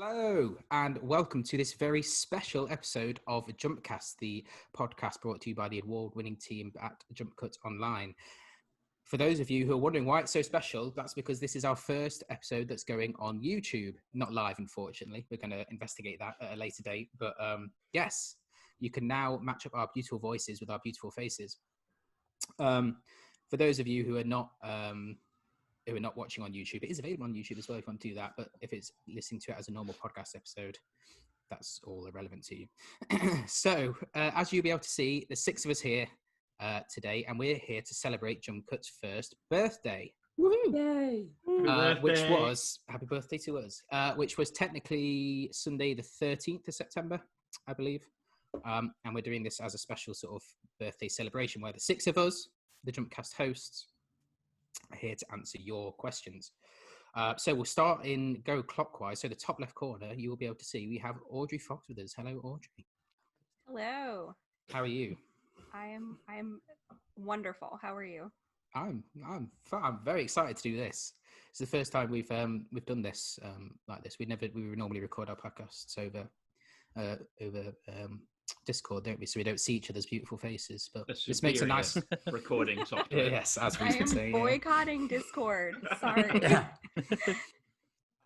Hello, and welcome to this very special episode of JumpCast, the podcast brought to you by the award-winning team at JumpCut Online. For those of you who are wondering why it's so special, that's because this is our first episode that's going on YouTube. Not live, unfortunately. We're going to investigate that at a later date. But yes, you can now match up our beautiful voices with our beautiful faces. For those of you who are not watching on YouTube, it is available on YouTube as well if you want to do that. But if it's listening to it as a normal podcast episode, that's all irrelevant to you. So, as you'll be able to see, there's 6 of us here today, and we're here to celebrate JumpCut's first birthday. Woohoo! Yay! Which was, happy birthday to us, which was technically Sunday the 13th of September, I believe. And we're doing this as a special sort of birthday celebration where the 6 of us, the JumpCast hosts, are here to answer your questions. So we'll go clockwise. So the top left corner, you will be able to see we have Audrey Fox with us. Hello, Audrey. Hello. How are you? I'm wonderful. How are you? I'm very excited to do this. It's the first time we've done this like this. We normally record our podcasts over Discord, don't we? So we don't see each other's beautiful faces. But this makes a nice recording software. Yes, as we I am say. boycotting Discord. Sorry.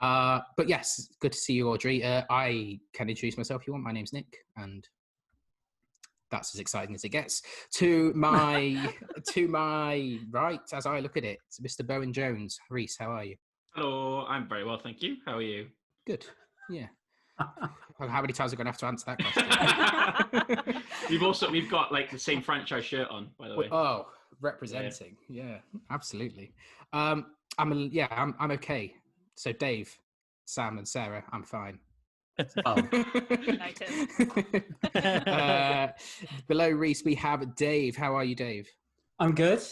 But yes, good to see you, Audrey. I can introduce myself if you want. My name's Nick, and that's as exciting as it gets. To my right, as I look at it, Mr. Bowen Jones. Reese, how are you? Hello, I'm very well, thank you. How are you? Good. Yeah. How many times are we going to have to answer that question? We've got like the same franchise shirt on, by the way. Oh, representing. Yeah, absolutely. I'm okay. So Dave, Sam, and Sarah, I'm fine. Below Reese, we have Dave. How are you, Dave? I'm good.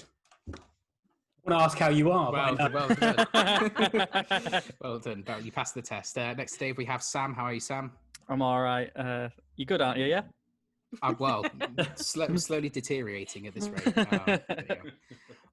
I want to ask how you are. Well done. Well done. You passed the test. Next to Dave, we have Sam. How are you, Sam? I'm all right. You good, aren't you? Yeah. Well, slowly deteriorating at this rate.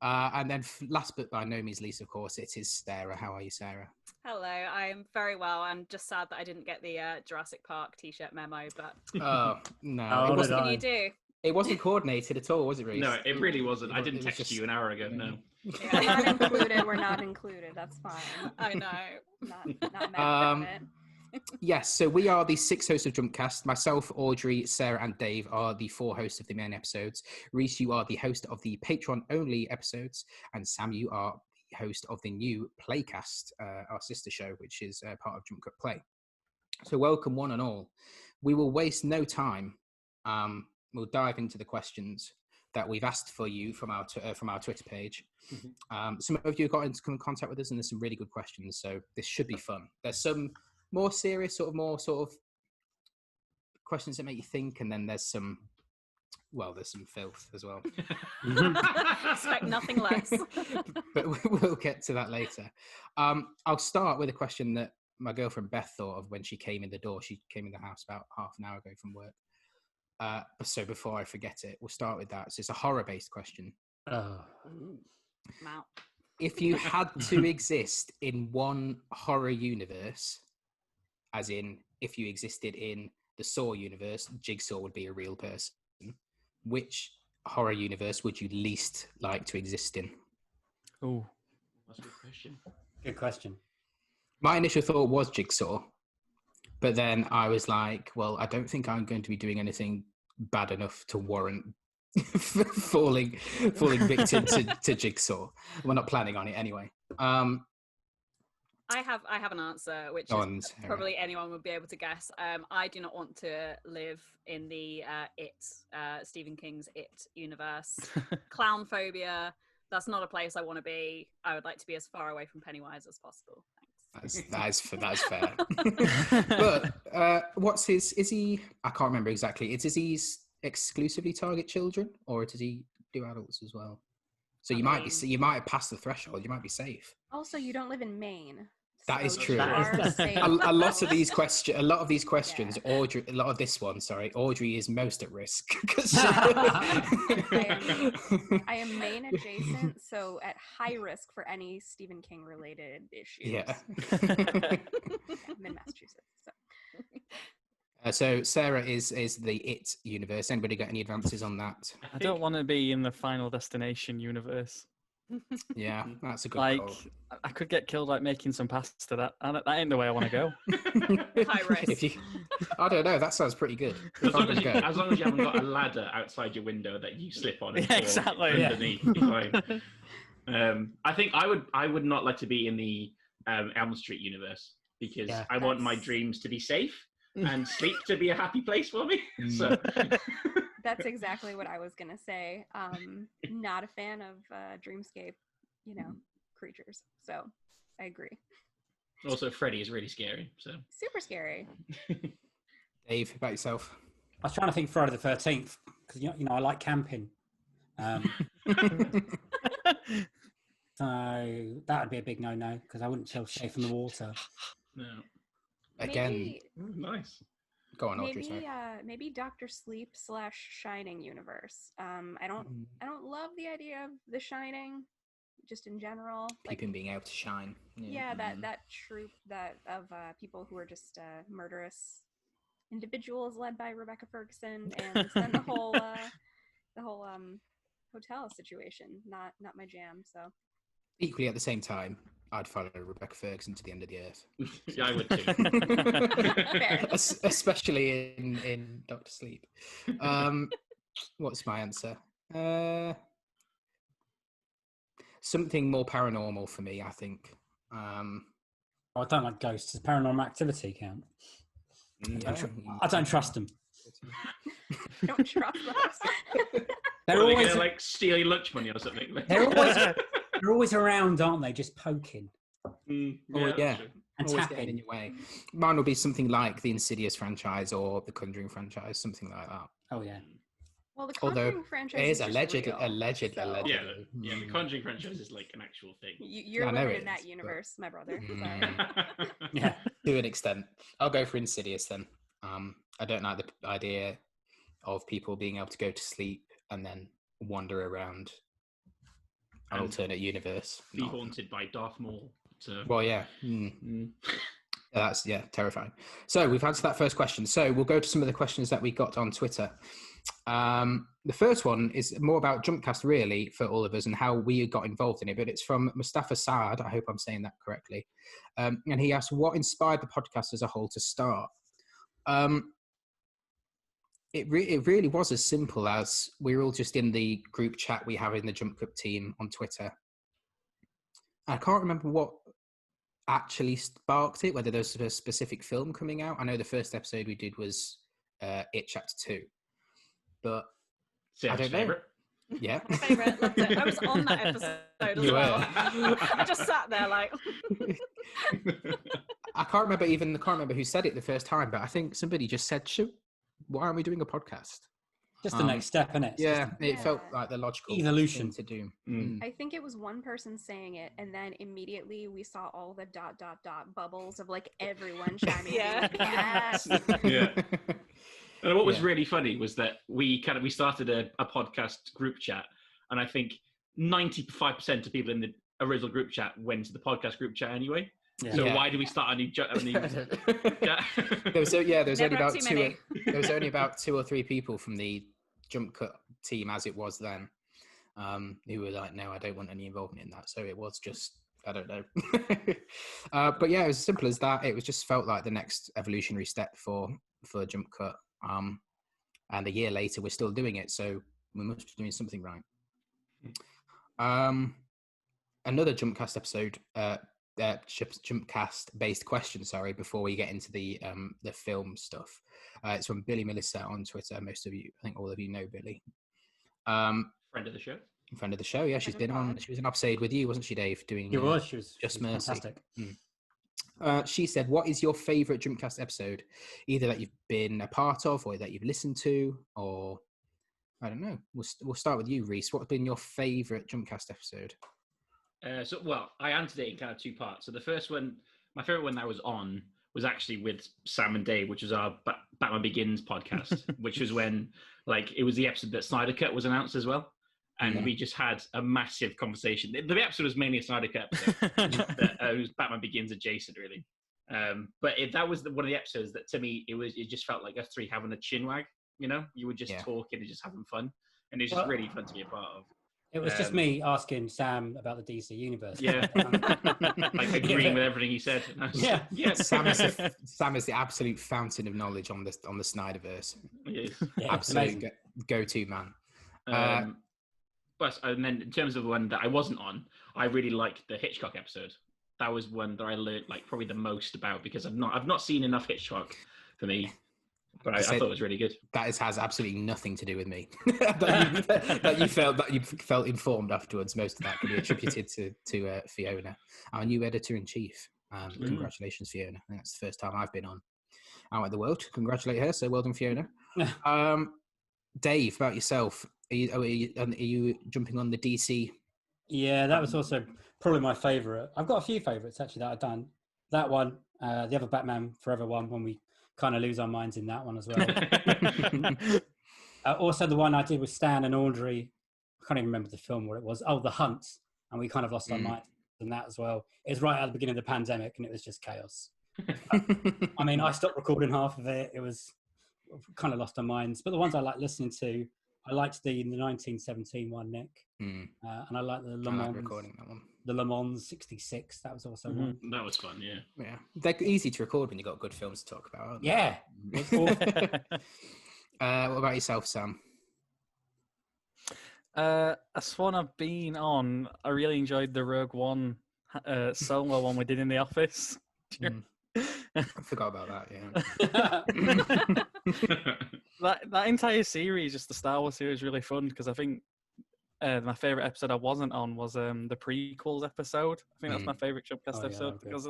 And then last but by no means least, of course, it is Sarah. How are you, Sarah? Hello, I'm very well. I'm just sad that I didn't get the Jurassic Park t-shirt memo, but... Oh, no. What can you do? It wasn't coordinated at all, was it, Reese? No, it really wasn't. I didn't text you an hour ago, no. Yeah, we're not included. We're not included. That's fine. I know. Not mad about it. Yes, so we are the 6 hosts of JumpCast. Myself, Audrey, Sarah, and Dave are the 4 hosts of the main episodes. Reese, you are the host of the Patreon-only episodes. And Sam, you are the host of the new Playcast, our sister show, which is part of JumpCut Play. So welcome, one and all. We will waste no time. We'll dive into the questions that we've asked for you from our Twitter page. Mm-hmm. Some of you have got into contact with us, and there's some really good questions. So this should be fun. There's some more serious, more questions that make you think, and then there's some filth as well. Expect nothing less. But we'll get to that later. I'll start with a question that my girlfriend Beth thought of when she came in the door. She came in the house about half an hour ago from work. So before I forget it, we'll start with that. So it's a horror-based question. If you had to exist in one horror universe, as in if you existed in the Saw universe, Jigsaw would be a real person, which horror universe would you least like to exist in? Oh, that's a good question. Good question. My initial thought was Jigsaw, but then I was like, well, I don't think I'm going to be doing anything bad enough to warrant falling victim to Jigsaw. We're not planning on it anyway. I have an answer, which is probably anyone would be able to guess. I do not want to live in the Stephen King's It universe. Clown phobia. That's not a place I want to be. I would like to be as far away from Pennywise as possible. That's fair. But what's his? Is he? I can't remember exactly. Is he exclusively target children, or does he do adults as well? So you might have passed the threshold. You might be safe. Also, you don't live in Maine. That is true. A lot of these questions, Audrey. A lot of this one, sorry, Audrey is most at risk. I am Maine adjacent, so at high risk for any Stephen King related issues. Yeah. I'm in Massachusetts. So Sarah is the It universe. Anybody got any advances on that? I don't want to be in the Final Destination universe. Yeah, that's a good Like, call. I could get killed like making some pasta. That ain't the way I want to go. High risk. I don't know. That sounds pretty good. As long as you haven't got a ladder outside your window that you slip on and fall Exactly. underneath, you're fine. I think I would not like to be in the Elm Street universe because I want my dreams to be safe and sleep to be a happy place for me. So That's exactly what I was gonna say. Not a fan of dreamscape, creatures. So I agree. also Freddy is really scary. So Super scary. Dave, about yourself? I was trying to think Friday the 13th because I like camping. So that would be a big no because I wouldn't feel safe in the water. no. Again, Maybe, Nice. go on, Audrey. Sorry. maybe Dr. Sleep / Shining universe. I don't love the idea of The Shining, just in general. People being able to shine. Yeah, that troupe of people who are just murderous individuals led by Rebecca Ferguson, and then the whole hotel situation. Not my jam. So Equally, at the same time, I'd follow Rebecca Ferguson to the end of the earth. Yeah, I would too. Especially in Dr. Sleep. What's my answer? Something more paranormal for me, I think. I don't like ghosts. Does Paranormal Activity count? I don't trust them. don't trust us. They're Are they always gonna, like steal your lunch money or something? they're always around, aren't they? Just poking Yeah. That's true. and Always getting in tapping. your way. Mine will be something like the Insidious franchise or the Conjuring franchise, something like that. Oh yeah. Well, the Although Conjuring franchise it is just allegedly. real, so Yeah, the Conjuring franchise is like an actual thing. You're I know living it in that is, universe, my brother. Mm. Yeah. To an extent. I'll go for Insidious then. I don't like the idea of people being able to go to sleep and then wander around an alternate universe. Be haunted by Darth Maul. So. Well, yeah. That's terrifying. So we've answered that first question. So we'll go to some of the questions that we got on Twitter. The first one is more about JumpCast, really, for all of us and how we got involved in it. But it's from Mustafa Saad. I hope I'm saying that correctly. And he asked, what inspired the podcast as a whole to start? It really was as simple as we were all just in the group chat we have in the JumpCut team on Twitter. I can't remember what actually sparked it, whether there was a specific film coming out. I know the first episode we did was It Chapter 2. But I don't know. Favorite? Yeah. My favourite, loved it. I was on that episode as You well. were. I just sat there like... I can't remember who said it the first time, but I think somebody just said, why aren't we doing a podcast? Just the next step, innit? Yeah, it felt like the logical evolution thing to do. I think it was one person saying it, and then immediately we saw all the ... bubbles of like everyone chiming in. Like, yes. Yeah. And what was really funny was that we started a podcast group chat, and I think 95% of people in the original group chat went to the podcast group chat anyway. Yeah. So why do we start a new chat? There was only about 2 or 3 people from the JumpCut team as it was then, who were like, no, I don't want any involvement in that. So it was just, I don't know. But yeah, it was as simple as that. It was just felt like the next evolutionary step for JumpCut. And a year later, we're still doing it. So we must be doing something right. Another JumpCast episode, JumpCast based question, sorry, before we get into the film stuff. It's from Billy Melissa on Twitter. Most of you, I think all of you know Billy. Friend of the show. Friend of the show, yeah. She's been on. She was an episode with you, wasn't she, Dave? Doing. She was Just Mercy. fantastic. She said, "What is your favourite JumpCast episode? Either that you've been a part of, or that you've listened to, or I don't know. We'll start with you, Reese. What's been your favourite JumpCast episode?" I answered it in kind of 2 parts. So the first one, my favorite one that I was on was actually with Sam and Dave, which was our Batman Begins podcast, which was when it was the episode that Snyder Cut was announced as well. And we just had a massive conversation. The episode was mainly a Snyder Cut episode. It was Batman Begins adjacent, really. But that was one of the episodes that to me it just felt like us three having a chinwag. You know, you were just talking and just having fun, and it was just really fun to be a part of. It was just me asking Sam about the DC universe. Yeah, like agreeing with everything he said. Yeah. Sam is the absolute fountain of knowledge on the Snyderverse. He is. Yeah, Absolute go-to man. But and then in terms of the one that I wasn't on, I really liked the Hitchcock episode. That was one that I learned like probably the most about because I've not seen enough Hitchcock for me. But I thought it was really good. That has absolutely nothing to do with me. that you felt informed afterwards. Most of that can be attributed to Fiona, our new editor-in-chief. Congratulations, Fiona. I think that's the first time I've been on Out in the World. Congratulate her. So well done, Fiona. Dave, about yourself. Are you jumping on the DC? Yeah, that was also probably my favourite. I've got a few favourites actually that I've done. That one, the other Batman Forever one, when we kind of lose our minds in that one as well. Also, the one I did with Stan and Audrey, I can't even remember the film what it was. Oh, The Hunt, and we kind of lost our minds in that as well. It was right at the beginning of the pandemic, and it was just chaos. I mean, I stopped recording half of it. It was kind of lost our minds. But the ones I like listening to, I liked the 1917 one, Nick, and I like the Le Mans recording that one. The Le Mans 66. That was also one. That was fun, yeah. Yeah, they're easy to record when you've got good films to talk about. Aren't they? Yeah. What about yourself, Sam? A swan I've been on. I really enjoyed the Rogue One solo one we did in the office. I forgot about that. Yeah. that entire series, just the Star Wars series, really fun because I think my favorite episode I wasn't on was the prequels episode. I think that's my favorite JumpCast episode because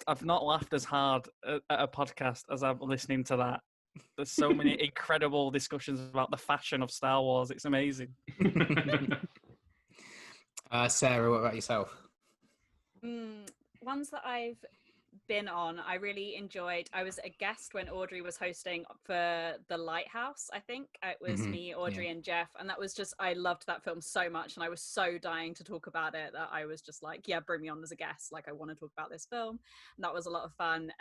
I've not laughed as hard at a podcast as I'm listening to that. There's so many incredible discussions about the fashion of Star Wars. It's amazing. Sarah, what about yourself? Ones that I've been on, I really enjoyed. I was a guest when Audrey was hosting for The Lighthouse. I think it was me, Audrey, and Jeff, and that was just, I loved that film so much, and I was so dying to talk about it that I was just like, yeah, bring me on as a guest. Like, I want to talk about this film, and that was a lot of fun.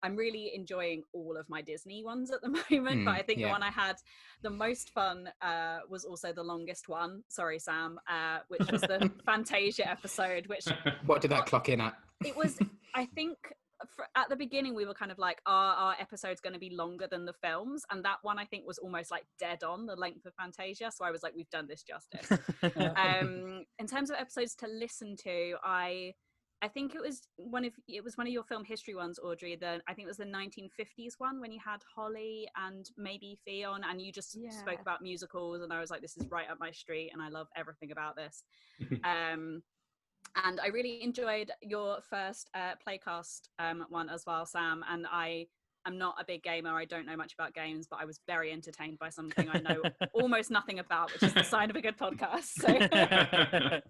I'm really enjoying all of my Disney ones at the moment, but I think the one I had the most fun was also the longest one. Sorry, Sam, which was the Fantasia episode. Which what did that clock in at? It was, I think, at the beginning we were kind of like, our episode's going to be longer than the films, and that one I think was almost like dead on the length of Fantasia. So I was like, we've done this justice. In terms of episodes to listen to, I think it was one of your film history ones, Audrey. I think it was the 1950s one when you had Holly and maybe Fee on, and you just spoke about musicals, and I was like, this is right up my street, and I love everything about this. And I really enjoyed your first Playcast one as well, Sam. And I am not a big gamer. I don't know much about games, but I was very entertained by something I know almost nothing about, which is the sign of a good podcast. So.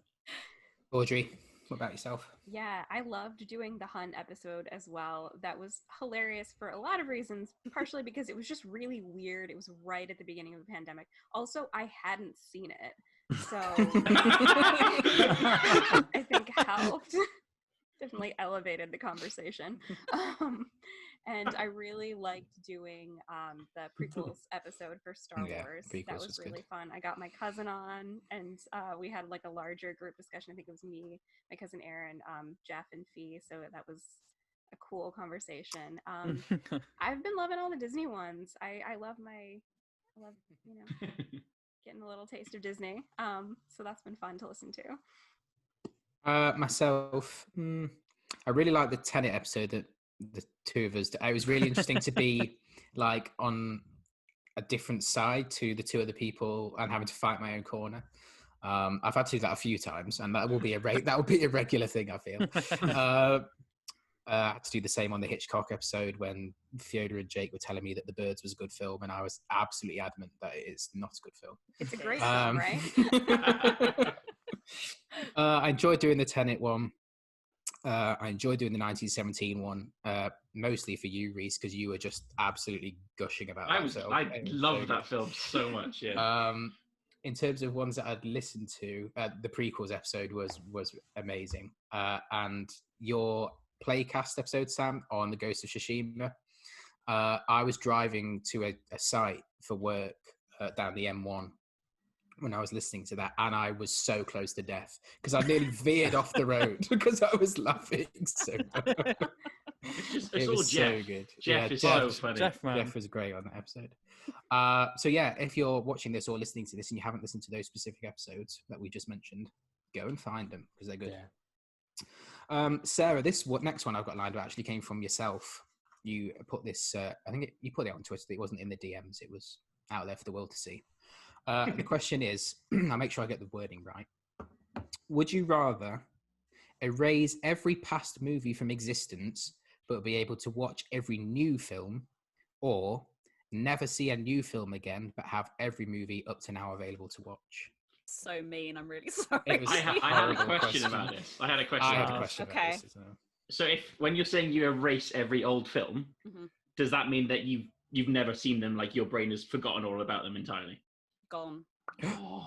Audrey, what about yourself? Yeah, I loved doing the Hunt episode as well. That was hilarious for a lot of reasons, partially because it was just really weird. It was right at the beginning of the pandemic. Also, I hadn't seen it. So I think helped. Definitely elevated the conversation. And I really liked doing the prequels episode for Star Wars. That was really fun. I got my cousin on, and we had like a larger group discussion. I think it was me, my cousin Aaron, Jeff, and Fee. So that was a cool conversation. I've been loving all the Disney ones. I love getting a little taste of Disney. So that's been fun to listen to. Myself, I really like the Tenet episode that the two of us did. It was really interesting to be like on a different side to the two other people and having to fight my own corner. I've had to do that a few times, and that will be a regular thing, I feel. I had to do the same on the Hitchcock episode when Fiona and Jake were telling me that The Birds was a good film, and I was absolutely adamant that it is not a good film. It's a great film, right? I enjoyed doing the Tenet one. I enjoyed doing the 1917 one, mostly for you, Reese, because you were just absolutely gushing about that film. I loved that film so much, yeah. In terms of ones that I'd listened to, the prequels episode was amazing. And your Playcast episode, Sam, on the Ghost of Tsushima. I was driving to a site for work down the M1 when I was listening to that, and I was so close to death because I nearly veered off the road because I was laughing so much. It's all Jeff. So good. Jeff is so funny. Jeff was great on that episode. So yeah, if you're watching this or listening to this and you haven't listened to those specific episodes that we just mentioned, go and find them because they're good. Yeah. Sarah, next one I've got lined up actually came from yourself. You put this, I think you put it on Twitter. It wasn't in the DMs. It was out there for the world to see. The question is, I'll make sure I get the wording right. Would you rather erase every past movie from existence, but be able to watch every new film, or never see a new film again, but have every movie up to now available to watch? So mean. I'm really sorry. I had a question about this. I had a question about this as well. So when you're saying you erase every old film, does that mean that you've never seen them, like your brain has forgotten all about them entirely? Gone.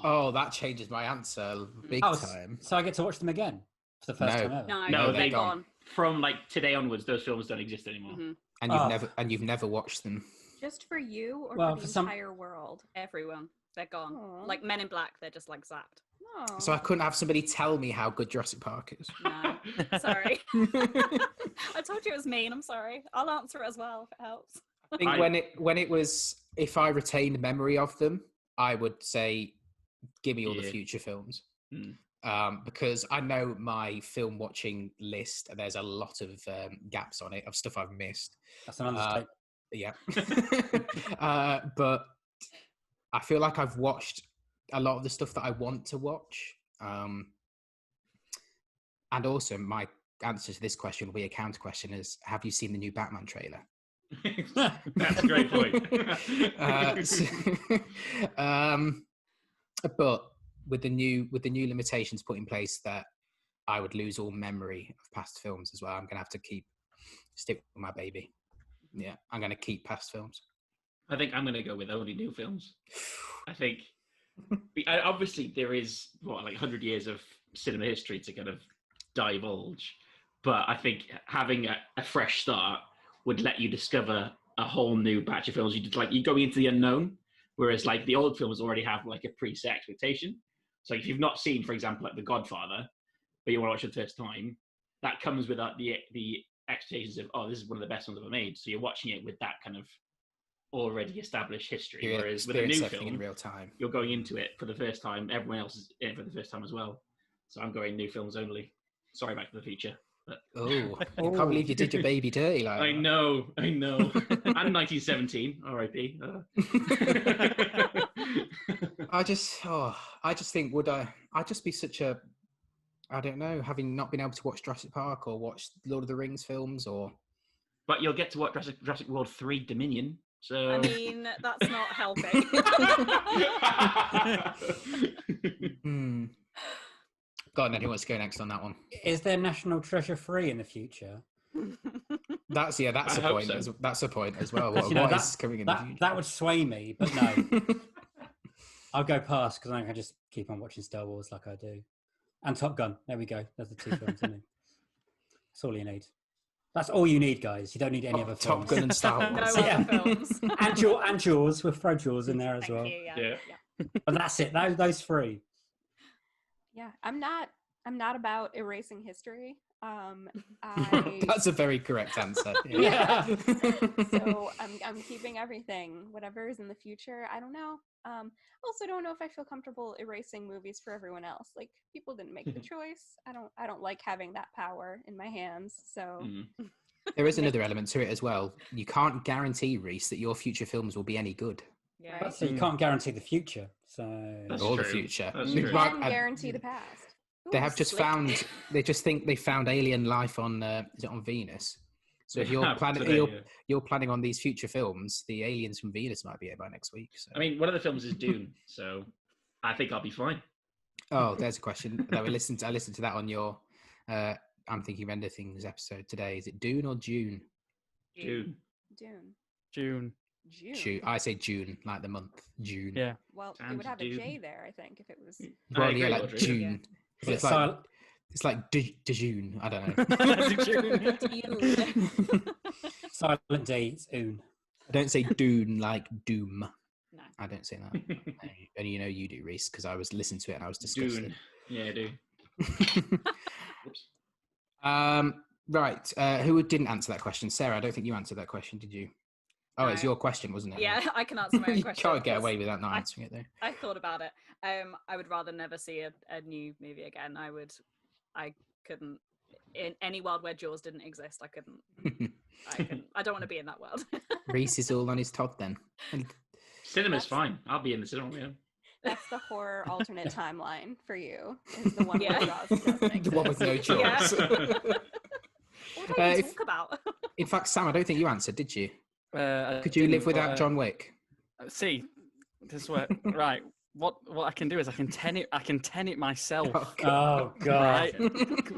Oh, that changes my answer big time. So I get to watch them again for the first time ever? No, they're gone. From like today onwards, those films don't exist anymore. And you've never watched them. Just for you, or for the entire world? Everyone. They're gone. Aww. Like Men in Black, they're just like zapped. Aww. So I couldn't have somebody tell me how good Jurassic Park is. No, sorry. I told you it was mean. I'm sorry. I'll answer it as well if it helps. I think when it was, if I retained memory of them, I would say, give me all the future films. Because I know my film watching list, there's a lot of gaps on it of stuff I've missed. That's an understatement. Yeah. But I feel like I've watched a lot of the stuff that I want to watch. And also my answer to this question will be a counter question is, have you seen the new Batman trailer? That's a great point. But with the new limitations put in place, that I would lose all memory of past films as well. I'm gonna have to stick with my baby. Yeah, I'm gonna keep past films. I think I'm gonna go with only new films. I think obviously there is like 100 years of cinema history to kind of divulge, but I think having a fresh start would let you discover a whole new batch of films. You go into the unknown, whereas like the old films already have like a preset expectation. So if you've not seen, for example, like The Godfather, but you want to watch it the first time, that comes with the expectations of, this is one of the best ones ever made. So you're watching it with that kind of already established history. Whereas with a new film, in real time, you're going into it for the first time. Everyone else is in it for the first time as well. So I'm going new films only. Sorry, Back to the Future. But... I can't believe you did your baby dirty like I know. And 1917, R.I.P. I just think, I'd just be such a, I don't know, having not been able to watch Jurassic Park or watch Lord of the Rings films or... But you'll get to watch Jurassic World 3 Dominion, so... I mean, that's not helping. Go on then, who wants to go next on that one? Is there National Treasure 3 in the future? That's a point. So. That's a point as well. What is coming in the future? That would sway me, but no. I'll go past because I can just keep on watching Star Wars like I do. And Top Gun. There we go. There's the two films, isn't it? That's all you need. That's all you need, guys. You don't need any other films. Top Gun and Star Wars. No other films. and Jaws. We'll throw Jaws in there as well. Yeah. But that's it. Those three. Yeah, I'm not about erasing history. That's a very correct answer. Yeah. So I'm keeping everything. Whatever is in the future, I don't know. Also don't know if I feel comfortable erasing movies for everyone else. Like, people didn't make the choice. I don't like having that power in my hands. So there is another element to it as well. You can't guarantee, Reese, that your future films will be any good. Yeah. Right? So you can't guarantee the future. So the future. You can guarantee the past. They have just found. They just think they found alien life on. Is it on Venus? So if you're planning on these future films, the aliens from Venus might be here by next week. So. I mean, one of the films is Dune, so I think I'll be fine. Oh, there's a question. I listened to that on your I'm Thinking of Ender Things episode today. Is it Dune or June? June. I say June, like the month. June. Yeah. Well, it would have a J there, I think, if it was. Well, yeah, like June. Is It's like Dejune. I don't know. Silent D, it's oon. I don't say Dune like Doom. No. I don't say that. And you know you do, Reese, because I was listening to it and I was disgusted. Dune. Yeah, I do. Right. Who didn't answer that question? Sarah, I don't think you answered that question, did you? Oh, No. It's your question, wasn't it? Yeah, I can answer my own You question. can't get away without not answering it, though. I thought about it. I would rather never see a new movie again. I couldn't. In any world where Jaws didn't exist, I couldn't. I don't want to be in that world. Reese is all on his top then. Cinema's fine. I'll be in the cinema. Yeah. That's the horror alternate timeline for you. Is the one where Jaws doesn't exist. The one with no Jaws. Yeah. What do I talk about? In fact, Sam, I don't think you answered, did you? Could you live without John Wick? See, this is what right. What I can do is I can tenet myself. Oh God! Right?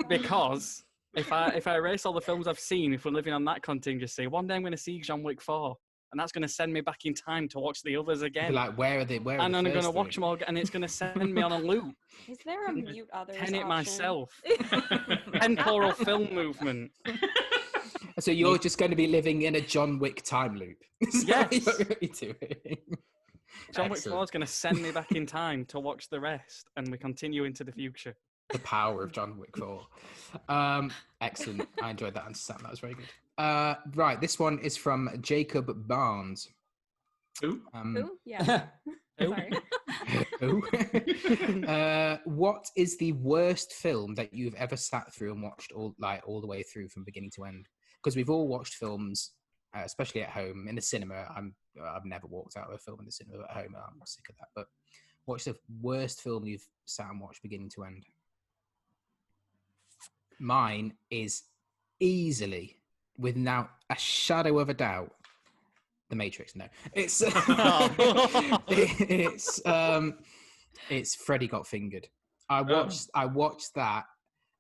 Because if I erase all the films I've seen, if we're living on that contingency, one day I'm going to see John Wick 4, and that's going to send me back in time to watch the others again. Like, where are they? And I'm going to watch them all, and it's going to send me on a loop. Is there a mute others Tenet option? myself. Temporal film movement. So you're just going to be living in a John Wick time loop? Yes. John Wick 4 is going to send me back in time to watch the rest, and we continue into the future. The power of John Wick 4. Excellent. I enjoyed that answer, Sam. That was very good. Right, this one is from Jacob Barnes. Who? Who? Yeah. Sorry. Who? What is the worst film that you've ever sat through and watched all the way through from beginning to end? Because we've all watched films, especially at home in the cinema. I've never walked out of a film in the cinema at home. I'm sick of that. But what's the worst film you've sat and watched beginning to end? Mine is easily, without a shadow of a doubt, The Matrix. No, it's it's Freddy Got Fingered. I watched that,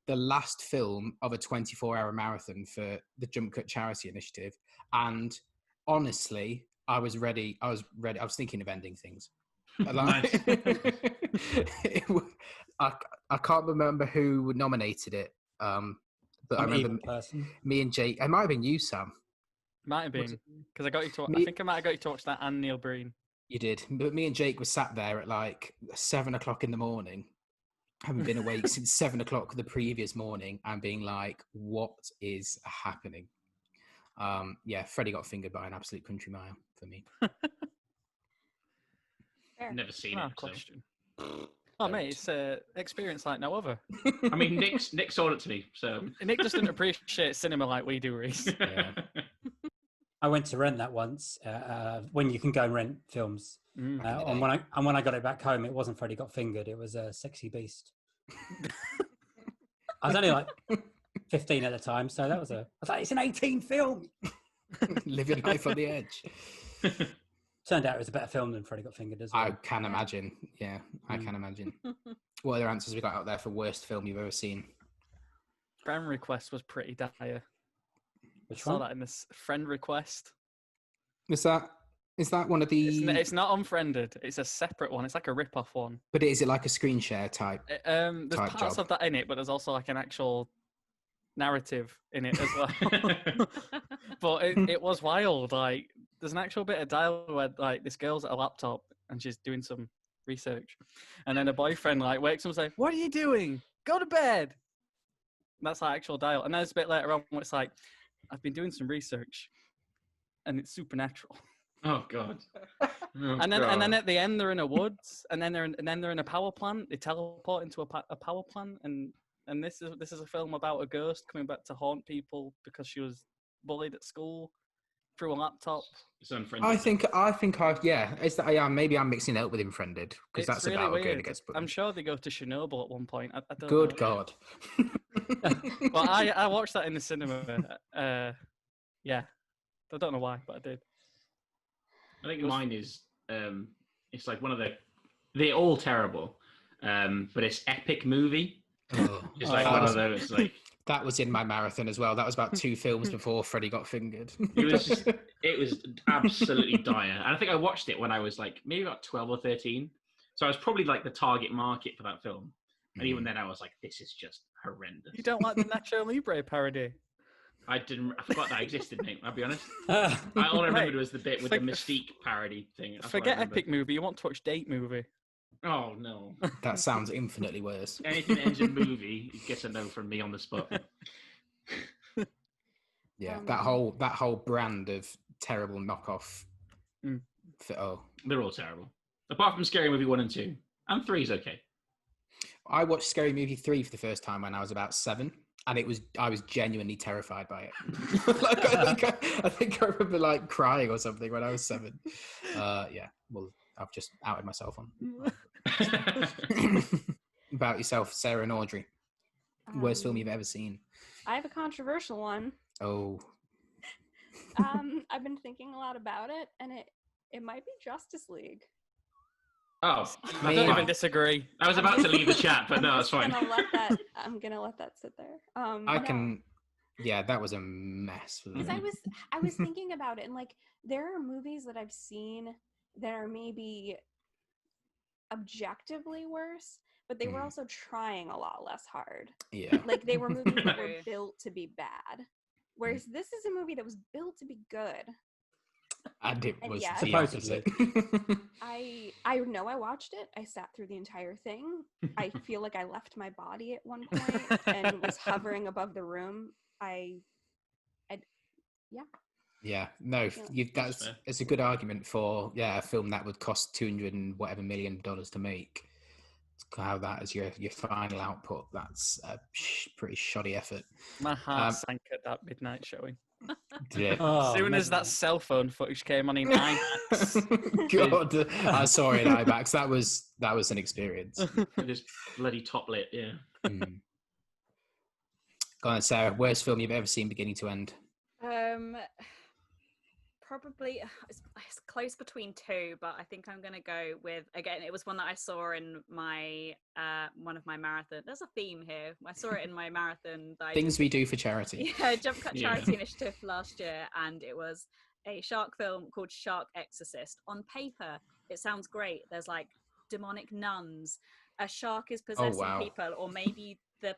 the last film of a 24-hour marathon for the JumpCut charity initiative, and honestly, I was ready. I was thinking of ending things. Nice. I can't remember who nominated it, but I remember me and Jake. It might have been you, Sam. Might have been, because I got you to. I think I might have got you to watch that and Neil Breen. You did, but me and Jake were sat there at like 7 o'clock in the morning, having been awake since 7 o'clock the previous morning, and being like, "What is happening?" Yeah, Freddie Got Fingered by an absolute country mile for me. Never seen it. Question. Oh, mate, it's an experience like no other. I mean, Nick sold it to me, so Nick just didn't appreciate cinema like we do, Reese. Yeah. I went to rent that once when you can go and rent films. And when I got it back home, it wasn't Freddy Got Fingered. It was a Sexy Beast. I was only like 15 at the time, so I was like, it's an 18 film. Living life on the edge. Turned out it was a better film than Freddy Got Fingered as well. I can imagine. Yeah, I can imagine. What other answers we got out there for worst film you've ever seen? Friend Request was pretty dire. Which saw one? that in this Friend Request. Is that one of the? It's not Unfriended. It's a separate one. It's like a rip-off one. But is it like a screen share type? There's type parts job? of that in it, but there's also like an actual narrative in it as well. But it was wild. Like, there's an actual bit of dialogue where like this girl's at a laptop and she's doing some research, and then her boyfriend like wakes up and says, "What are you doing? Go to bed." And that's like actual dialogue. And then there's a bit later on where it's like, "I've been doing some research, and it's supernatural." Oh God! And then at the end they're in a woods, and then they're in a power plant. They teleport into a power plant, and this is a film about a ghost coming back to haunt people because she was bullied at school through a laptop. It's Unfriended. I think yeah. Is that maybe I'm mixing it up with Unfriended because that's really about weird. a girl who gets bullied. I'm sure they go to Chernobyl at one point. I don't Good know. God. Well, I watched that in the cinema. Yeah, I don't know why, but I did. I think mine is it's like one of they're all terrible, but it's Epic Movie. It's like one of those like. That was in my marathon as well. That was about 2 films before Freddy Got Fingered. It was absolutely dire. And I think I watched it when I was like maybe about 12 or 13. So I was probably like the target market for that film. And even then I was like, this is just horrendous. You don't like the Nacho Libre parody? I forgot that existed, mate. I'll be honest. All I remembered was the bit with the Mystique parody thing. Forget Epic Movie. You want to watch Date Movie? Oh no, that sounds infinitely worse. Anything that ends in movie gets a no from me on the spot. Yeah, that whole brand of terrible knockoff. They're all terrible. Apart from Scary Movie 1 and 2, and 3 is okay. I watched Scary Movie 3 for the first time when I was about 7. And I was genuinely terrified by it. I think I remember like crying or something when I was 7. Yeah, well, I've just outed myself on. About yourself, Sarah and Audrey. Worst film you've ever seen? I have a controversial one. Oh. I've been thinking a lot about it, and it might be Justice League. Oh, I don't even disagree. I was about to leave the chat, but no, it's fine. I'm gonna let that sit there. Yeah, that was a mess. Because I was thinking about it, and like there are movies that I've seen that are maybe objectively worse, but they were also trying a lot less hard. Yeah, like they were movies that were built to be bad, whereas this is a movie that was built to be good. And it was supposedly. I know I watched it. I sat through the entire thing. I feel like I left my body at one point and was hovering above the room. Yeah, no, it's a good argument for a film that would cost $200 and whatever million to make. To have that as your final output, that's a pretty shoddy effort. My heart sank at that midnight showing. Yeah. As soon as that cell phone footage came on in IMAX. God, I saw it in IMAX. That was an experience. Just bloody top lit, yeah. Go on, Sarah. Worst film you've ever seen, beginning to end? Probably it's close between 2, but I think I'm gonna go with, again, it was one that I saw in my one of my marathon. There's a theme here. I saw it in my marathon. Things we do for charity. Yeah, JumpCut charity initiative last year, and it was a shark film called Shark Exorcist. On paper, it sounds great. There's like demonic nuns. A shark is possessing people, or maybe the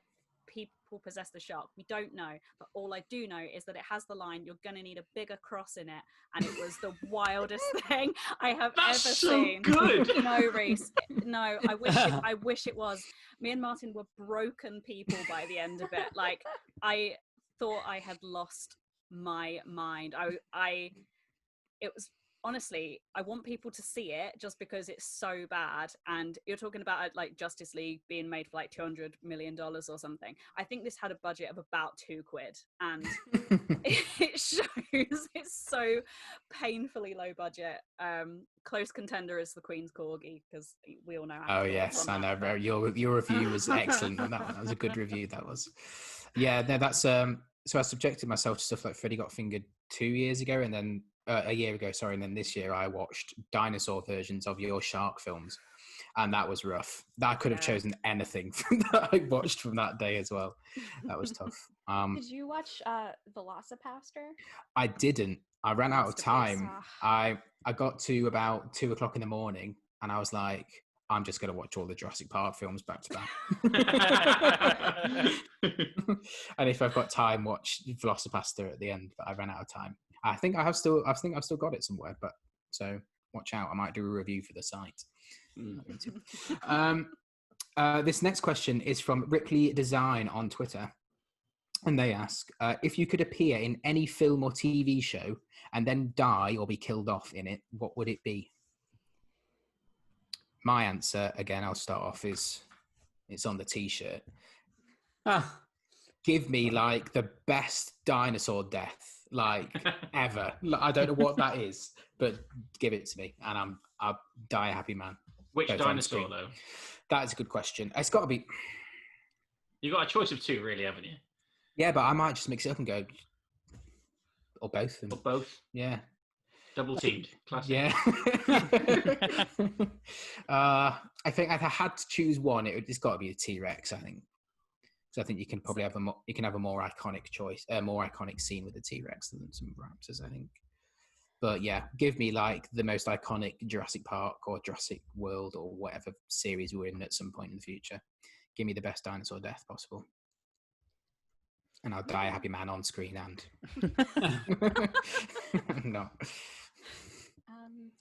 people possess the shark. We don't know, but all I do know is that it has the line, "You're gonna need a bigger cross in it," and it was the wildest thing I have ever seen. Good. No, Reese. No, I wish it was. Me and Martin were broken people by the end of it. Like, I thought I had lost my mind. It was, honestly, I want people to see it just because it's so bad. And you're talking about like Justice League being made for like $200 million or something. I think this had a budget of about £2, and it shows. It's so painfully low budget. Close contender is the Queen's Corgi, because we all know how. Oh yes, I know. Your review was excellent on that one. That was a good review. That was. Yeah, no, that's so I subjected myself to stuff like Freddy Got Fingered 2 years ago, and then a year ago, sorry, and then this year I watched dinosaur versions of your shark films, and that was rough. I could have chosen anything from that I watched from that day as well. That was tough. Did you watch Velocipaster? I didn't. I ran out of time. I got to about 2:00 in the morning, and I was like, I'm just going to watch all the Jurassic Park films back to back. And if I've got time, watch Velocipaster at the end. But I ran out of time. I think I've still got it somewhere. But so watch out. I might do a review for the site. This next question is from Ripley Design on Twitter. And they ask, if you could appear in any film or TV show and then die or be killed off in it, what would it be? My answer, again, I'll start off, is it's on the T-shirt. Give me, like, the best dinosaur death, like, ever. I don't know what that is, but give it to me, and I'll die a happy man. Which dinosaur, though? That is a good question. It's got to be... You've got a choice of 2, really, haven't you? Yeah, but I might just mix it up and go... Or both. Or both? Yeah. Double teamed. Classic. Yeah. I think if I had to choose one, it's got to be a T-Rex, I think. So I think you can probably have a more iconic choice, a more iconic scene with the T-Rex than some raptors, I think. But yeah, give me like the most iconic Jurassic Park or Jurassic World or whatever series we're in at some point in the future. Give me the best dinosaur death possible. And I'll die a happy man on screen and no.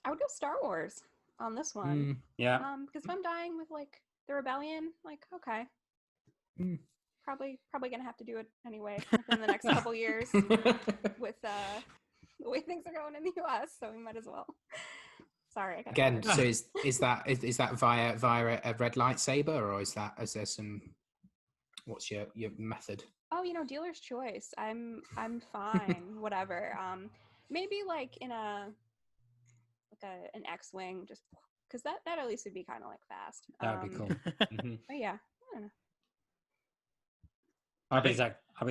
I would go Star Wars on this one. Yeah. Because if I'm dying with like the rebellion, like okay, probably gonna have to do it anyway within the next couple years with the way things are going in the U.S. So we might as well. Sorry. Again, so is that via a red lightsaber, or is there some? What's your method? Oh, dealer's choice. I'm fine. Whatever. Maybe like in an X-wing, just because that at least would be kind of like fast. That would be cool. But yeah, I don't know. I'll be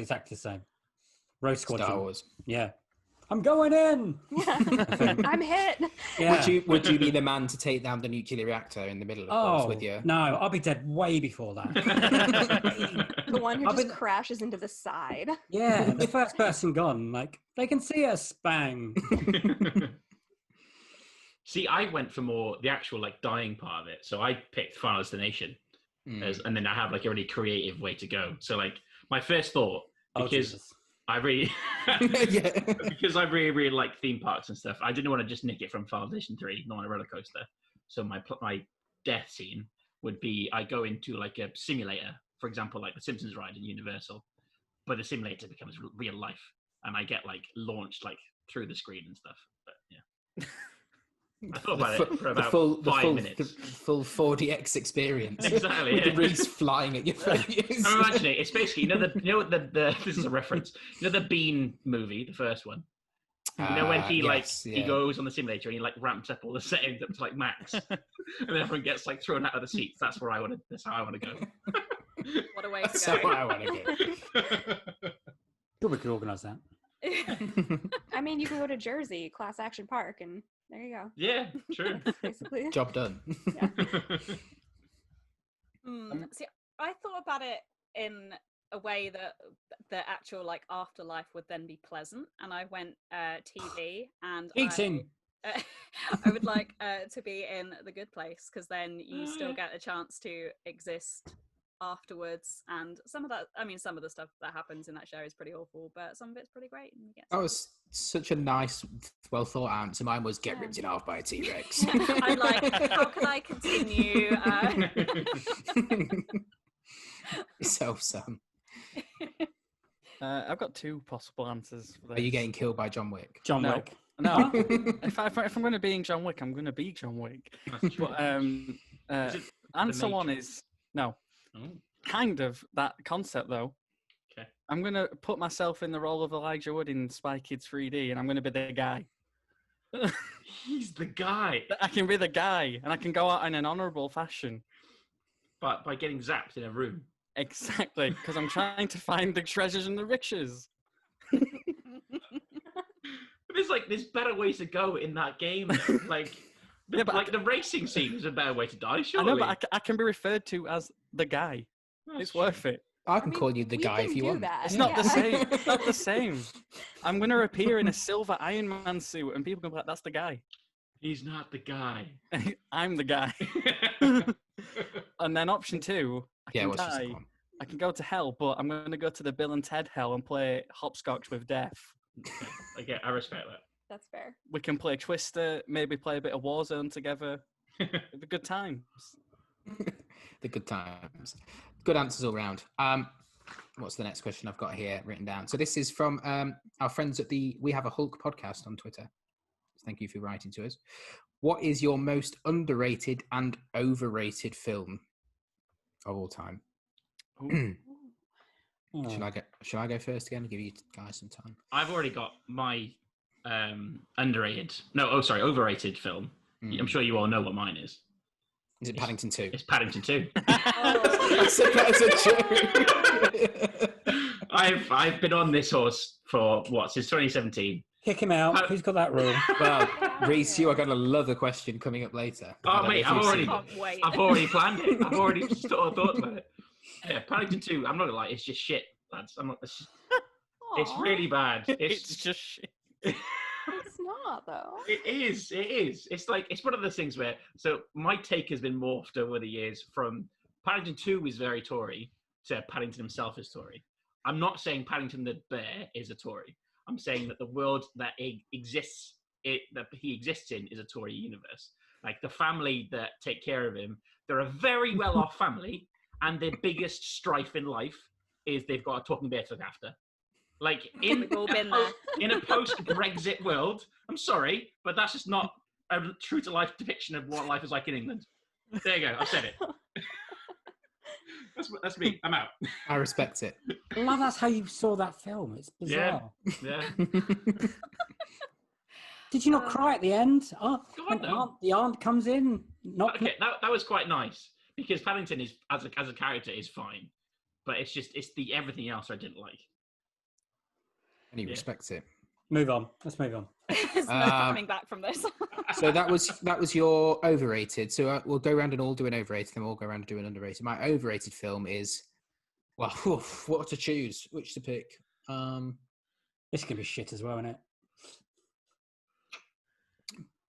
exactly the same. Rogue Squadron. Star Wars. Yeah. I'm going in. Yeah. I'm hit. Yeah. Would you be the man to take down the nuclear reactor in the middle of course with you? No, I'll be dead way before that. The one who just crashes into the side. Yeah, the first person gone. Like, they can see us. Bang. See, I went for more the actual like dying part of it. So I picked Final Destination, and then I have like a really creative way to go. So like my first thought, because I really, because I really like theme parks and stuff. I didn't want to just nick it from Final Destination 3, not on a roller coaster. So my death scene would be I go into like a simulator, for example, like the Simpsons ride in Universal, but the simulator becomes real life, and I get like launched like through the screen and stuff. But yeah. I thought about it for about 5 minutes. The full 4DX experience. Exactly. With the Reese flying at your face. I'm imagining it. It's basically, this is a reference. The Bean movie, the first one. When he he goes on the simulator and he like ramps up all the settings up to like max, and everyone gets like thrown out of the seats. That's how I want to go. What a way to go! That's how I want to go. Good, we could organise that. I mean, you can go to Jersey, Class Action Park, and there you go. Yeah, true. Basically. Job done. Yeah. See, I thought about it in a way that the actual like afterlife would then be pleasant, and I went TV and eating. I would like to be in The Good Place, because then you still get a chance to exist afterwards, and some of the stuff that happens in that show is pretty awful, but some of it's pretty great. And that was such a nice, well thought answer. Mine was get ripped in half by a T-Rex. I'm like, how can I continue? Yourself, Sam. I've got two possible answers for this. Are you getting killed by John Wick? John Wick. No. if I'm going to be in John Wick, I'm going to be John Wick. But answer one is no. Oh. Kind of that concept though. Okay. I'm going to put myself in the role of Elijah Wood in Spy Kids 3D, and I'm going to be the guy. He's the guy. I can be the guy, and I can go out in an honourable fashion. But by getting zapped in a room. Exactly, because I'm trying to find the treasures and the riches. There's better ways to go in that game. Like, the racing scene is a better way to die, surely. I know, but I can be referred to as the guy. It's worth it. I can call you the guy if you want. It's not the same. It's not the same. I'm going to appear in a silver Iron Man suit, and people can be like, that's the guy. He's not the guy. I'm the guy. And then option 2, I can go to hell, but I'm going to go to the Bill and Ted hell and play hopscotch with death. Okay, I respect that. That's fair. We can play Twister, maybe play a bit of Warzone together. The good times. The good times. Good answers all round. What's the next question I've got here written down? So this is from our friends at We Have a Hulk podcast on Twitter. Thank you for writing to us. What is your most underrated and overrated film of all time? Should I go first again to give you guys some time? I've already got my overrated film. I'm sure you all know what mine is. Is it Paddington 2? It's Paddington 2. That's a joke. I've been on this horse for since 2017. Kick him out. Who's got that rule? Well, Reese, you are going to love the question coming up later. Oh, mate, I've already planned it. I've already thought about it. Yeah, Paddington 2, I'm not going to lie, it's just shit, lads. It's really bad. It's just shit. It's not, though. It is. It's one of those things where, so my take has been morphed over the years from Paddington 2 is very Tory to Paddington himself is Tory. I'm not saying Paddington the bear is a Tory. I'm saying that the world that that he exists in is a Tory universe. Like the family that take care of him, they're a very well-off family, and their biggest strife in life is they've got a talking bear to look after. Like in a post-Brexit world, I'm sorry, but that's just not a true-to-life depiction of what life is like in England. There you go. I've said it. That's me. I'm out. I respect it. I love that's how you saw that film. It's bizarre. Yeah. Did you not cry at the end? Oh, God, the aunt comes in. Okay, that was quite nice because Paddington is as a character is fine, but it's the everything else I didn't like. And he respects it. Move on. Let's move on. There's no coming back from this. So that was your overrated. So we'll go around and all do an overrated, then we'll go around and do an underrated. My overrated film is, well, what to choose, which to pick. This can be shit as well, isn't it?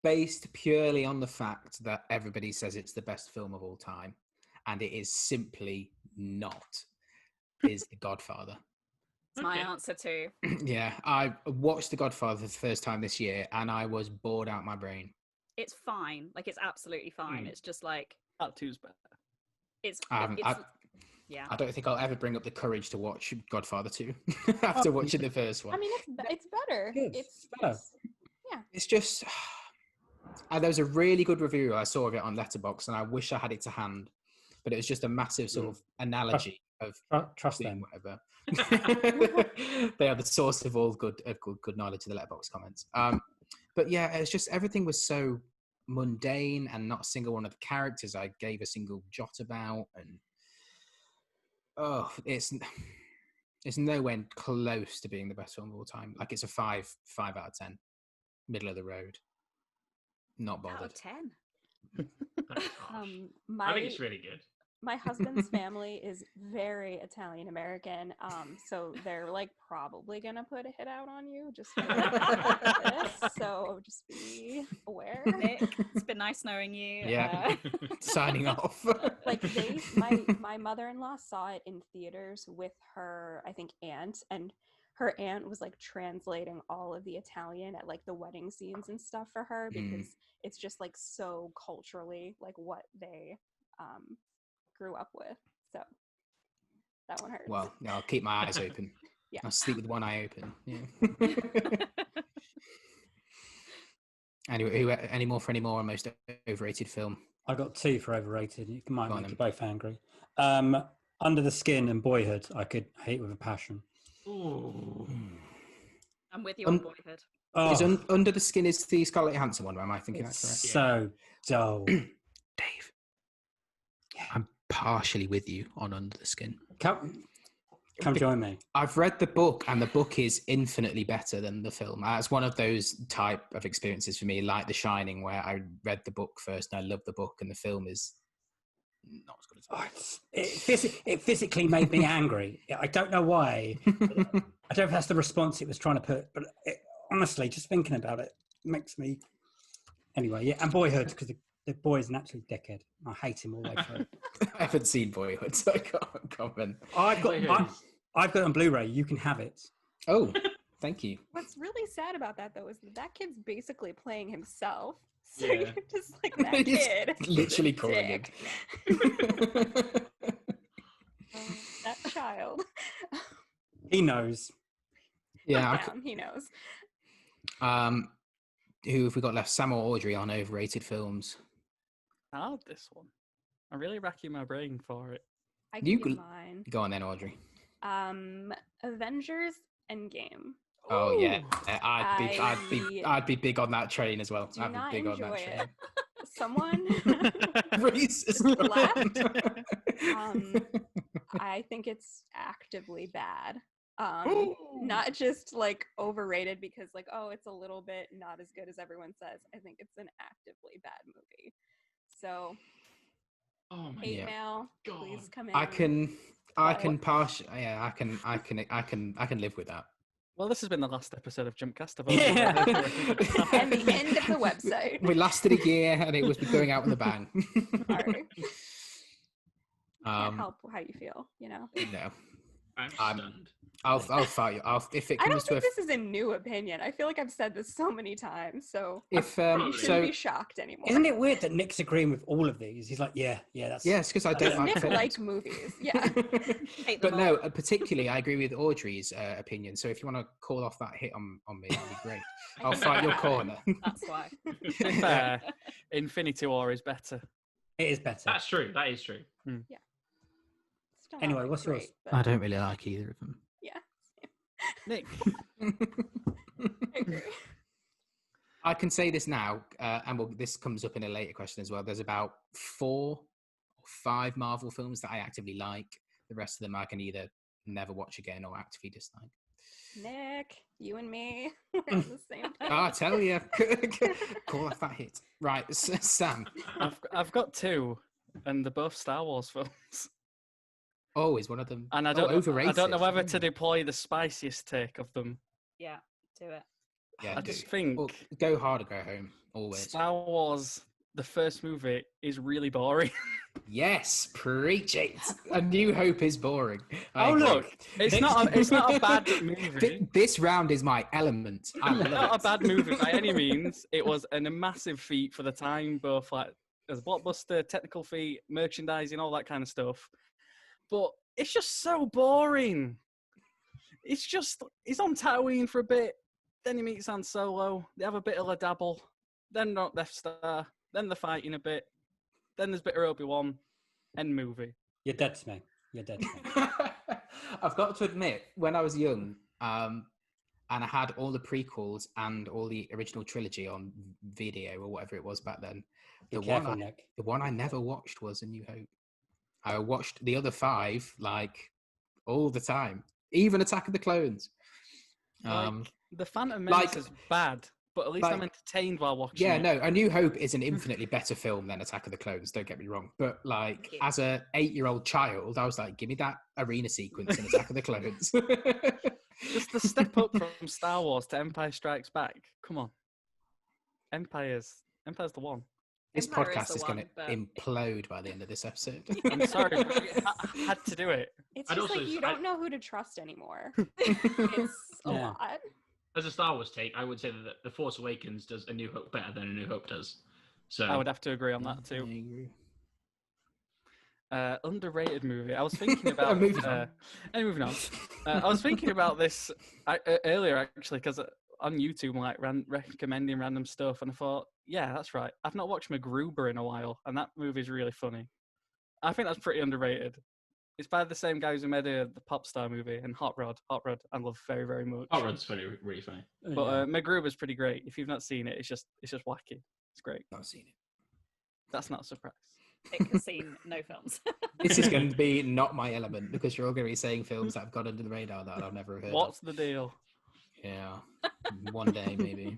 Based purely on the fact that everybody says it's the best film of all time, and it is simply not, is The Godfather. It's my answer too. Yeah, I watched The Godfather for the first time this year, and I was bored out my brain. It's fine. Like, it's absolutely fine. It's just like... Part 2's better. I don't think I'll ever bring up the courage to watch Godfather 2 after watching the first one. I mean, it's better. It's better. It's just... there was a really good review I saw of it on Letterboxd, and I wish I had it to hand, but it was just a massive sort of analogy of trust them. Whatever. They are the source of all good knowledge in the Letterboxd comments. But yeah, it's just everything was so mundane, and not a single one of the characters I gave a single jot about, and it's nowhere close to being the best film of all time. Like, it's a 5 out of 10, middle of the road. Not bothered. Out of 10. I think it's really good. My husband's family is very Italian American, so they're like probably gonna put a hit out on you just for this. So just be aware. Nick, it's been nice knowing you. Yeah, signing off. Like my mother-in-law saw it in theaters with her, I think, aunt, and her aunt was like translating all of the Italian at like the wedding scenes and stuff for her, because it's just like so culturally like what they grew up with. So that one hurts. Well, I'll keep my eyes open. Yeah, I'll sleep with one eye open. Yeah. Anyway, any more most overrated film? I got 2 for overrated. You might make you both angry. Under the Skin and Boyhood, I could hate with a passion. Ooh. I'm with you on Boyhood. Is Under the Skin is the Scarlett Johansson one? Am I thinking that's correct? So dull. Dave, I'm partially with you on Under the Skin. Come join me. I've read the book, and the book is infinitely better than the film. It's one of those type of experiences for me, like The Shining, where I read the book first and I loved the book, and the film is not as good as it physically made me angry. I don't know why. I don't know if that's the response it was trying to put, but honestly, just thinking about it makes me... Anyway, yeah, and Boyhood, because the boy is an absolute dickhead. I hate him all the way through. I haven't seen Boyhood, so I can't comment. I've got it on Blu-ray. You can have it. Oh, thank you. What's really sad about that, though, is that kid's basically playing himself. So Yeah. you're just like, that kid. Literally calling him. That child. He knows. Yeah. He knows. Who have we got left? Sam or Audrey on overrated films? I had this one. I'm really racking my brain for it. I can give mine. Go on then, Audrey. Avengers Endgame. Oh yeah, I'd be big on that train as well. Do I'd not be big enjoy on that it. train. Someone Reese is left. I think it's actively bad. Not just like overrated because like, oh, it's a little bit not as good as everyone says. I think it's an actively bad movie. So hate mail, please come in. I can live with that. Well, this has been the last episode of JumpCast. And the end of the website. We lasted a year and it was going out with a bang. Sorry. Can't help how you feel, you know? No. I'm stunned. I'll fight you. If it I comes don't think to this is a new opinion. I feel like I've said this so many times, so if you shouldn't be shocked anymore. Isn't it weird that Nick's agreeing with all of these? He's like, yeah, that's... Yes, because I don't like Nick films. like movies, yeah. But no, particularly I agree with Audrey's opinion. So if you want to call off that hit on me, that'd be great. I'll fight your corner. That's why. To be fair, Infinity War is better. It is better. That's true. That is true. Yeah. Anyway, what's yours? I don't really like either of them. Yeah. Nick. I agree. I can say this now, and this comes up in a later question as well. There's about 4 or 5 Marvel films that I actively like. The rest of them I can either never watch again or actively dislike. Nick, you and me, we're on the same page. I tell you, call off that hit. Right, Sam. I've got 2, and they're both Star Wars films. Oh, is one of them? And I don't know whether to deploy the spiciest take of them. Yeah, do it. Yeah, I just think go hard or go home. Always. Star Wars, the first movie, is really boring. Yes, preach it. A New Hope is boring. Look, it's not a bad movie. This round is my element. It's not a bad movie by any means. It was a massive feat for the time, both like as a blockbuster, technical feat, merchandising, all that kind of stuff. But it's just so boring. He's on Tatooine for a bit, then he meets Han Solo. They have a bit of a dabble, then not Death Star, then they're fighting a bit, then there's a bit of Obi-Wan, end movie. You're dead to me. I've got to admit, when I was young, and I had all the prequels and all the original trilogy on video or whatever it was back then, the one I never watched was A New Hope. I watched the other 5 like all the time, even Attack of the Clones. The Phantom Menace is bad, but at least I'm entertained while watching. Yeah, no, A New Hope is an infinitely better film than Attack of the Clones. Don't get me wrong, but as a 8-year-old child, I was like, give me that arena sequence in Attack of the Clones. Just the step up from Star Wars to Empire Strikes Back. Come on, Empire's the one. This podcast is going to implode by the end of this episode. I'm sorry, but I had to do it. It's just like you don't know who to trust anymore. It's a lot. As a Star Wars take, I would say that The Force Awakens does A New Hope better than A New Hope does. So I would have to agree on that too. I agree. Underrated movie. I was thinking about. Moving on. Moving on. I was thinking about this earlier actually because on YouTube, like recommending random stuff, and I thought, yeah, that's right. I've not watched MacGruber in a while, and that movie's really funny. I think that's pretty underrated. It's by the same guys who made the Pop Star movie and Hot Rod. I love very, very much. Hot Rod's really funny. But MacGruber's pretty great. If you've not seen it, it's just wacky. It's great. Not seen it. That's not a surprise. Nick has seen no films. This is going to be not my element because you're all going to be saying films that have gone under the radar that I've never heard What's the deal? Yeah, one day maybe.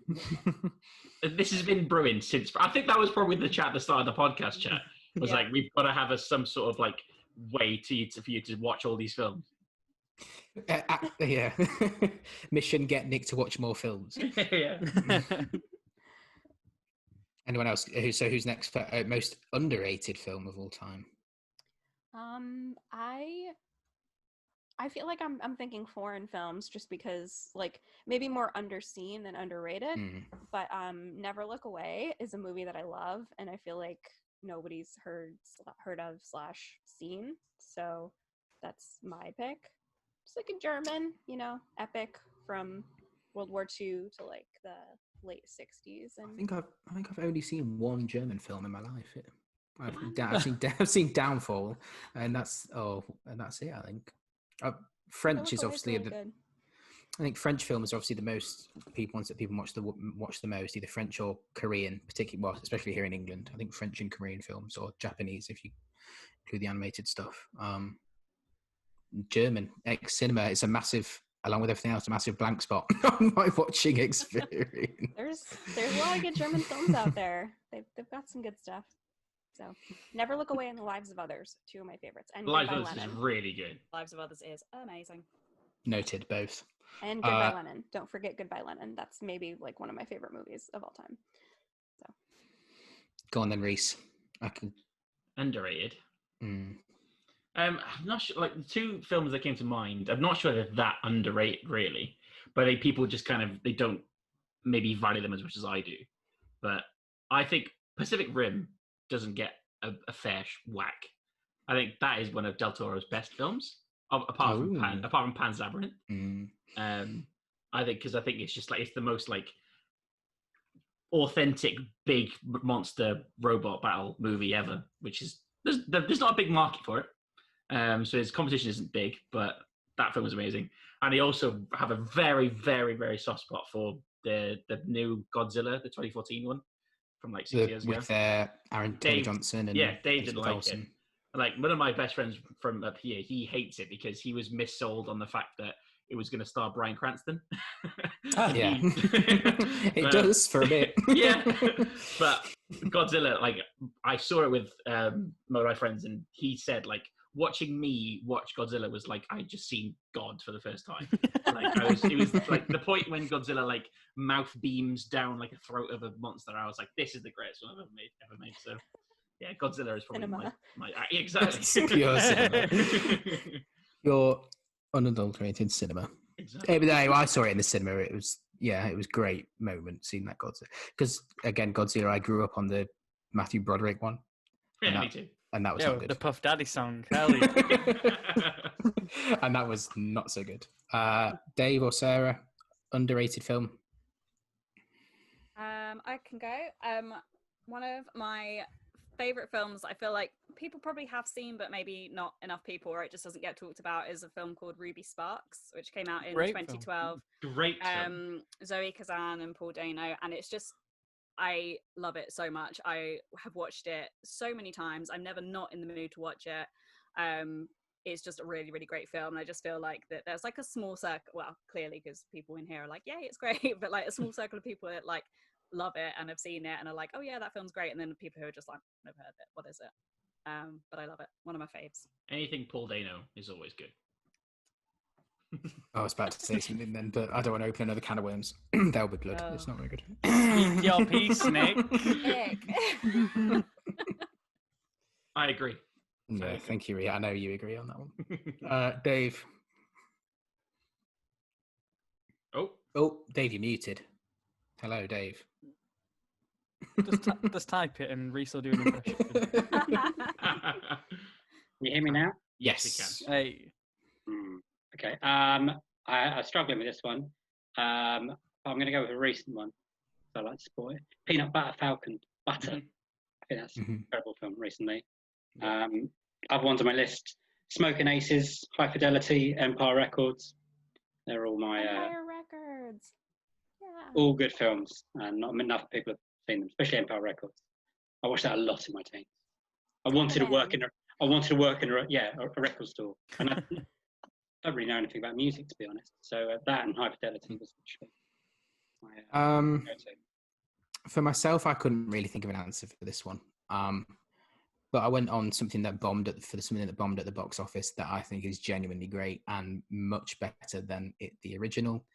This has been brewing since. I think that was probably the chat at the start of the podcast. Chat was like, we've got to have some sort of like way for you to watch all these films. Yeah. Mission: get Nick to watch more films. Yeah. Anyone else? Who's next for most underrated film of all time? I feel like I'm thinking foreign films just because like maybe more underseen than underrated. But Never Look Away is a movie that I love, and I feel like nobody's heard of / seen. So that's my pick. Just like a German, epic from World War II to like the late 60s. And I think I've only seen one German film in my life. I've seen Downfall, and that's it. I think French is obviously I think French film is obviously the most ones that people watch the most, either French or Korean, particularly, especially here in England. I think French and Korean films, or Japanese if you include the animated stuff. German cinema is a massive, along with everything else, a massive blank spot on my watching experience. There's a lot of good German films out there. They've got some good stuff. So, Never Look Away and The Lives of Others, 2 of my favorites. And Lives of Others is really good. Lives of Others is amazing. Noted, both. And Goodbye Lenin. Don't forget Goodbye Lenin. That's maybe like one of my favorite movies of all time. So, go on then, Reese. Underrated. I'm not sure. Like the two films that came to mind, I'm not sure they're that underrated, really. But people just kind of they don't maybe value them as much as I do. But I think Pacific Rim doesn't get a fair whack. I think that is one of Del Toro's best films, apart from Pan's Labyrinth. I think because I think it's just like it's the most like authentic big monster robot battle movie ever, which is there's not a big market for it. So his competition isn't big, but that film was amazing. And he also have a very, very, very soft spot for the new Godzilla, the 2014 one from like 6 years ago. With Aaron Taylor Johnson and Dave didn't like it. Like one of my best friends from up here, he hates it because he was missold on the fact that it was going to star Bryan Cranston. Yeah, it does for a bit. Yeah, but Godzilla, like I saw it with one of my friends, and he said like watching me watch Godzilla was like I just seen God for the first time. Like it was like the point when Godzilla like mouth beams down like a throat of a monster. I was like, this is the greatest one I've ever made. So yeah, Godzilla is probably my exactly pure cinema. Your unadulterated cinema. Exactly. But I saw it in the cinema. It was great moment seeing that Godzilla. Because again, Godzilla, I grew up on the Matthew Broderick one. Yeah, me too. And that was not good. The Puff Daddy song, hell yeah. And that was not so good. Dave or Sarah, underrated film? I can go. One of my favorite films I feel like people probably have seen, but maybe not enough people, or it just doesn't get talked about, is a film called Ruby Sparks, which came out in 2012. Great film. Zoe Kazan and Paul Dano, and it's just I love it so much. I have watched it so many times. I'm never not in the mood to watch it. It's just a really, really great film. And I just feel like that there's like a small circle, well, clearly because people in here are like, yeah, it's great. But like a small circle of people that like love it and have seen it and are like, oh yeah, that film's great. And then the people who are just like, I've heard of it. What is it? But I love it. One of my faves. Anything Paul Dano is always good. I was about to say something then, but I don't want to open another can of worms. There'll be blood. It's not very good. Your piece, Snake. I agree. No, thank you, Rhea. I know you agree on that one. Dave. Oh, Dave, you're muted. Hello, Dave. Just type it and Reese will do an impression. Can you hear me now? Yes. We can. Hey. Okay. I'm struggling with this one. I'm going to go with a recent one. So I like to support it. Peanut Butter Falcon. Butter. I think that's an incredible film recently. Other ones on my list: Smoking Aces, High Fidelity, Empire Records. They're all my Empire Records. Yeah. All good films, and not enough people have seen them, especially Empire Records. I watched that a lot in my teens. I wanted to work in a record store, and I don't really know anything about music, to be honest. So that and High Fidelity was actually my go-to. For myself, I couldn't really think of an answer for this one. But I went on something that bombed at the box office that I think is genuinely great and much better than the original,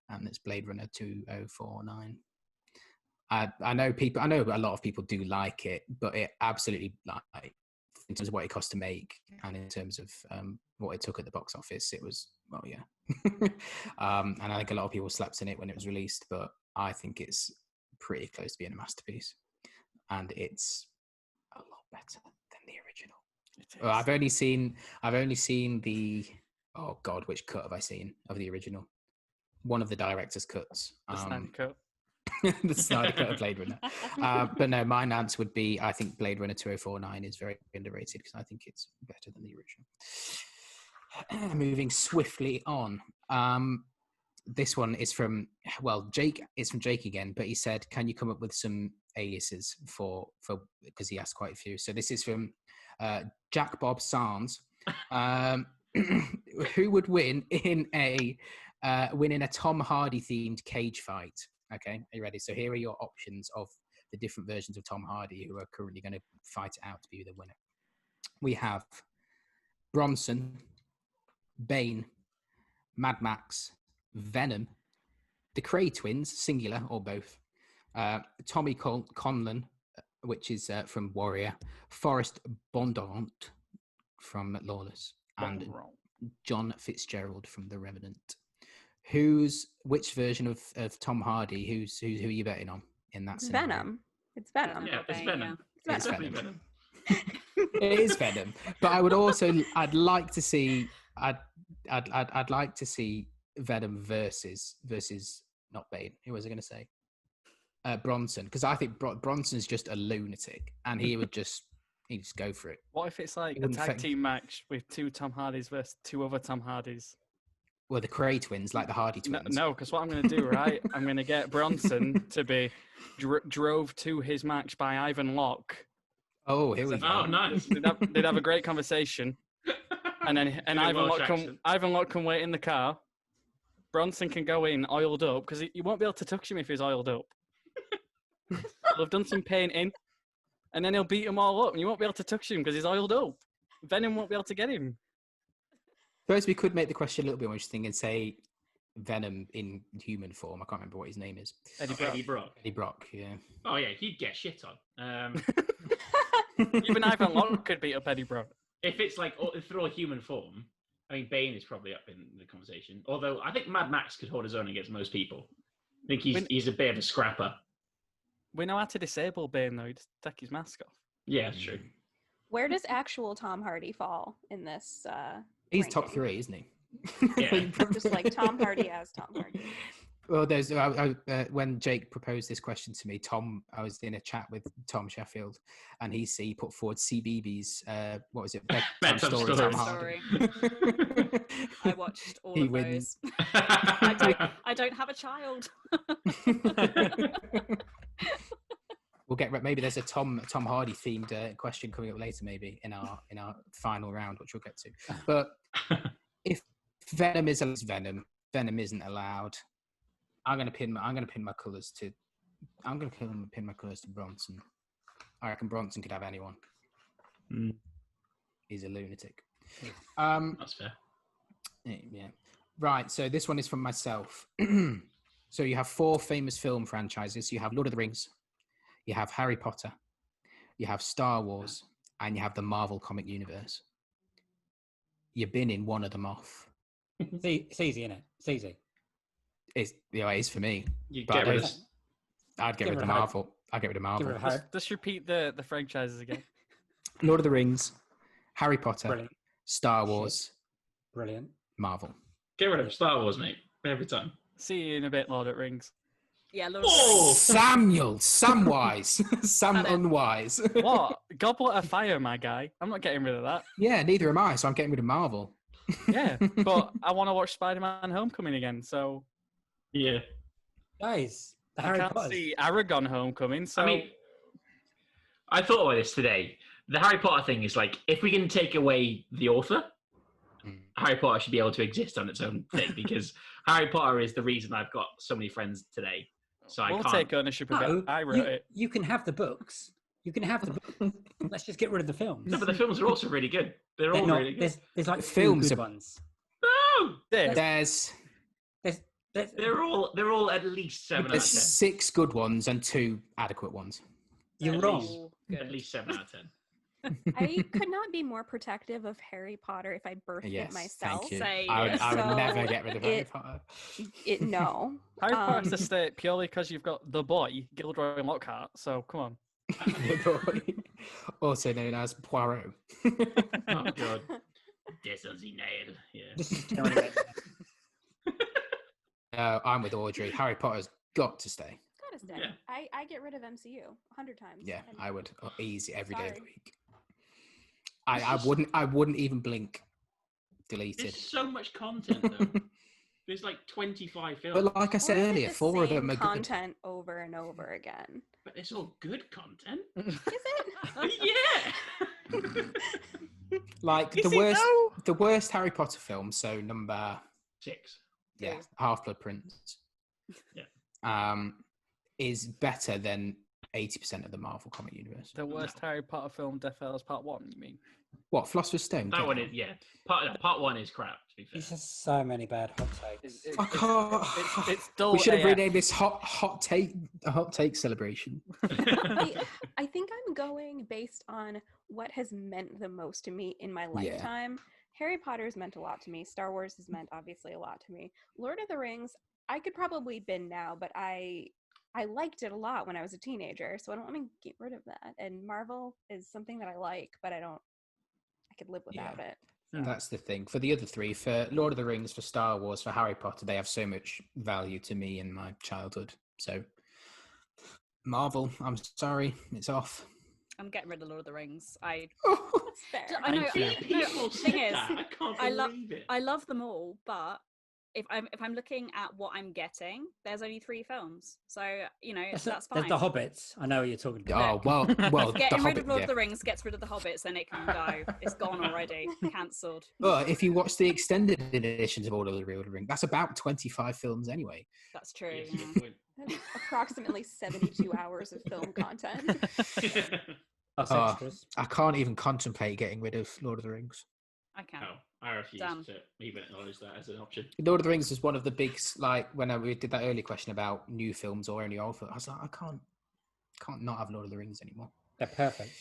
and it's Blade Runner 2049. I know a lot of people do like it, but it absolutely, like, in terms of what it cost to make and in terms of what it took at the box office, it was, well, yeah. And I think a lot of people slept in it when it was released, but I think it's pretty close to being a masterpiece, and it's a lot better than the original. Well, I've only seen the, oh God, which cut have I seen of the original? One of the director's cuts. The Snyder cut. The Snyder cut of Blade Runner. But no, my answer would be, I think Blade Runner 2049 is very underrated because I think it's better than the original. Moving swiftly on. This one is from, well, Jake. It's from Jake again, but he said, can you come up with some aliases for because he asked quite a few. So this is from Jack Bob Sands. Who would win in a Tom Hardy themed cage fight? Okay, are you ready? So here are your options of the different versions of Tom Hardy who are currently going to fight it out to be the winner. We have Bronson, Bane, Mad Max, Venom, the Cray twins, singular or both, Tommy Conlon, which is from Warrior, Forrest Bondant, from Lawless and John Fitzgerald from The Revenant. Which version of Tom Hardy? Who are you betting on in that scenario? Venom. It's Venom. Yeah, it's Venom. It's Venom. It is Venom. But I would also, I'd like to see Venom versus not Bane. Who was I going to say? Bronson, because I think Bronson's just a lunatic, and he'd just go for it. What if it's like a tag team match with 2 Tom Hardys versus 2 other Tom Hardys? Well, the Cray twins, like the Hardy twins. No, because what I'm going to do, right? I'm going to get Bronson to be drove to his match by Ivan Locke. Oh, here we go. Oh, nice. They'd have a great conversation, and Ivan Locke can wait in the car. Bronson can go in oiled up because you won't be able to touch him if he's oiled up. They've done some painting, and then he'll beat them all up, and you won't be able to touch him because he's oiled up. Venom won't be able to get him. Suppose we could make the question a little bit more interesting and say Venom in human form. I can't remember what his name is. Eddie Brock. Eddie Brock, yeah. Oh yeah, he'd get shit on. Even Ivan Locke could beat up Eddie Brock. If it's like if they're all human form, I mean Bane is probably up in the conversation. Although I think Mad Max could hold his own against most people. I think he's a bit of a scrapper. We know how to disable Bane though. Just take his mask off. Yeah, that's true. Where does actual Tom Hardy fall in this? He's ranking? top 3, isn't he? Yeah. Just like Tom Hardy as Tom Hardy. Well, there's when Jake proposed this question to me, I was in a chat with Tom Sheffield, and he put forward CBeebi's what was it? Bedtime Story. I watched all of those. I don't have a child. We'll get maybe there's a Tom Hardy themed question coming up later, maybe in our final round, which we'll get to. But if Venom is Venom isn't allowed. I'm gonna pin my colours to Bronson. I reckon Bronson could have anyone. He's a lunatic. That's fair. Yeah. Right. So this one is from myself. So you have 4 famous film franchises. You have Lord of the Rings, you have Harry Potter, you have Star Wars, and you have the Marvel comic universe. You're binning one of them off. It's easy, isn't it? It's easy. It is for me. I'd get rid of Marvel. I'd get rid of Marvel. Just repeat the franchises again. Lord of the Rings, Harry Potter, Brilliant. Star Wars, Brilliant. Marvel. Get rid of Star Wars, mate. Every time. See you in a bit, Lord of the Rings. Yeah, Lord of the Rings. Samwise, Sam Unwise. What? Goblet of Fire, my guy. I'm not getting rid of that. Yeah, neither am I. So I'm getting rid of Marvel. Yeah, but I want to watch Spider-Man: Homecoming again. So yeah, guys, I can't see Aragon Homecoming. So I mean, I thought about this today. The Harry Potter thing is like, if we can take away the author, Harry Potter should be able to exist on its own thing, because Harry Potter is the reason I've got so many friends today. So we'll I can't take ownership of it. I wrote it. You can have the books. You can have the books. Let's just get rid of the films. No, but the films are also really good. They're all really good. There's like films good ones. No, there's they're all at least 7 out of 10. 6 good ones and 2 adequate ones. You're wrong. At least 7 out of 10. I could not be more protective of Harry Potter if I birthed it myself. Thank you. I would never get rid of Harry Potter. No. Harry Potter's the state purely because you've got the boy, Gilderoy Lockhart. So come on. Also known as Poirot. Oh god. This is the nail. Yeah. I'm with Audrey. Harry Potter's got to stay. Gotta stay. Yeah. I get rid of MCU 100 times. Yeah, I would. Easy every day of the week. I wouldn't even blink. Deleted. There's so much content though. There's like 25 films. But like I said earlier, 4 of them are content over and over again. But it's all good content. Is it? Yeah. Like the worst Harry Potter film, so number 6. Yeah, Half-Blood Prince. Yeah. Is better than 80% of the Marvel comic universe. The worst Harry Potter film, Death Fellows Part 1, you mean? What, Philosopher's Stone? That one is, yeah. Part 1 is crap, to be fair. There's just so many bad hot takes. I can't. It's dull. We should have renamed this hot take celebration. I think I'm going based on what has meant the most to me in my lifetime. Harry Potter's meant a lot to me. Star Wars has meant obviously a lot to me. Lord of the Rings, I could probably bin now, but I liked it a lot when I was a teenager, so I don't want to get rid of that. And Marvel is something that I like, but I could live without it. So. That's the thing. For the other three, for Lord of the Rings, for Star Wars, for Harry Potter, they have so much value to me in my childhood. So Marvel, I'm sorry, it's off. I'm getting rid of Lord of the Rings. That's fair. I know. People thing is, I can't believe it. I love them all, but if I'm looking at what I'm getting, there's only 3 films, so that's fine. There's the Hobbits. I know what you're talking about. Oh well. Getting rid of Lord of the Rings gets rid of the Hobbits, then it can go. It's gone already. Cancelled. Well, if you watch the extended editions of Lord of the Rings, that's about 25 films anyway. That's true. That's approximately 72 hours of film content. That's extras. I can't even contemplate getting rid of Lord of the Rings. I can. Oh, I refuse to even acknowledge that as an option. Lord of the Rings is one of the big, like when we did that earlier question about new films or only old films, I was like, I can't not have Lord of the Rings anymore. They're perfect.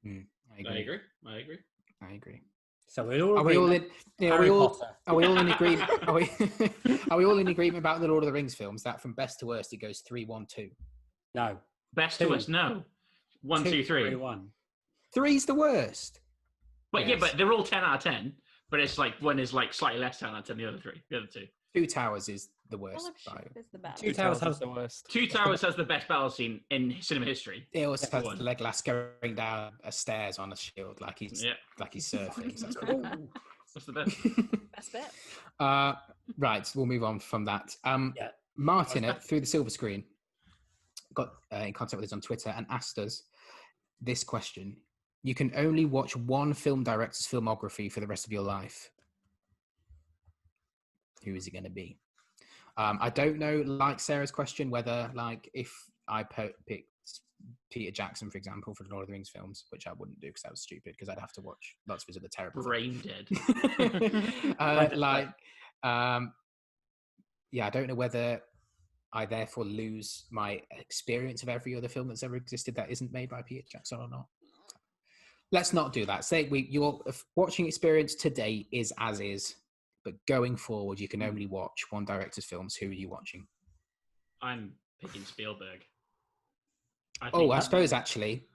I agree. So we're all are we all in agreement? Are we all in agreement about the Lord of the Rings films? That from best to worst, it goes 3-1-2. No. Best to worst, no. 1, 2, 3. 3-1. 3's the worst. But yeah, but they're all 10 out of 10. But it's like one is like slightly less 10 out of 10 than the other 3. The other 2. Two Towers is the worst. Is the best. Two Towers has the worst. Two Towers has the best battle scene in cinema history. It also has Legolas going down a stairs on a shield like he's surfing. So that's the best. Best bit. Right, we'll move on from that. Martin at Through the Silver Screen got in contact with us on Twitter and asked us this question. You can only watch one film director's filmography for the rest of your life. Who is it going to be? I don't know, like Sarah's question, whether like if I picked Peter Jackson, for example, for the Lord of the Rings films, which I wouldn't do because that was stupid, because I'd have to watch lots of his other terrible Brain dead. I don't know whether I therefore lose my experience of every other film that's ever existed that isn't made by Peter Jackson or not. Let's not do that. Say your watching experience today is as is, but going forward, you can only watch one director's films. Who are you watching? I'm picking Spielberg. I suppose actually,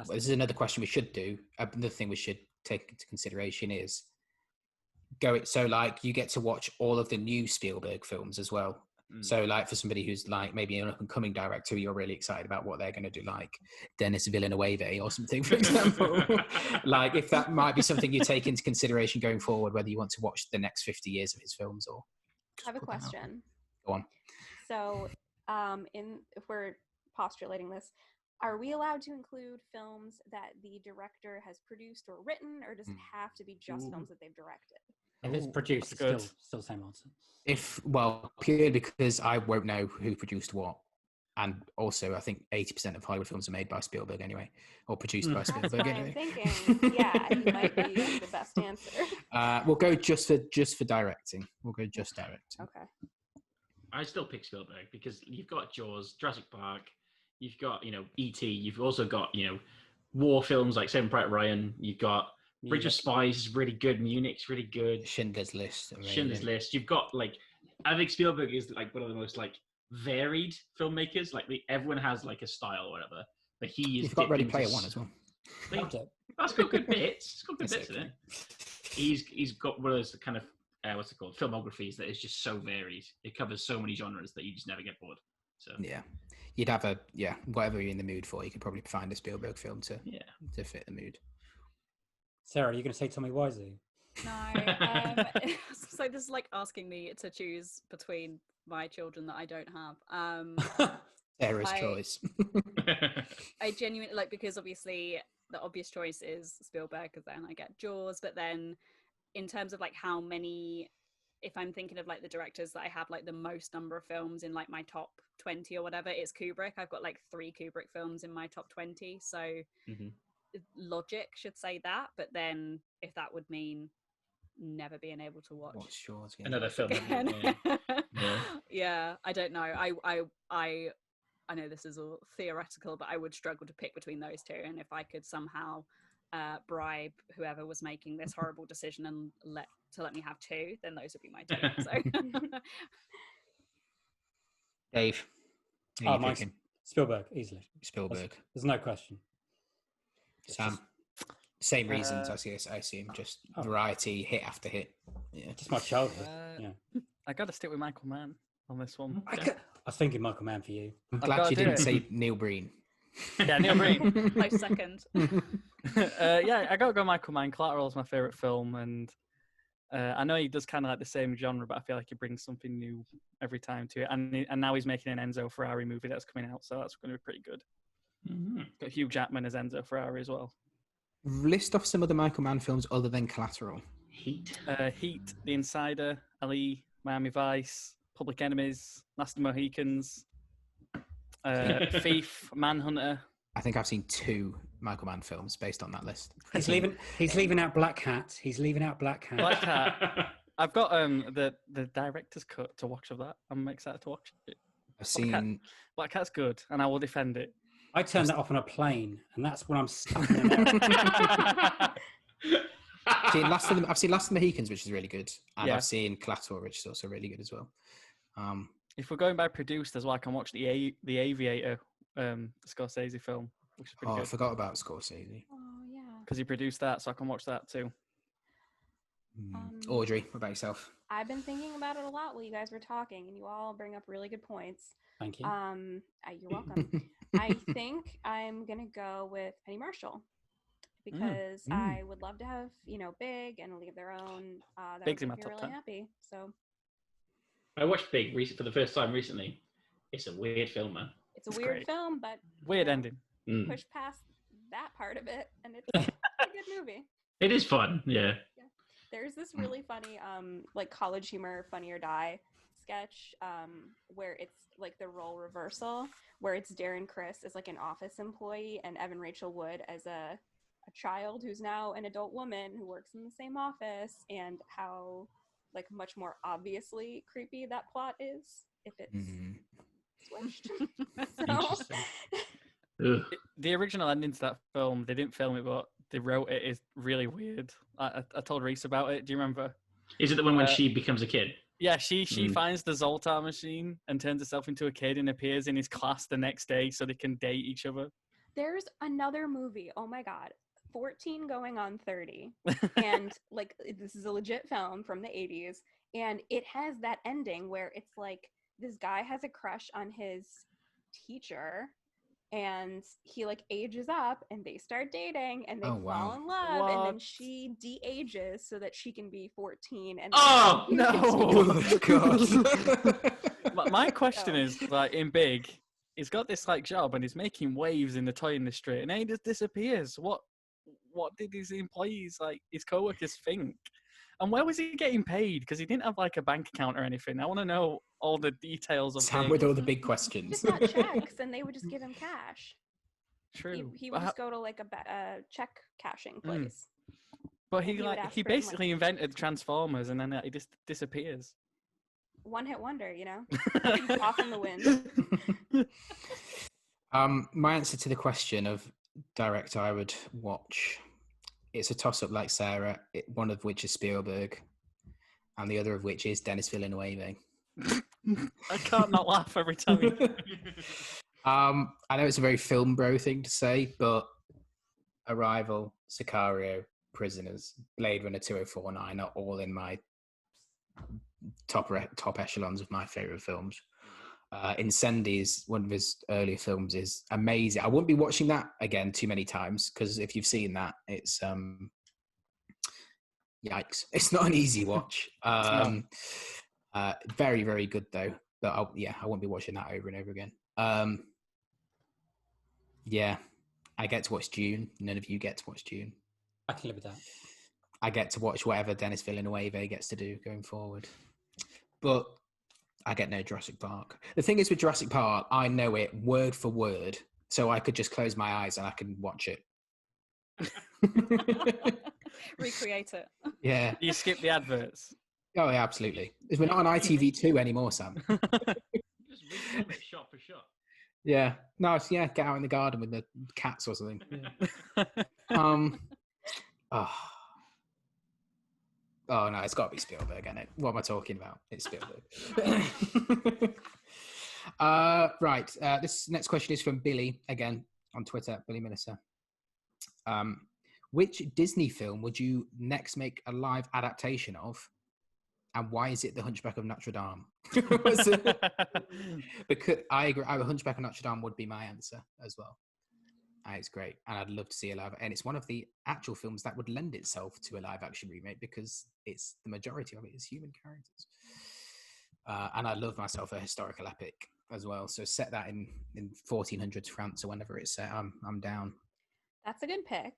this is another question we should do. Another thing we should take into consideration is so like you get to watch all of the new Spielberg films as well. So like for somebody who's like maybe an up and coming director, you're really excited about what they're going to do, like Denis Villeneuve or something, for example. Like if that might be something you take into consideration going forward, whether you want to watch the next 50 years of his films or. I have a question. Go on. So if we're postulating this, are we allowed to include films that the director has produced or written, or does it have to be just films that they've directed? If it's produced, it's still the same answer. Purely because I won't know who produced what. And also, I think 80% of Hollywood films are made by Spielberg anyway, or produced by Spielberg That's anyway. I'm thinking, you might be the best answer. We'll go just for directing. We'll go just directing. Okay. I still pick Spielberg because you've got Jaws, Jurassic Park, you've got, E.T., you've also got, war films like Saving Private Ryan, you've got Bridge of Spies is really good. Munich's really good. Schindler's List. Amazing. Schindler's List. You've got I think Spielberg is like one of the most varied filmmakers. Everyone has a style or whatever, but he is. You've got Ready Player One as well. That's got good bits. It's got good bits in it. He's got one of those kind of what's it called, filmographies that is just so varied. It covers so many genres that you just never get bored. So yeah, you'd have whatever you're in the mood for, you could probably find a Spielberg film to fit the mood. Sarah, are you going to say Tommy Wiseau? No. So this is like asking me to choose between my children that I don't have. Sarah's choice. I genuinely because obviously the obvious choice is Spielberg, because then I get Jaws. But then in terms of how many, if I'm thinking of the directors that I have the most number of films in my top 20 or whatever, it's Kubrick. I've got 3 Kubrick films in my top 20. So. Mm-hmm. Logic should say that, but then if that would mean never being able to watch another film I don't know. I know this is all theoretical, but I would struggle to pick between those two, and if I could somehow bribe whoever was making this horrible decision and let me have 2, then those would be my 2. So, Dave, Mike, Spielberg, easily. Spielberg. There's no question. Sam, same reasons. I assume just variety, hit after hit. Yeah, just my childhood. I got to stick with Michael Mann on this one. I was thinking Michael Mann for you. I'm glad you didn't say Neil Breen. Yeah, Neil Breen. Close second. Yeah, I got to go Michael Mann. Collateral is my favourite film, and I know he does kind of like the same genre, but I feel like he brings something new every time to it. And now he's making an Enzo Ferrari movie that's coming out, so that's going to be pretty good. Mm-hmm. Got Hugh Jackman as Enzo Ferrari as well. List off some other Michael Mann films other than Collateral. Heat, The Insider, Ali, Miami Vice, Public Enemies, Last of the Mohicans, Thief, Manhunter. I think I've seen 2 Michael Mann films based on that list. He's leaving out Black Hat. Black Hat. I've got the director's cut to watch of that. I'm excited to watch it. I've seen Black Hat's good, and I will defend it. I turned that off on a plane, and that's when I'm stuck in America. I've seen Last of the Mohicans, which is really good, and I've seen Collateral, which is also really good as well. If we're going by produced as well, I can watch the Aviator, Scorsese film, which is pretty good. I forgot about Scorsese. Oh yeah. Because he produced that, so I can watch that too. Audrey, what about yourself? I've been thinking about it a lot while you guys were talking, and you all bring up really good points. Thank you. You're welcome. I think I'm gonna go with Penny Marshall because I would love to have Big and Leave Their Own. That Big's would in my make me top really 10. happy. So I watched Big for the first time recently. It's a weird film, man. it's a weird film, but weird ending. Push past that part of it, and it's a good movie. It is fun, yeah. There's this really funny, like College Humor, Funny or Die sketch, where it's like the role reversal, where it's Darren Criss as like an office employee and Evan Rachel Wood as a child who's now an adult woman who works in the same office, and how like much more obviously creepy that plot is if it's switched. The original ending to that film, they didn't film it, but they wrote it, is really weird. I told Reese about it. Do you remember? Is it the one when she becomes a kid? Yeah, she finds the Zoltar machine and turns herself into a kid and appears in his class the next day so they can date each other. There's another movie, oh my god, 14 going on 30, and like this is a legit film from the 80s, and it has that ending where it's like this guy has a crush on his teacher, and he like ages up and they start dating and they fall in love, and then she de-ages so that she can be 14 and My question is, like, in Big, he's got this like job and he's making waves in the toy industry, and then he just disappears. What did his employees, like his co-workers, think? And where was he getting paid? Because he didn't have like a bank account or anything. I want to know all the details of Sam with all the big questions. He just got checks, and they would just give him cash. True. He would just go to like a check cashing place. But he basically invented Transformers, and then he just disappears. One hit wonder, off in the wind. My answer to the question of director I would watch, it's a toss-up like Sarah, one of which is Spielberg, and the other of which is Denis Villeneuve. I can't not laugh every time. I know it's a very film bro thing to say, but Arrival, Sicario, Prisoners, Blade Runner 2049 are all in my top echelons of my favourite films. Incendies, one of his earlier films, is amazing. I wouldn't be watching that again too many times, because if you've seen that, it's yikes. It's not an easy watch. Very, very good though. But I won't be watching that over and over again. I get to watch Dune. None of you get to watch Dune. I can live with that. I get to watch whatever Denis Villeneuve gets to do going forward. But I get no Jurassic Park. The thing is with Jurassic Park, I know it word for word, so I could just close my eyes and I can watch it. Recreate it. Yeah. You skip the adverts. Oh, yeah, absolutely. We're not on ITV2 anymore, Sam. Just recap it shot for shot. Yeah. No, get out in the garden with the cats or something. Oh no, it's got to be Spielberg, isn't it? What am I talking about? It's Spielberg. Right. This next question is from Billy again on Twitter, Billy Minister. Which Disney film would you next make a live adaptation of, and why is it The Hunchback of Notre Dame? Because I agree, Hunchback of Notre Dame would be my answer as well. It's great, and I'd love to see a live. And it's one of the actual films that would lend itself to a live-action remake because it's the majority of it is human characters. And I love myself a historical epic as well. So set that in 1400s France or whenever it's set. I'm down. That's a good pick.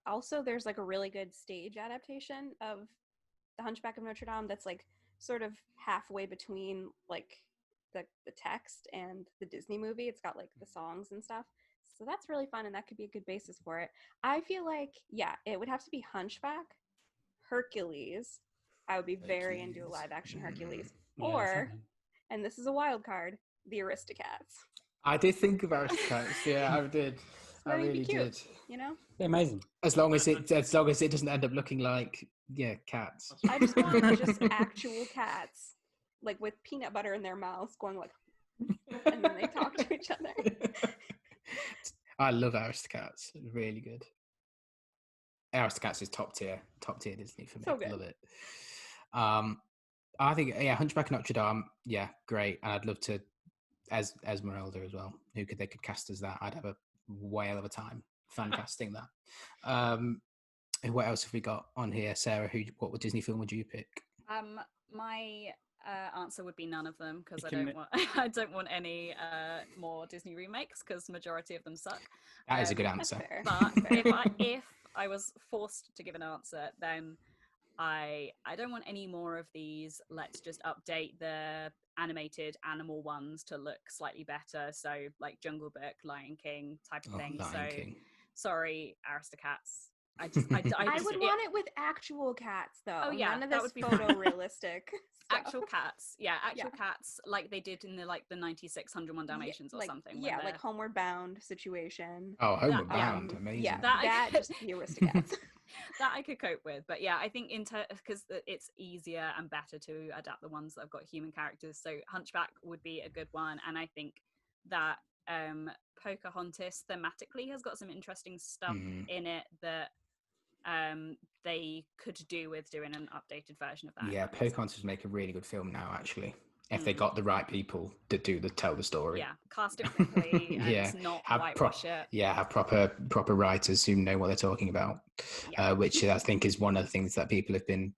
Also, there's like a really good stage adaptation of The Hunchback of Notre Dame that's like sort of halfway between like the text and the Disney movie. It's got like the songs and stuff. So that's really fun, and that could be a good basis for it. I feel like, yeah, it would have to be Hunchback, Hercules. I would be very into a live-action Hercules. Or, and this is a wild card, the Aristocats. I did think of Aristocats. Yeah, I did. I really did. You know, they're amazing. As long as it doesn't end up looking like cats. I just want just actual cats, like with peanut butter in their mouths, going like, and then they talk to each other. I love Aristocats. Really good. Aristocats is top tier Disney for me. So good. Love it. I think Hunchback of Notre Dame. Yeah, great. And I'd love to Esmeralda as well. They could cast as that. I'd have a whale of a time fan casting that. What else have we got on here, Sarah? What Disney film would you pick? My answer would be none of them because I don't want any more Disney remakes because the majority of them suck. That is a good answer. But if I was forced to give an answer, then I don't want any more of these. Let's just update the animated animal ones to look slightly better. So like Jungle Book, Lion King type of thing. Lion King. Sorry, Aristocats. I would want it with actual cats though. Oh yeah, none of this photorealistic. Actual cats, cats like they did in the 96 101 Dalmatians or something. Yeah, like Homeward Bound situation. Oh, Homeward Bound, amazing. Yeah, that just the Aristocats. That I could cope with, but yeah, I think because it's easier and better to adapt the ones that have got human characters. So Hunchback would be a good one, and I think that Pocahontas thematically has got some interesting stuff in it that they could do with doing an updated version of that. Yeah, Pocahontas would make a really good film now, actually, if they got the right people to tell the story. Yeah, cast it quickly and not whitewash it. Yeah, have proper writers who know what they're talking about, which I think is one of the things that people have been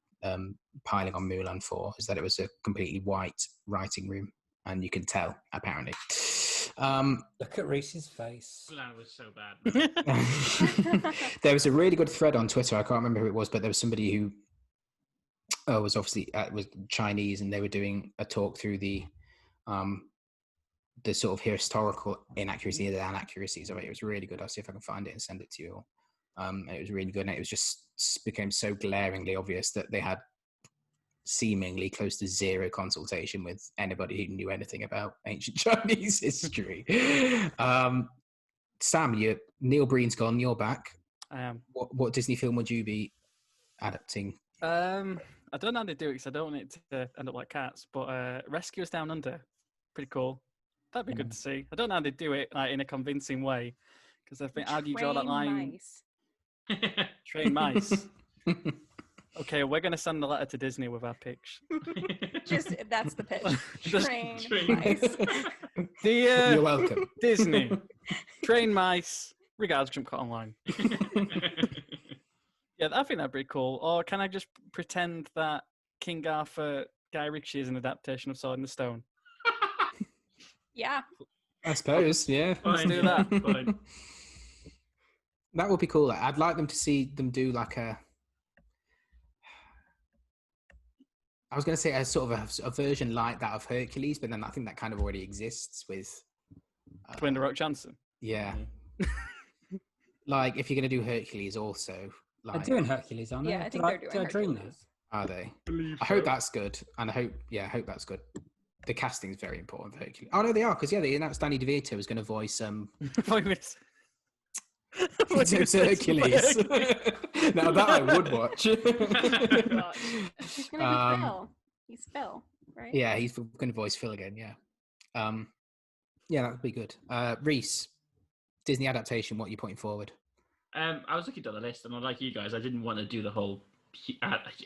piling on Mulan for, is that it was a completely white writing room, and you can tell, apparently. Look at Reese's face. That was so bad. There was a really good thread on Twitter. I can't remember who it was, but there was somebody who was obviously was Chinese, and they were doing a talk through the sort of historical inaccuracies and inaccuracies of it. It was really good. I'll see if I can find it and send it to you all. It was really good, and it was just became so glaringly obvious that they had seemingly close to zero consultation with anybody who knew anything about ancient Chinese history. Sam, Neil Breen's gone, you're back. I am. What Disney film would you be adapting? I don't know how to do it because I don't want it to end up like Cats, but Rescuers Down Under, pretty cool. That'd be good to see. I don't know how to do it in a convincing way because I think, how do you draw that line? Train mice. Okay, we're going to send a letter to Disney with our pitch. That's the pitch. Train mice. You're welcome. Disney. Train mice. Regards, JumpCut Online. Yeah, I think that'd be cool. Or can I just pretend that King Arthur Guy Ritchie is an adaptation of Sword in the Stone? Yeah. I suppose, yeah. Let's do that. Fine. That would be cool. I'd like them to see them do like I was going to say a sort of a version like that of Hercules, but then I think that kind of already exists with Dwayne The Rock Johnson. Yeah. Like if you're going to do Hercules also. Like, they're doing Hercules, aren't they? Yeah, I think they're doing Hercules. Are they? I hope that's good. And I hope that's good. The casting is very important for Hercules. Oh, no, they are, because, they announced Danny DeVito was going to voice... It's Hercules. Now that I would watch. He's gonna be Phil. He's Phil, right? Yeah, he's going to voice Phil again. Yeah, yeah, that would be good. Reese, Disney adaptation. What are you putting forward? I was looking down the list, and like you guys, I didn't want to do the whole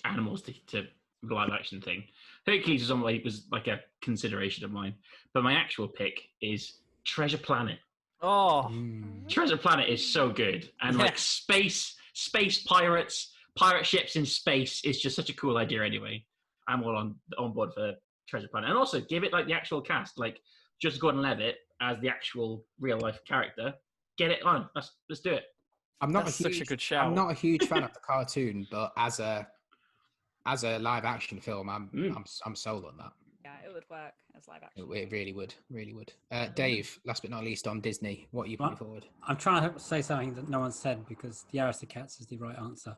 animals to live action thing. Hercules was like a consideration of mine, but my actual pick is Treasure Planet. Oh, Treasure Planet is so good, and like space pirates, pirate ships in space is just such a cool idea. Anyway, I'm all on board for Treasure Planet, and also give it like the actual cast, like just Gordon-Levitt as the actual real life character. Get it on. Let's do it. Such a good shout. I'm not a huge fan of the cartoon, but as a live action film, I'm sold on that. Yeah, it would work as live action. It really would. Dave, last but not least, on Disney, what are you putting forward? I'm trying to say something that no one said because the Aristocats is the right answer.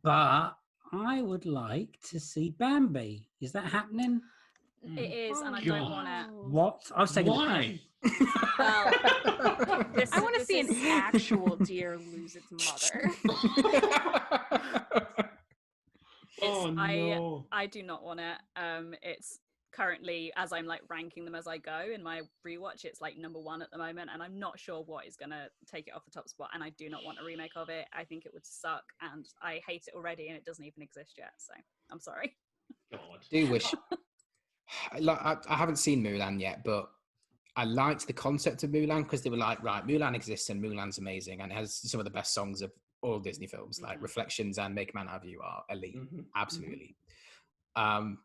But I would like to see Bambi. Is that happening? It is, and I don't want it. What? I was saying why? Well, I want to see an actual deer lose its mother. I do not want it. It's currently, as I'm like ranking them as I go in my rewatch, it's like number 1 at the moment, and I'm not sure what is gonna take it off the top spot. And I do not want a remake of it. I think it would suck, and I hate it already, and it doesn't even exist yet. So I'm sorry. God. Do wish. I haven't seen Mulan yet, but I liked the concept of Mulan because they were like, right, Mulan exists and Mulan's amazing and has some of the best songs of all Disney films, like Reflections and Make a Man Out of You are elite, absolutely. But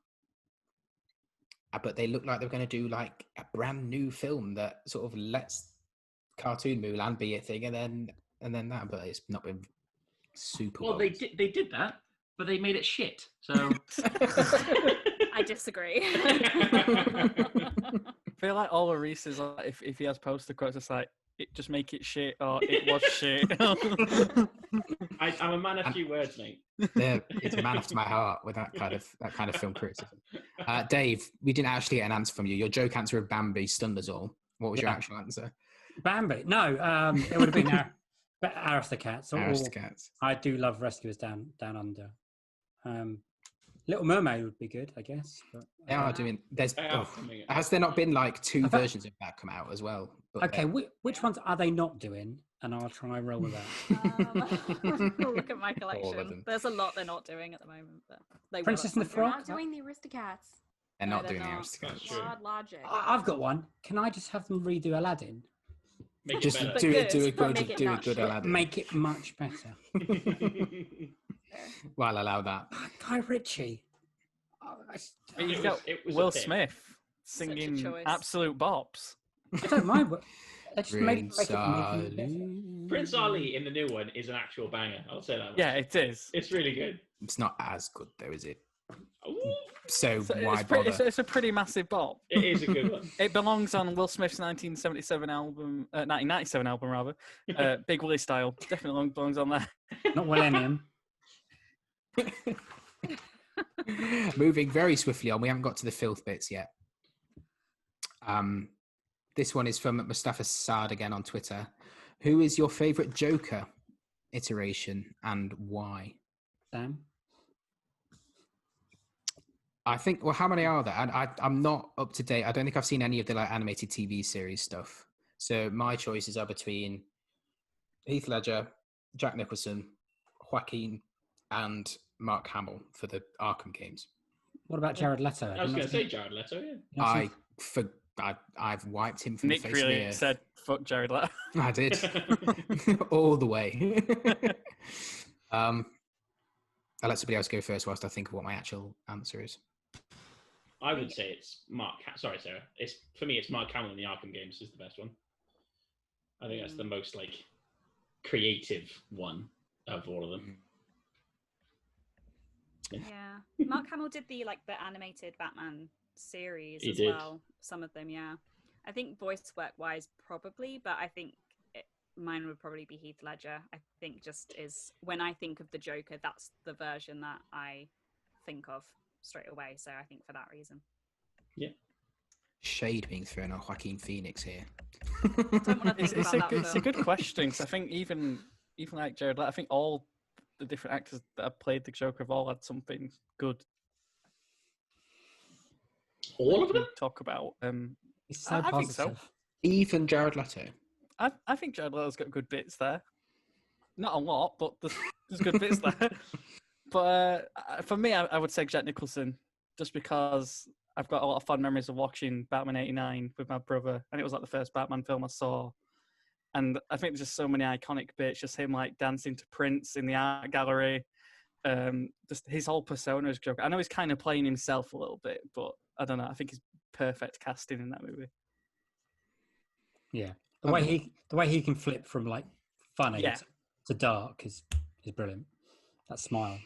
they look like they're going to do like a brand new film that sort of lets cartoon Mulan be a thing, and then that, but it's not been super. Well, they did that, but they made it shit. So I disagree. I feel like all of Reese is like, if he has poster quotes, it's like, just make it shit or it was shit. I'm a man of few words, mate. It's a man after my heart with that kind of film criticism. Dave, we didn't actually get an answer from you. Your joke answer of Bambi stunned us all. What was your actual answer? Bambi? No, it would have been Aristocats. Aristocats. I do love Rescuers Down Under. Little Mermaid would be good, I guess. But, they are doing. Has there not been like 2 versions of that come out as well? Okay, which ones are they not doing? And I'll try and roll with that. Look at my collection. There's a lot they're not doing at the moment. But they Princess and the Frog? They're not doing the Aristocats. They're not doing the Aristocats. Broad logic. I've got one. Can I just have them redo Aladdin? Just do a good Aladdin. Make it much better. Well, I'll allow that. Guy Ritchie. You've got Will Smith singing absolute bops. I don't mind, but Prince Ali in the new one is an actual banger. I'll say that one. Yeah, it is. It's really good. It's not as good though, is it? Ooh. So why bother? It's a pretty massive bop. It is a good one. It belongs on Will Smith's 1997 album, 1997 album rather, Big Willie Style. Definitely belongs on there. Not Millennium. Moving very swiftly on, we haven't got to the filth bits yet. This one is from Mustafa Saad again on Twitter. Who is your favourite Joker iteration and why? Sam? I think, well, how many are there? And I'm not up to date. I don't think I've seen any of the like animated TV series stuff. So my choices are between Heath Ledger, Jack Nicholson, Joaquin, and Mark Hamill for the Arkham games. What about Jared Leto? I was going to say Jared Leto, yeah. I've wiped him from Nick the face really of the earth. said, fuck Jared Leto. I did. All the way. I'll let somebody else go first whilst I think of what my actual answer is. I would say it's Mark. Sorry, Sarah. For me, it's Mark Hamill in the Arkham games is the best one. I think that's the most like creative one of all of them. Yeah, Mark Hamill did the animated Batman series as well. Some of them, yeah. I think voice work wise, probably, but I think mine would probably be Heath Ledger. I think just is when I think of the Joker, that's the version that I think of straight away. So I think for that reason. Yeah. Shade being thrown on Joaquin Phoenix here. don't want to think about that film. It's a good question, because I think even like Jared Leto, I think all the different actors that have played the Joker have all had something good. All of them? Talk about. So I think so. Even Jared Leto. I think Jared Leto's got good bits there. Not a lot, but there's good bits there. But for me, I would say Jack Nicholson, just because I've got a lot of fond memories of watching Batman '89 with my brother, and it was like the first Batman film I saw. And I think there's just so many iconic bits, just him like dancing to Prince in the art gallery. Just his whole persona is Joker. I know he's kind of playing himself a little bit, but I don't know. I think he's perfect casting in that movie. Yeah, the way he can flip from like funny to dark is brilliant. That smile.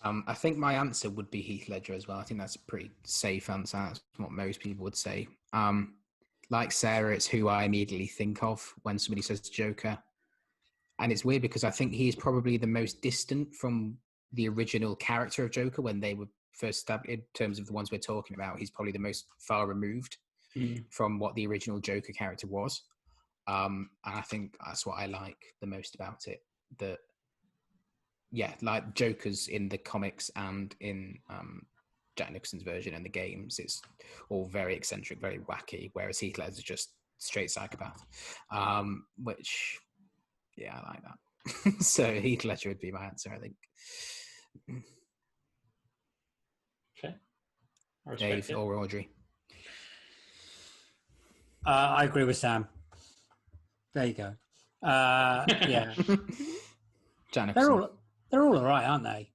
I think my answer would be Heath Ledger as well. I think that's a pretty safe answer. That's what most people would say. Like Sarah, it's who I immediately think of when somebody says Joker. And it's weird because I think he's probably the most distant from the original character of Joker when they were first established. In terms of the ones we're talking about, he's probably the most far removed from what the original Joker character was. And I think that's what I like the most about it. That, yeah, like Joker's in the comics and in Jack Nicholson's version and the games, it's all very eccentric, very wacky, whereas Heath Ledger's just straight psychopath. Which, yeah, I like that. So Heath Ledger would be my answer, I think. Okay. Dave or Audrey? I agree with Sam. There you go. Yeah. Jack Nicholson. They're all right, aren't they?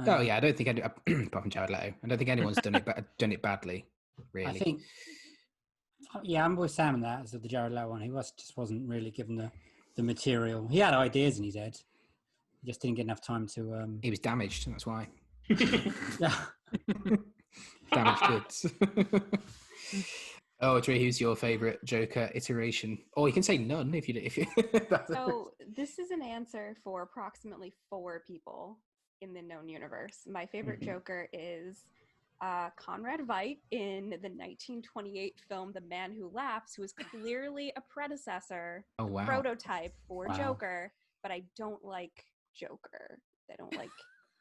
Oh yeah, I don't think apart from Jared Leto, I don't think anyone's done it badly. Really, I think. Yeah, I'm with Sam on that. As the Jared Leto one, he just wasn't really given the material. He had ideas in his head, he just didn't get enough time to. He was damaged. That's why. Yeah. Damaged goods. Audrey, who's your favourite Joker iteration? Or you can say none if you. So this is an answer for approximately 4 people in the known universe. My favorite Joker is Conrad Veidt in the 1928 film The Man Who Laughs, who is clearly a predecessor, prototype for Joker, but I don't like Joker. I don't like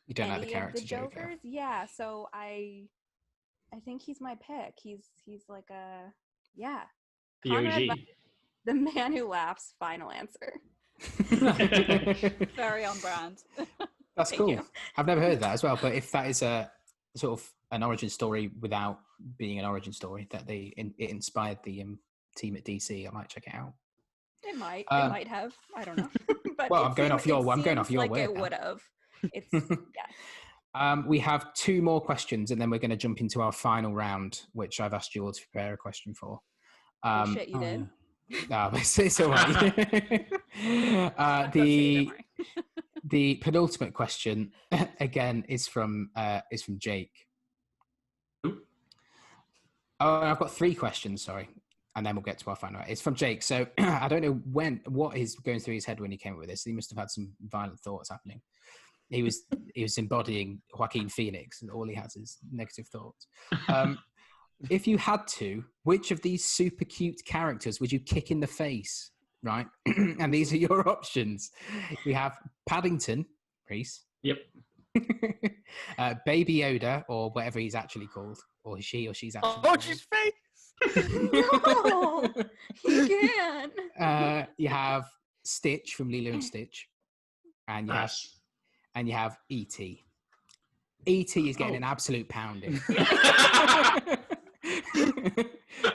you don't any like the character of the Jokers. Joker. Yeah, so I think he's my pick. He's like a Conrad Veidt, The Man Who Laughs, final answer. Very on brand. That's cool. I've never heard that as well, but if that is a sort of an origin story without being an origin story, that it inspired the team at DC, I might check it out. It might have. I don't know. But well, I'm going off your word. It would have. It's yeah. We have 2 more questions, and then we're going to jump into our final round, which I've asked you all to prepare a question for. Shit, you did. No, it's all right. The penultimate question again is from Jake. Oh, I've got 3 questions. Sorry, and then we'll get to our final. It's from Jake. So I don't know what is going through his head when he came up with this. He must have had some violent thoughts happening. He was embodying Joaquin Phoenix, and all he has is negative thoughts. If you had to, which of these super cute characters would you kick in the face? Right, and these are your options. We have Paddington, Reese. Yep. Baby Yoda, or whatever he's actually called, or she's actually. Oh, his face! No, he can. You have Stitch from Lilo and Stitch, and you have E.T. E.T. is getting an absolute pounding.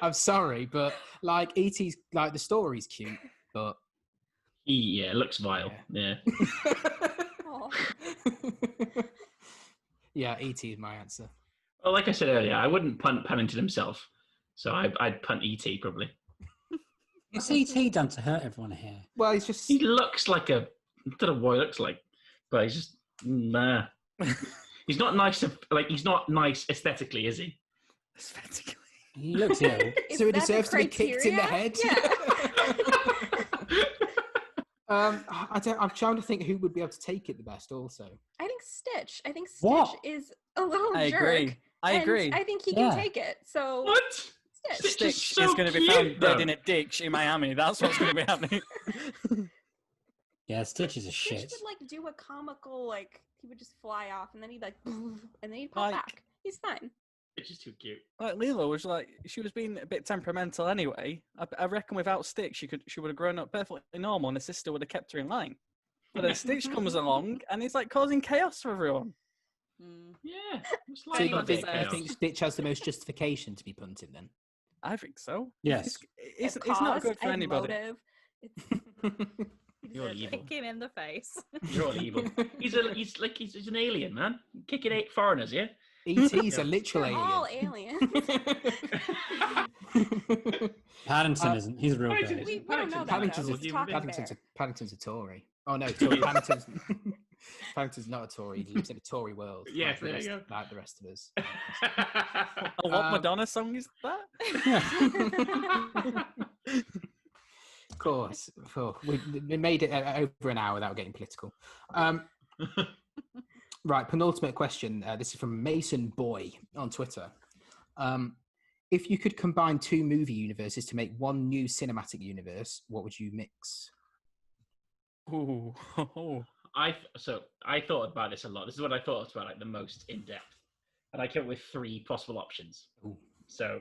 I'm sorry, but like E.T.'s like the story's cute, but it looks vile. Yeah. Yeah, E.T. is my answer. Well, like I said earlier, I wouldn't punt Paddington himself, so I'd punt E.T. probably. What's E.T. done to hurt everyone here? Well, he looks like I don't know what he looks like, but he's just nah. He's not nice. He's not nice aesthetically, is he? Aesthetically. He looks ill. So he deserves to be kicked in the head? Yeah. I'm trying to think who would be able to take it the best also. I think Stitch. Stitch is a little jerk. I agree. I think he can take it. So what? Stitch is going to be found dead in a ditch in Miami. That's what's going to be happening. Yeah, Stitch is a shit. Stitch would like do a comical, like he would just fly off and then he'd like, and then he'd pop back. He's fine. It's just too cute. Like Lilo was like, she was being a bit temperamental anyway. I reckon without Stitch, she would have grown up perfectly normal, and the sister would have kept her in line. But then Stitch comes along, and he's like causing chaos for everyone. Yeah. So you think Stitch has the most justification to be punted then? I think so. Yes. It's not good for anybody. You're all evil. Kick him in the face. You're all evil. He's an alien, man. Kicking 8 foreigners, yeah? E.T.'s a literal alien. All aliens. Paddington isn't. He's a real guy. We don't know that. Paddington's a Tory. Oh no, Paddington's not a Tory. He lives in a Tory world. Yeah, there you go. Like the rest of us. What Madonna song is that? Of course. We made it over an hour without getting political. Right, penultimate question. This is from Mason Boy on Twitter. If you could combine 2 movie universes to make one new cinematic universe, what would you mix? Ooh. I thought about this a lot. This is what I thought about like the most in depth, and I came up with 3 possible options. Ooh. So,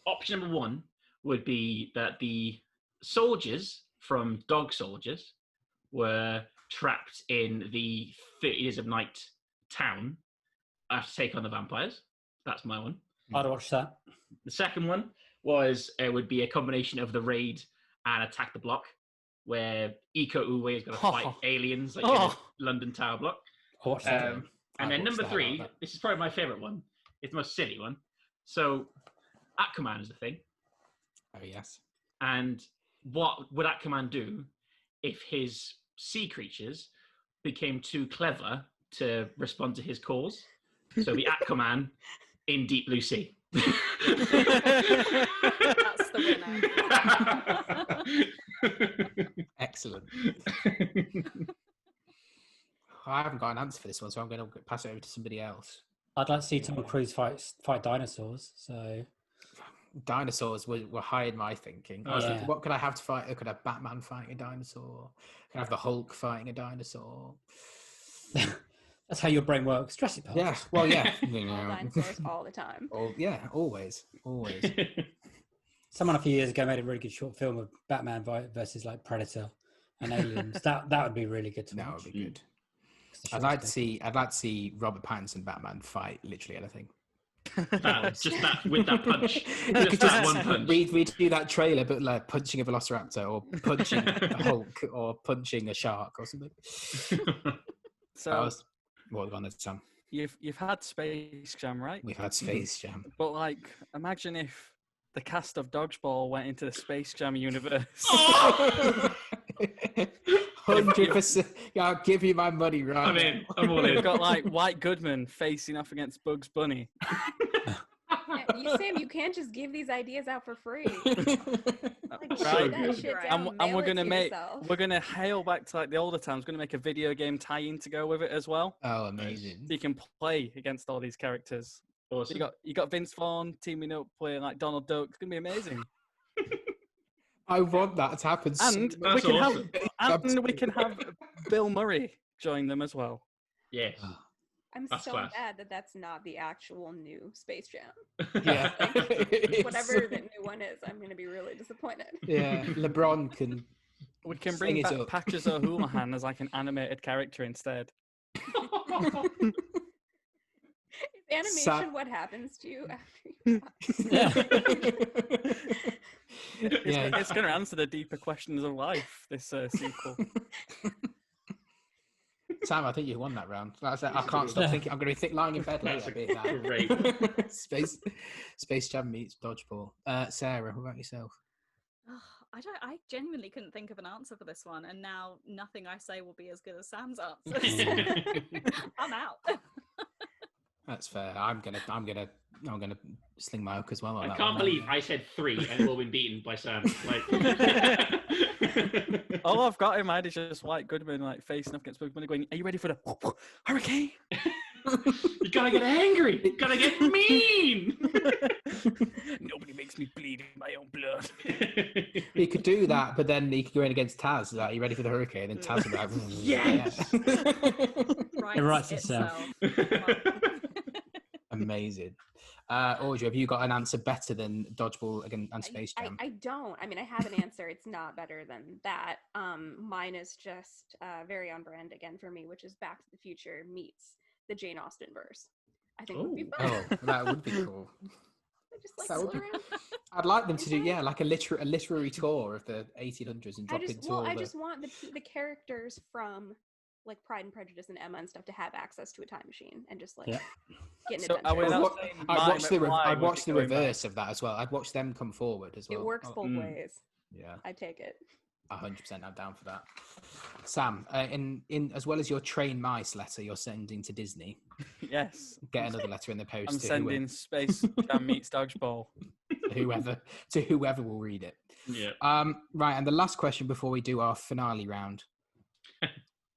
option number 1 would be that the soldiers from Dog Soldiers were trapped in the 30 Days of Night town to take on the vampires. That's my one. I'd watch that. The second one would be a combination of The Raid and Attack the Block, where Iko Uwe is going to fight aliens like in the London Tower block. And then number 3, this is probably my favourite one. It's the most silly one. So Aquaman is the thing. Oh, yes. And what would Aquaman do if his sea creatures became too clever to respond to his calls? So the Aquaman in Deep Blue Sea. That's the winner. Excellent. I haven't got an answer for this one, so I'm going to pass it over to somebody else. I'd like to see Tom Cruise fight dinosaurs. So dinosaurs were high in my thinking. I was thinking, what could I have to fight? I could have Batman fighting a dinosaur. Could I have the Hulk fighting a dinosaur? That's how your brain works. Jurassic Park. Yeah. Well, yeah. Dinosaurs all the time. Always. Someone a few years ago made a really good short film of Batman versus like Predator and aliens. that would be really good to watch. That would be good. I'd like to see Robert Pattinson Batman fight literally anything. With that punch. Just that one punch. We'd do that trailer, but like punching a velociraptor or punching a Hulk or punching a shark or something. So what on it, Sam? You've had Space Jam, right? We've had Space Jam. But like, imagine if the cast of Dodgeball went into the Space Jam universe. 100%. I'll give you my money right. I'm in. I'm all in. We've got like White Goodman facing off against Bugs Bunny. Sam, you can't just give these ideas out for free. Right. And we're gonna hail back to like the older times. We're gonna make a video game tie-in to go with it as well. Oh, amazing! So you can play against all these characters. Awesome. You got Vince Vaughn teaming up playing like Donald Duck. It's gonna be amazing. I want that to happen. And we can have Bill Murray join them as well. Yes. I'm so mad that that's not the actual new Space Jam. Yeah. Whatever the new one is, I'm going to be really disappointed. Yeah, LeBron can. We can bring back Patches O'Houlihan as like an animated character instead. Is animation what happens to you after you It's going to answer the deeper questions of life, this sequel. Sam, I think you won that round. I can't stop thinking. I'm going to be lying in bed later. Great. Space Jam meets Dodgeball. Sarah, what about yourself? I genuinely couldn't think of an answer for this one, and now nothing I say will be as good as Sam's answer. I'm out. That's fair. I'm gonna sling my hook as well. I can't believe I said 3 and we've all been beaten by Sam. Like, all I've got in mind is just White Goodman like facing up against Bugs Bunny, going, "Are you ready for the hurricane?" You gotta get angry. You gotta get mean. Nobody makes me bleed in my own blood. He could do that, but then he could go in against Taz. Like, you ready for the hurricane? And Taz would be like, yes. It writes itself. Amazing. Audrey, have you got an answer better than Dodgeball and Space Jam? I don't. I mean, I have an answer. It's not better than that. Mine is just very on brand again for me, which is Back to the Future meets the Jane Austen verse. I think would be fun. Oh, that would be cool. Just that would be, I'd like them to do, like a literary tour of the 1800s and drop into all I just want the characters from like Pride and Prejudice and Emma and stuff to have access to a time machine and just like get an adventure. I'd watch the reverse of that as well. I'd watch them come forward as well. It works both ways. Yeah, I take it. 100%. I'm down for that. Sam, in as well as your train mice letter you're sending to Disney. Yes. Get another letter in the post. I'm sending Space Jam meets Dodgeball. whoever will read it. Yeah. Right, and the last question before we do our finale round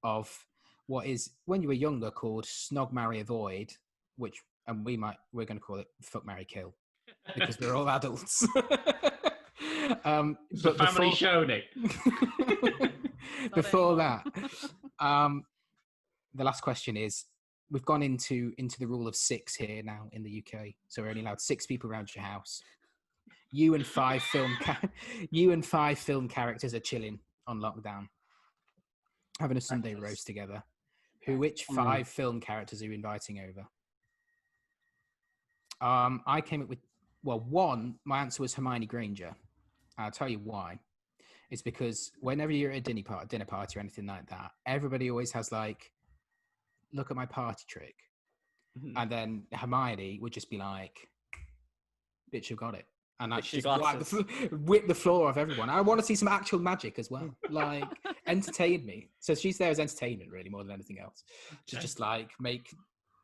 of what is, when you were younger, called Snog, Marry, Avoid, we're going to call it Fuck, Marry, Kill, because we're all adults. It's a family show, Nick. Before that, the last question is, we've gone into the rule of 6 here now in the UK, so we're only allowed 6 people around your house. You and 5 film characters are chilling on lockdown, having a Sunday roast together. Which 5 film characters are you inviting over? I came up with, one, my answer was Hermione Granger. I'll tell you why. It's because whenever you're at a dinner party or anything like that, everybody always has like, look at my party trick. Mm-hmm. And then Hermione would just be like, bitch, you got it. And like, just whip the floor off everyone. I want to see some actual magic as well. Like, entertain me. So she's there as entertainment, really, more than anything else. Just like make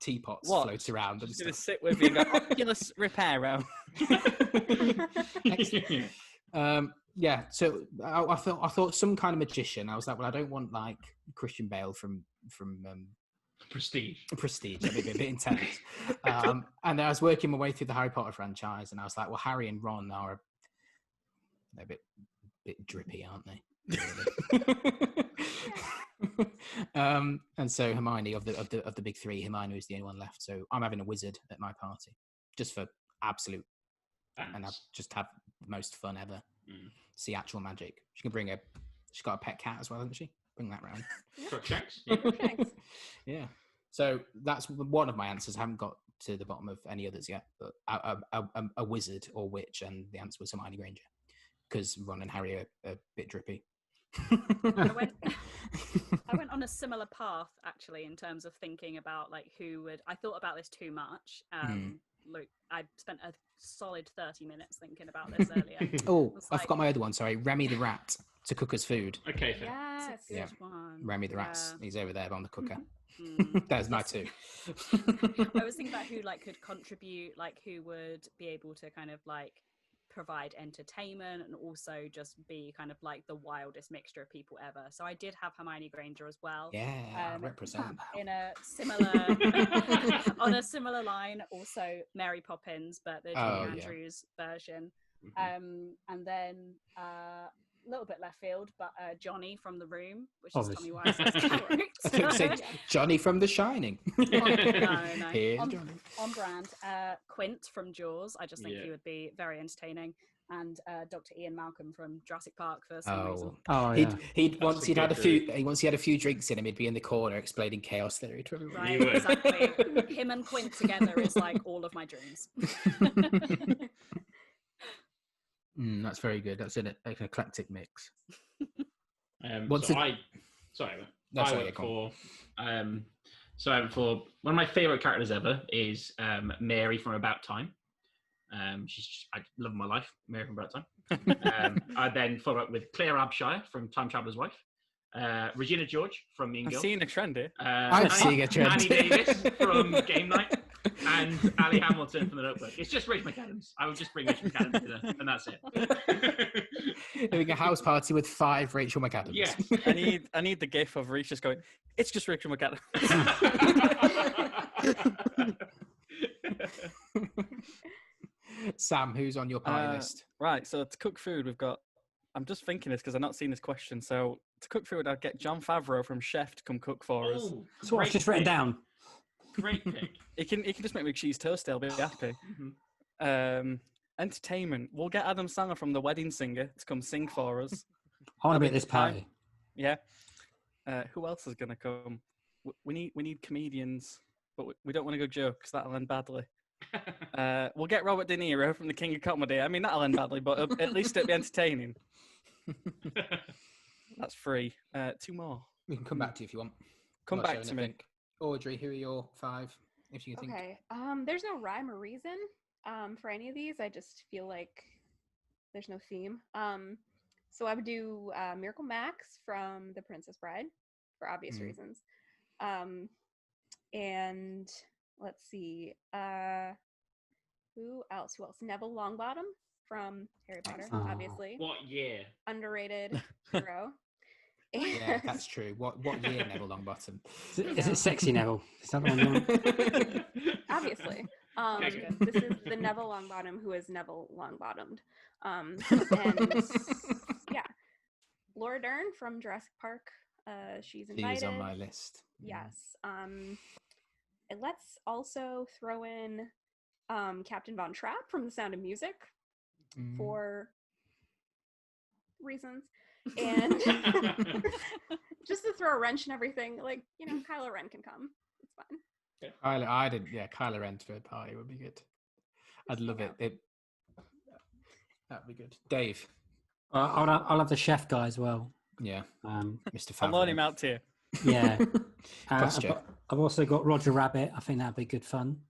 teapots float around. She's going to sit with you and go, Oculus Reparo. Yeah, so I thought some kind of magician. I was like, well, I don't want like Christian Bale from Prestige. That'd be a bit intense. And then I was working my way through the Harry Potter franchise, and I was like, well, Harry and Ron are a bit drippy, aren't they? And so Hermione of the big 3, Hermione was the only one left. So I'm having a wizard at my party, just for absolute, and I'll just have the most fun ever. See actual magic. She's got a pet cat as well, hasn't she? Bring that round. Crookshanks. Yeah. So that's one of my answers. I haven't got to the bottom of any others yet, but a wizard or witch, and the answer was Hermione Granger, because Ron and Harry are a bit drippy. I went on a similar path actually in terms of thinking about like I thought about this too much. Look, I spent a solid 30 minutes thinking about this earlier. I forgot my other one. Sorry, Remy the rat to cook us food. Okay, fair. Yes, good one. Remy the rat's he's over there on the cooker. There's my 2. I was thinking about who like could contribute, like who would be able to kind of like provide entertainment and also just be kind of like the wildest mixture of people ever. So I did have Hermione Granger as well. Yeah, represent. In a similar on a similar line, also Mary Poppins, but the Julie Andrews version. And then a little bit left field, but Johnny from The Room, which is Tommy Wiseau's character. Johnny from The Shining. No. On brand. Quint from Jaws. I just think he would be very entertaining. And Dr. Ian Malcolm from Jurassic Park for some reason. Once he had a few drinks in him, he'd be in the corner explaining chaos theory to everyone. Right, exactly. Him and Quint together is like all of my dreams. That's very good. That's an eclectic mix. I went for one of my favorite characters ever is Mary from About Time. I love my life, Mary from About Time. I then followed up with Claire Abshire from Time Traveler's Wife. Regina George from Mean Girls. I'm seeing a trend here. I'm seeing a trend. Annie Davis from Game Night. and Ali Hamilton from The Notebook. It's just Rich McAdams. I would just bring Rich McAdams dinner, and that's it. Having a house party with 5 Rachel McAdams. Yes. I need the gif of Reach just going, it's just Rachel McAdams. Sam, who's on your party list? Right, so to cook food, we've got... I'm just thinking this because I've not seen this question. So to cook food, I'd get Jon Favreau from Chef to come cook for us. So I've just written down. Great pick. He can just make me cheese toast. I'll be happy. Entertainment. We'll get Adam Sandler from The Wedding Singer to come sing for us. I want to be at this party. Yeah. Who else is going to come? We need comedians, but we don't want to go joke because that'll end badly. We'll get Robert De Niro from The King of Comedy. I mean, that'll end badly, but at least it'll be entertaining. That's 3. 2 more. We can come back to you if you want. Come back to me. Audrey, who are your 5? If you think. Okay. There's no rhyme or reason for any of these. I just feel like there's no theme. So I would do Miracle Max from The Princess Bride for obvious reasons. And let's see. Who else? Neville Longbottom from Harry Potter, obviously. What year? Underrated hero. Yeah, that's true. What year, Neville Longbottom? Is it Sexy Neville? Is that the one you want? Obviously. This is the Neville Longbottom who is Neville Longbottomed. And yeah, Laura Dern from Jurassic Park. She's invited. She's on my list. Yes. And let's also throw in Captain Von Trapp from The Sound of Music for reasons. And just to throw a wrench in everything, like, Kylo Ren can come. It's fine. Kylo Ren's third party would be good. I'd love it. That'd be good. Dave. I'll have the chef guy as well. Yeah. Mr. Favreau. I'll loan him out to you. Yeah. I've also got Roger Rabbit. I think that'd be good fun.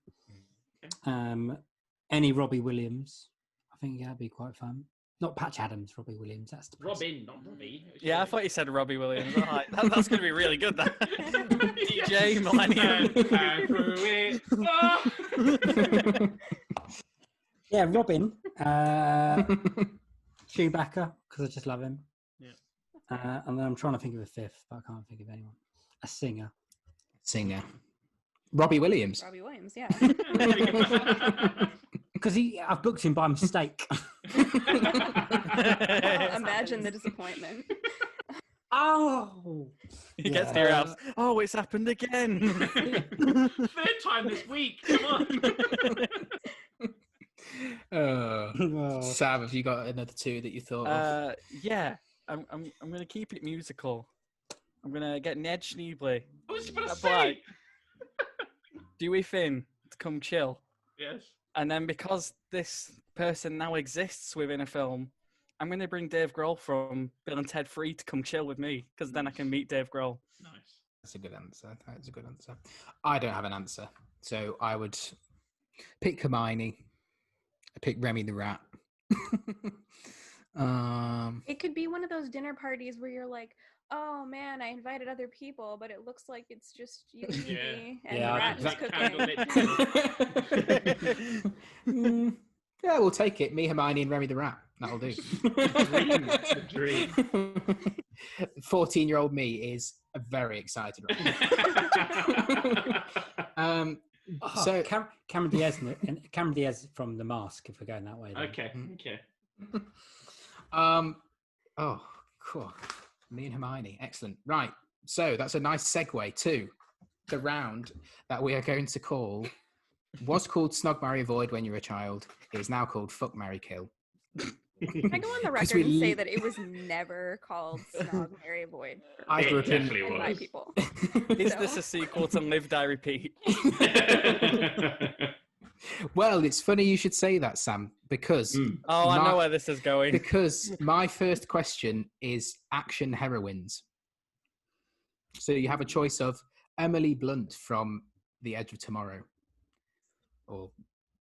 Any Robbie Williams. I think that'd be quite fun. Not Patch Adams, Robbie Williams. That's the Robin, not Robbie. Yeah, I thought you said Robbie Williams. Right. That's going to be really good. That DJ Millennium. Yeah, Robin. Chewbacca, because I just love him. Yeah. And then I'm trying to think of a 5th, but I can't think of anyone. A singer. Robbie Williams. Robbie Williams, yeah. Because I've booked him by mistake. Imagine the disappointment. Oh! He gets to your house. Oh, it's happened again. 3rd time this week. Come on. Sam, have you got another 2 that you thought of? Yeah. I'm going to keep it musical. I'm going to get Ned Schneebly. I was supposed to say. Dewey Finn to come chill. Yes. And then because this person now exists within a film, I'm going to bring Dave Grohl from Bill and Ted 3 to come chill with me, because then I can meet Dave Grohl. Nice. That's a good answer. I don't have an answer. So I would pick Hermione. I pick Remy the Rat. It could be one of those dinner parties where you're like, oh man, I invited other people, but it looks like it's just you and me, and the rat is cooking. Yeah, we'll take it. Me, Hermione, and Remy the Rat. That'll do. Dream. 14-year-old me is very excited right now. So Cameron Diaz from The Mask, if we're going that way. Then. Okay. Oh, cool. Me and Hermione. Excellent. Right. So that's a nice segue to the round that we are going to call, was called Snog, Marry, Avoid when you were a child. It is now called Fuck, Marry, Kill. Can I go on the record and say that it was never called Snog, Marry, Avoid? I grew up in by people. Is this a sequel to Live, Die, Repeat? Well, it's funny you should say that, Sam, because... I know where this is going. Because my first question is action heroines. So you have a choice of Emily Blunt from The Edge of Tomorrow or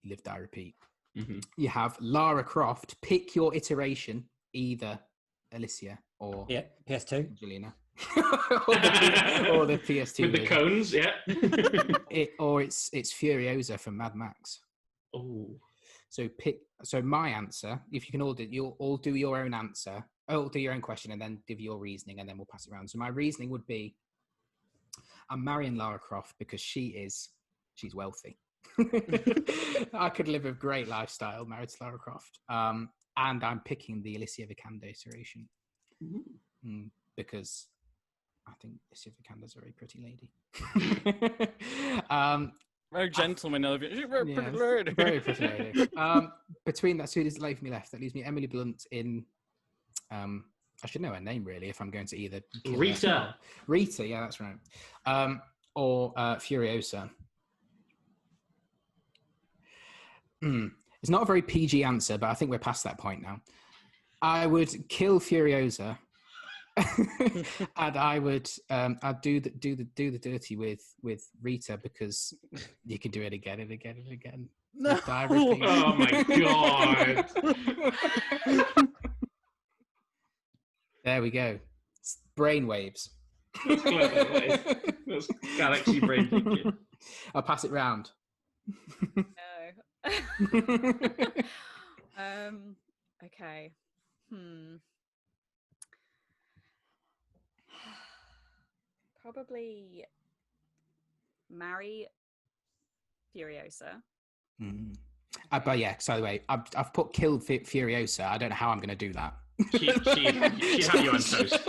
Live, Die, Repeat. Mm-hmm. You have Lara Croft. Pick your iteration, either Alicia or PS2, Angelina, or the PS2 with the cones, yeah. Or it's Furiosa from Mad Max. Oh, so pick. So my answer, if you can all do, you'll all do your own answer. Oh, do your own question and then give your reasoning, and then we'll pass it around. So my reasoning would be, I'm marrying Lara Croft because she's wealthy. I could live a great lifestyle married to Lara Croft. And I'm picking the Alicia Vikander iteration because I think Alicia Vikander's a very pretty lady. Very gentleman of you. She's a very pretty lady. Very pretty lady. Between that, so who does leave me left? That leaves me Emily Blunt in. I should know her name really if I'm going to either Rita. Rita, yeah, that's right. Or Furiosa. It's not a very PG answer, but I think we're past that point now. I would kill Furiosa, and I would I'd do the dirty with Rita because you can do it again and again and again. No. Oh my god. There we go. It's brainwaves. That's clever. That's galaxy brain thinking. I'll pass it round. No. Okay. Probably marry Furiosa. But yeah, so the way I've put kill Furiosa. I don't know how I'm going to do that. She'd have you on toast.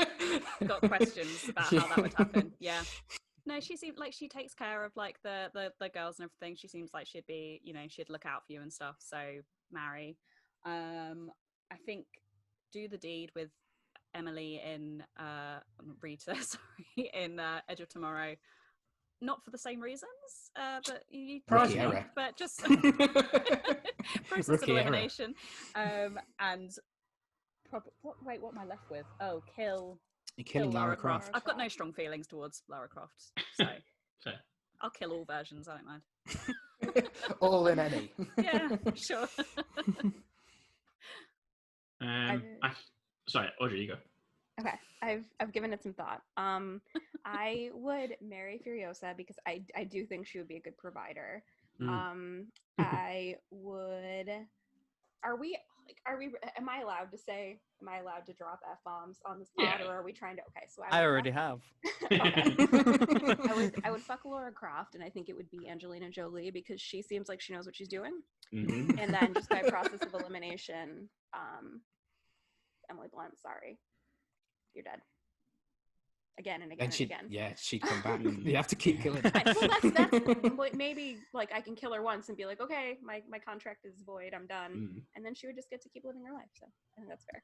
Got questions about how that would happen. Yeah. No, she seems like she takes care of like the girls and everything. She seems like she'd be, she'd look out for you and stuff. So marry. I think do the deed with Emily in Rita, sorry, in Edge of Tomorrow. Not for the same reasons, but you but just process of elimination. And what am I left with? Oh, kill Lara Croft. I've got no strong feelings towards Lara Croft, so Fair. I'll kill all versions. I don't mind. All in any. Yeah, sure. Sorry, Audrey, you go. Okay, I've given it some thought. I would marry Furiosa because I do think she would be a good provider. I would. Am I allowed to drop F-bombs on this pod, or are we trying to? Okay, so I already have. I would fuck Lara Croft, and I think it would be Angelina Jolie because she seems like she knows what she's doing. And then just by process of elimination, Emily Blunt, sorry, you're dead. Again and again and again. Yeah, she'd come back. You have to keep killing her. That's maybe like I can kill her once and be like, okay, my contract is void, I'm done, and then she would just get to keep living her life. So I think that's fair.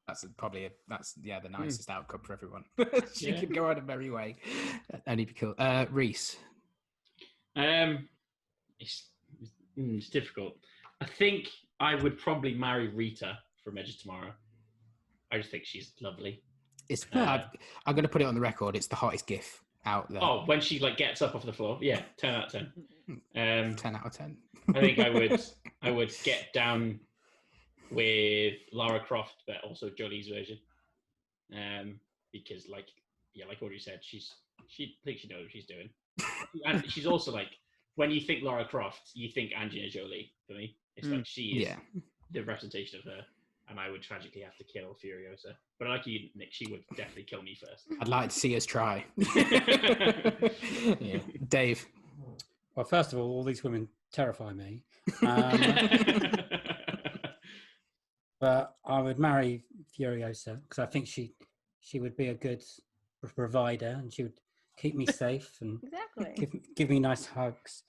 That's probably the nicest outcome for everyone. She could go on a merry way. Only be killed. Reese. It's difficult. I think I would probably marry Rita from Edge of Tomorrow. I just think she's lovely. I'm going to put it on the record. It's the hottest gif out there. Oh, when she gets up off the floor, yeah, 10 out of 10. 10 out of 10. I think I would get down with Lara Croft, but also Jolie's version, because like Audrey said, she thinks she knows what she's doing, and she's also like, when you think Lara Croft, you think Angelina Jolie. For me, it's like she is the representation of her. And I would tragically have to kill Furiosa. But like you, Nick, she would definitely kill me first. I'd like to see us try. Dave. Well, first of all these women terrify me. But I would marry Furiosa because I think she would be a good provider and she would keep me safe and give me nice hugs.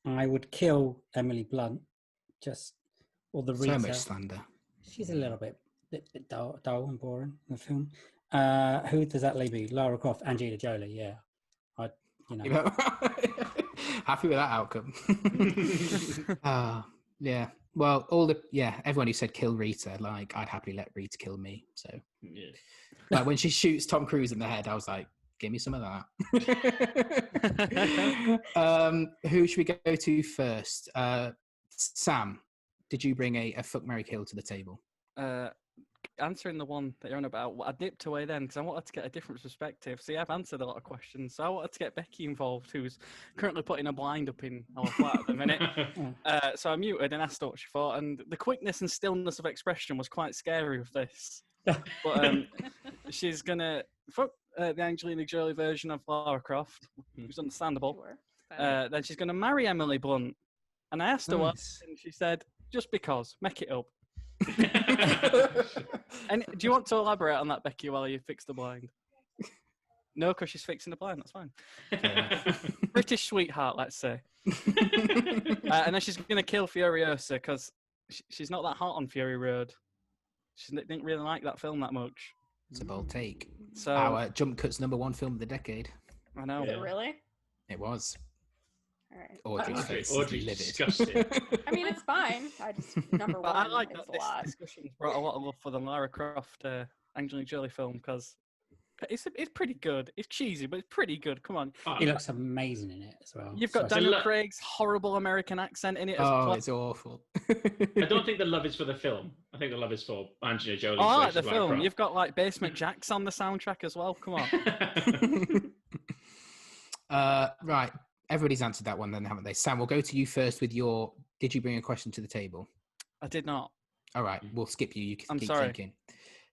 I would kill Emily Blunt. Or the Rita. So much slander. She's a little bit dull and boring in the film. Who does that leave me? Lara Croft, Angelina Jolie. Yeah, happy with that outcome. Yeah. Well, everyone who said kill Rita, like I'd happily let Rita kill me. So, like when she shoots Tom Cruise in the head, I was like, give me some of that. Who should we go to first? Sam, did you bring a fuck, marry, kill to the table? Answering the one that you're on about, I dipped away then because I wanted to get a different perspective. See, I've answered a lot of questions, so I wanted to get Becky involved, who's currently putting a blind up in our flat at the minute. So I muted and asked her what she thought, and the quickness and stillness of expression was quite scary with this. But she's gonna fuck the Angelina Jolie version of Lara Croft, which is understandable. Sure. Then she's gonna marry Emily Blunt, and I asked her what, and she said, "Just because, make it up." And do you want to elaborate on that, Becky, while you fix the blind? No, because she's fixing the blind. That's fine. British sweetheart, let's say. And then she's going to kill Furiosa because she's not that hot on Fury Road. She didn't really like that film that much. It's a bold take. So our JumpCut's #1 film of the decade. I know. Is it really? It was. All right. Audrey's face is Audrey's livid. disgusting. I mean, it's fine. I just number But one. I like is that a this lot. discussion brought a lot of love for the Lara Croft Angelina Jolie film because it's pretty good. It's cheesy, but it's pretty good. Come on. He looks amazing in it as well. You've got Sorry. Daniel Craig's horrible American accent in it as well. Oh, it's awful. I don't think the love is for the film. I think the love is for Angelina Jolie. Oh, I like the film. You've got like Basement Jaxx on the soundtrack as well. Come on. Right. Everybody's answered that one then, haven't they? Sam, we'll go to you first with your, did you bring a question to the table? I did not. All right. We'll skip you. You can I'm keep sorry. thinking.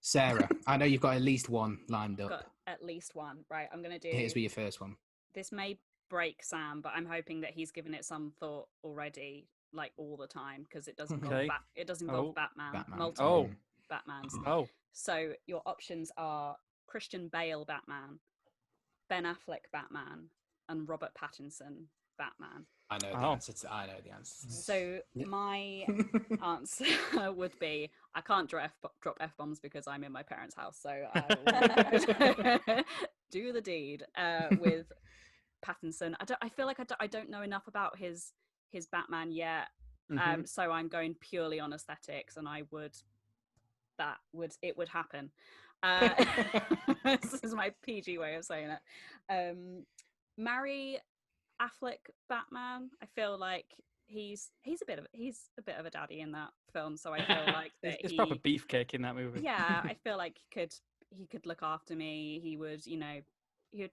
Sarah, I know you've got at least one lined up. Got at least one. Right, I'm going to do... Here's with your first one. This may break Sam, but I'm hoping that he's given it some thought already, like all the time, because it does involve, it does involve Batman. Multiple Batmans. Oh. So your options are Christian Bale Batman, Ben Affleck Batman, and Robert Pattinson Batman. I know the answer to this. So my answer would be, I can't drop F-bombs because I'm in my parents' house, so I will do the deed with Pattinson. I feel like I don't know enough about his Batman yet, so I'm going purely on aesthetics, and it would happen. This is my PG way of saying it. Marry Affleck Batman. I feel like he's a bit of a daddy in that film, so I feel like that it's proper beefcake in that movie. Yeah, I feel like he could look after me. He would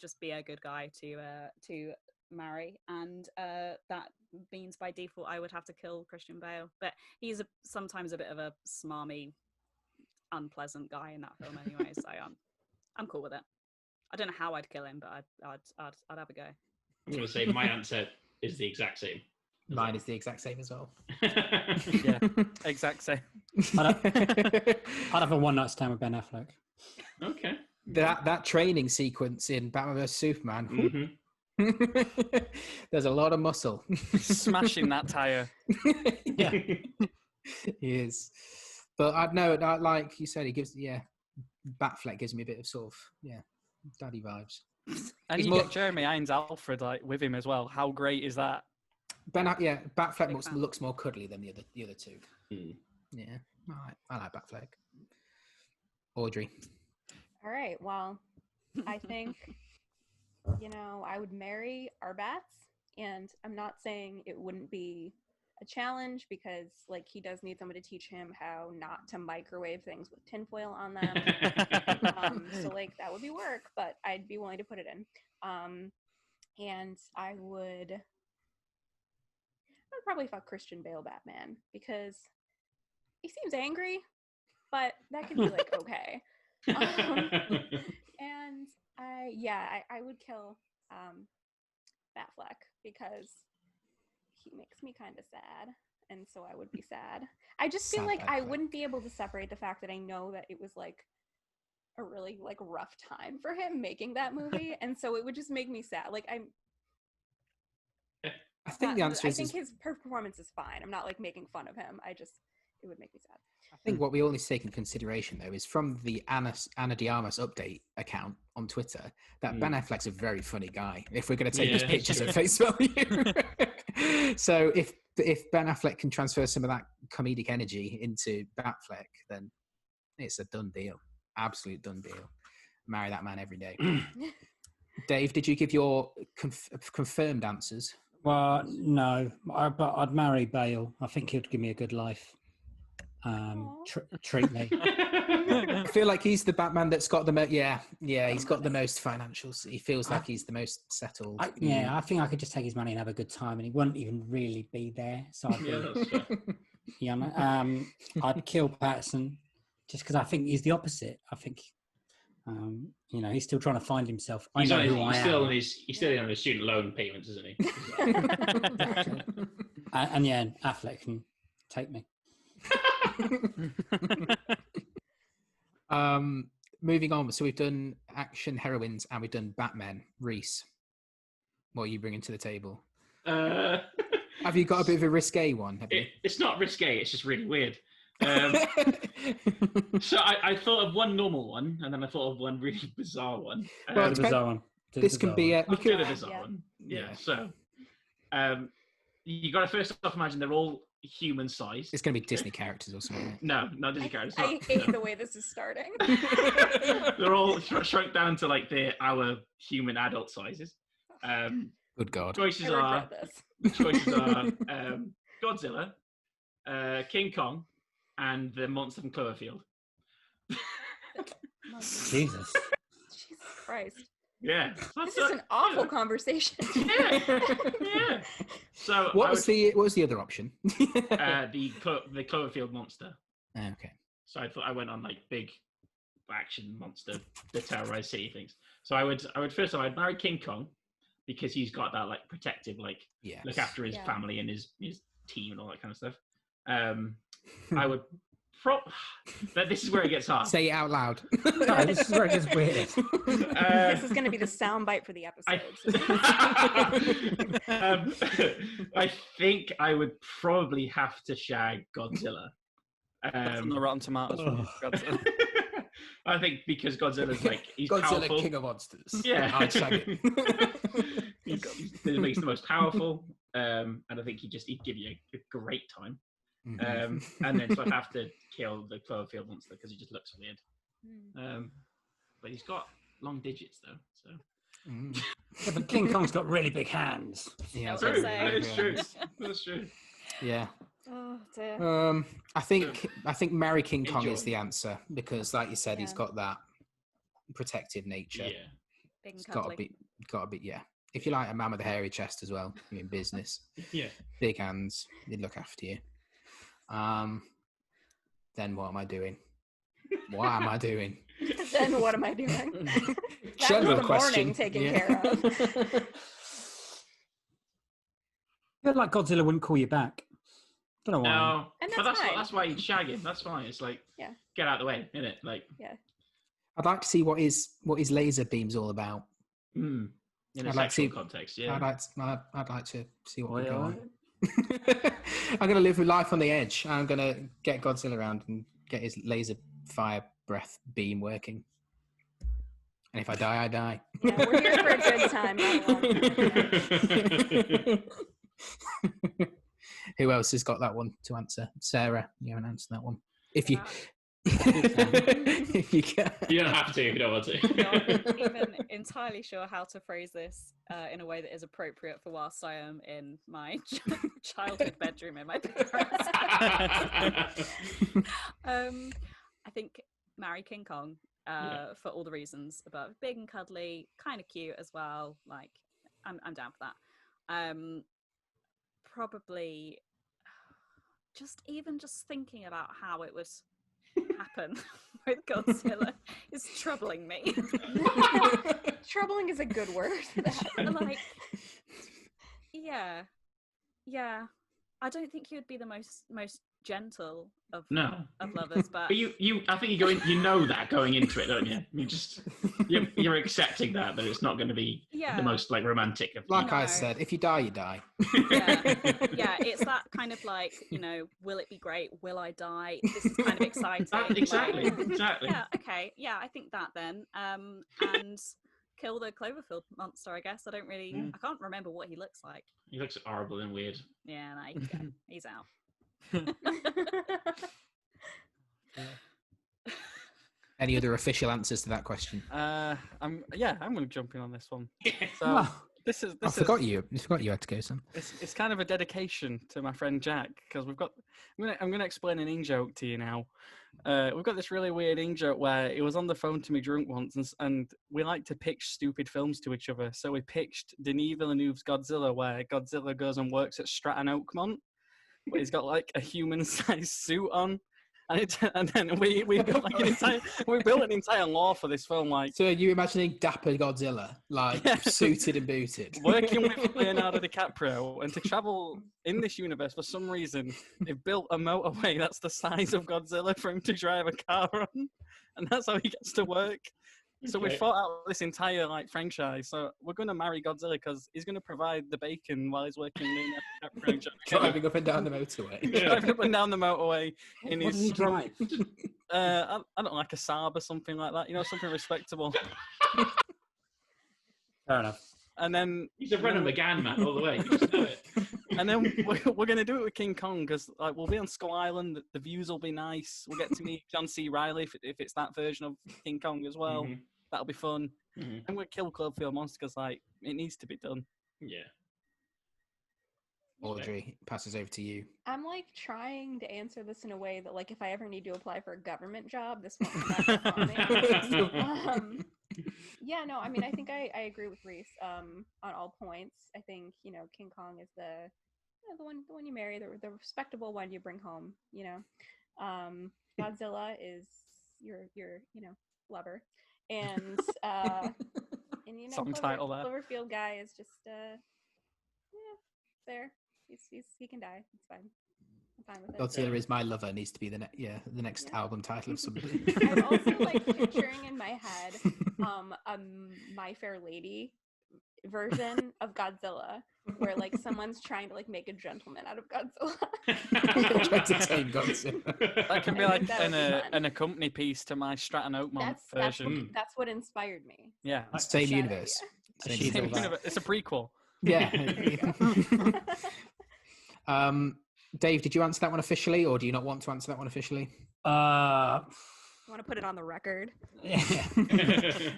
just be a good guy to marry, and that means by default I would have to kill Christian Bale. But he's sometimes a bit of a smarmy, unpleasant guy in that film anyway, so I'm cool with it. I don't know how I'd kill him, but I'd have a go. I'm going to say my answer is the exact same. Mine is the exact same as well. Yeah, exact same. I'd have a one-night stand with Ben Affleck. Okay. That training sequence in Batman vs Superman. There's a lot of muscle. Smashing that tire. Yeah, he is. But I know, like you said, he gives Batfleck gives me a bit of sort of daddy vibes. And you get Jeremy Irons Alfred with him as well. How great is that? Batfleck looks more cuddly than the other two. Yeah, I like Batfleck. Audrey. All right. Well, I think I would marry Arbats, and I'm not saying it wouldn't be a challenge because he does need someone to teach him how not to microwave things with tinfoil on them. So that would be work, but I'd be willing to put it in. And I would probably fuck Christian Bale Batman because he seems angry, but that could be okay. And I would kill Batfleck because he makes me kind of sad, and so I would be sad. I just feel like I wouldn't be able to separate the fact that I know that it was a really rough time for him making that movie, and so it would just make me sad. I think the answer is I think his performance is fine. I'm not making fun of him. It would make me sad. I think what we all need to take into consideration, though, is from the Ana de Armas update account on Twitter that Ben Affleck's a very funny guy, if we're going to take his pictures at face value. So if Ben Affleck can transfer some of that comedic energy into Batfleck, then it's a done deal. Absolute done deal. Marry that man every day. Dave, did you give your confirmed answers? Well, no, but I'd marry Bale. I think he'd give me a good life. Treat me. I feel like he's the Batman that's got the most. Yeah, he's got the most financials. He feels like he's the most settled. I think I could just take his money and have a good time, and he wouldn't even really be there. So I'd kill Patterson just because I think he's the opposite. I think, he's still trying to find himself. He's still on his student loan payments, isn't he? and Affleck can take me. Moving on, so we've done action heroines and we've done Batman. Reese, what are you bringing to the table? Have you got a bit of a risque one? It's not risque, it's just really weird. So I thought of one normal one, and then I thought of one really bizarre one. Bizarre one. This can be a bizarre one. Yeah. So, you got to first off imagine they're all human sized. It's going to be Disney characters or something. No, not Disney characters. I hate the way this is starting. They're all shrunk down to like our human adult sizes. Good God. Choices are Godzilla, King Kong, and the monster from Cloverfield. Jesus. Jesus Christ. Yeah. This is an awful conversation. Yeah. So what was the other option? The Cloverfield monster. Okay. So I went on like big action monster to terrorize city things. So I would I'd marry King Kong because he's got that like protective, like look after his family and his team and all that kind of stuff. I would this is where it gets hard. Say it out loud. No, this is where it gets weird. This is going to be the soundbite for the episode. I think I would probably have to shag Godzilla. On the Rotten Tomatoes. Godzilla. I think because Godzilla's like he's Godzilla, powerful. King of Monsters. Yeah, I'd shag it. he's the most powerful, and I think he'd give you a great time. And then so I'd have to kill the Cloverfield monster because he just looks weird. But he's got long digits though. So. Yeah, but King Kong's got really big hands. Yeah, true. That's true. That's true. Yeah. Oh dear. I think marry King Kong is the answer because, like you said, he's got that protective nature. Yeah. Big and It's got to be. Yeah. If you like a man with a hairy chest as well, you're in business. Yeah. Big hands, they look after you. Then what am I doing? Then what am I doing? That General was the question. morning taken care of. I feel like Godzilla wouldn't call you back. Don't know why. No, And but that's fine. that's why you'd shag him. That's fine. It's like get out of the way, innit? Like I'd like to see what his laser beam's all about. In a I'd like sexual to- context, yeah. I'd like to see what can go on. I'm going to live with life on the edge. I'm going to get Godzilla around and get his laser fire breath beam working. And if I die, I die. Yeah, we're here for a good time. Not a long time. Who else has got that one to answer? Sarah, you haven't answered that one. If you, if you can. You don't have to if you don't want to. Not even entirely sure how to phrase this in a way that is appropriate for whilst I am in my childhood bedroom in my parents' house. I think marry King Kong for all the reasons above. Big and cuddly, kind of cute as well. Like, I'm down for that. Probably just thinking about how it would happen with Godzilla is troubling me. Troubling is a good word for that. Like, yeah. I don't think he would be the most gentle of lovers, but you I think you go in, you know that going into it, don't you? You're accepting that it's not going to be the most like romantic of like I said, if you die, you die. Yeah, it's that kind of like, will it be great? Will I die? This is kind of exciting. Exactly. Yeah, okay. Yeah, I think that then. And kill the Cloverfield monster, I guess. I can't remember what he looks like. He looks horrible and weird. Yeah, he's out. Any other official answers to that question? I'm going to jump in on this one. So I forgot you had to go, Sam. It's kind of a dedication to my friend Jack because I'm gonna explain an in-joke to you now. We've got this really weird in-joke where he was on the phone to me drunk once, and we like to pitch stupid films to each other. So we pitched Denis Villeneuve's Godzilla, where Godzilla goes and works at Stratton Oakmont, but he's got like a human-sized suit on. And then we built like an entire lore for this film. Like, so are you imagining dapper Godzilla, like suited and booted, working with Leonardo DiCaprio, and to travel in this universe for some reason they've built a motorway that's the size of Godzilla for him to drive a car on, and that's how he gets to work. So we thought out this entire like franchise. So we're going to marry Godzilla because he's going to provide the bacon while he's working in driving up and down the motorway. Driving up and down the motorway in what his. Does he drive? I don't know, like a Saab or something like that. You know, something respectable. Fair enough. And then he's a Renault Megane man all the way. You just know it. And then we're going to do it with King Kong because like we'll be on Skull Island. The views will be nice. We'll get to meet John C. Reilly if it's that version of King Kong as well. Mm-hmm. That'll be fun. Mm-hmm. And we'll kill Cloverfield Monster because like it needs to be done. Yeah. Audrey, passes over to you. I'm like trying to answer this in a way that like if I ever need to apply for a government job, this won't be that funny. Yeah, no, I mean I think I agree with Reese on all points. I think, you know, King Kong is the one you marry, the respectable one you bring home, you know. Godzilla is your you know, lover. And you know, Cloverfield guy is just there. He can die. It's fine. I'm fine with it. Godzilla is my lover needs to be the next album title of somebody. I'm also like picturing in my head a My Fair Lady version of Godzilla where like someone's trying to like make a gentleman out of Godzilla. Trying to tame Godzilla. That can be like an accompany piece to my Stratton Oakmont version. That's what inspired me. Yeah. Same universe. Same universe. It's a prequel. Yeah. Dave, did you answer that one officially, or do you not want to answer that one officially? I want to put it on the record. Yeah.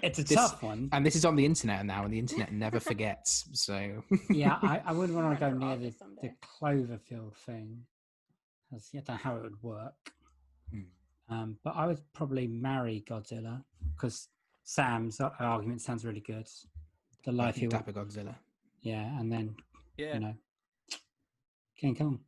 It's a tough one. And this is on the internet now, and the internet never forgets. So yeah, I wouldn't want to go near the Cloverfield thing. I don't know how it would work. But I would probably marry Godzilla because Sam's argument sounds really good. The life he dapper Godzilla. Yeah, and then you know, King Kong.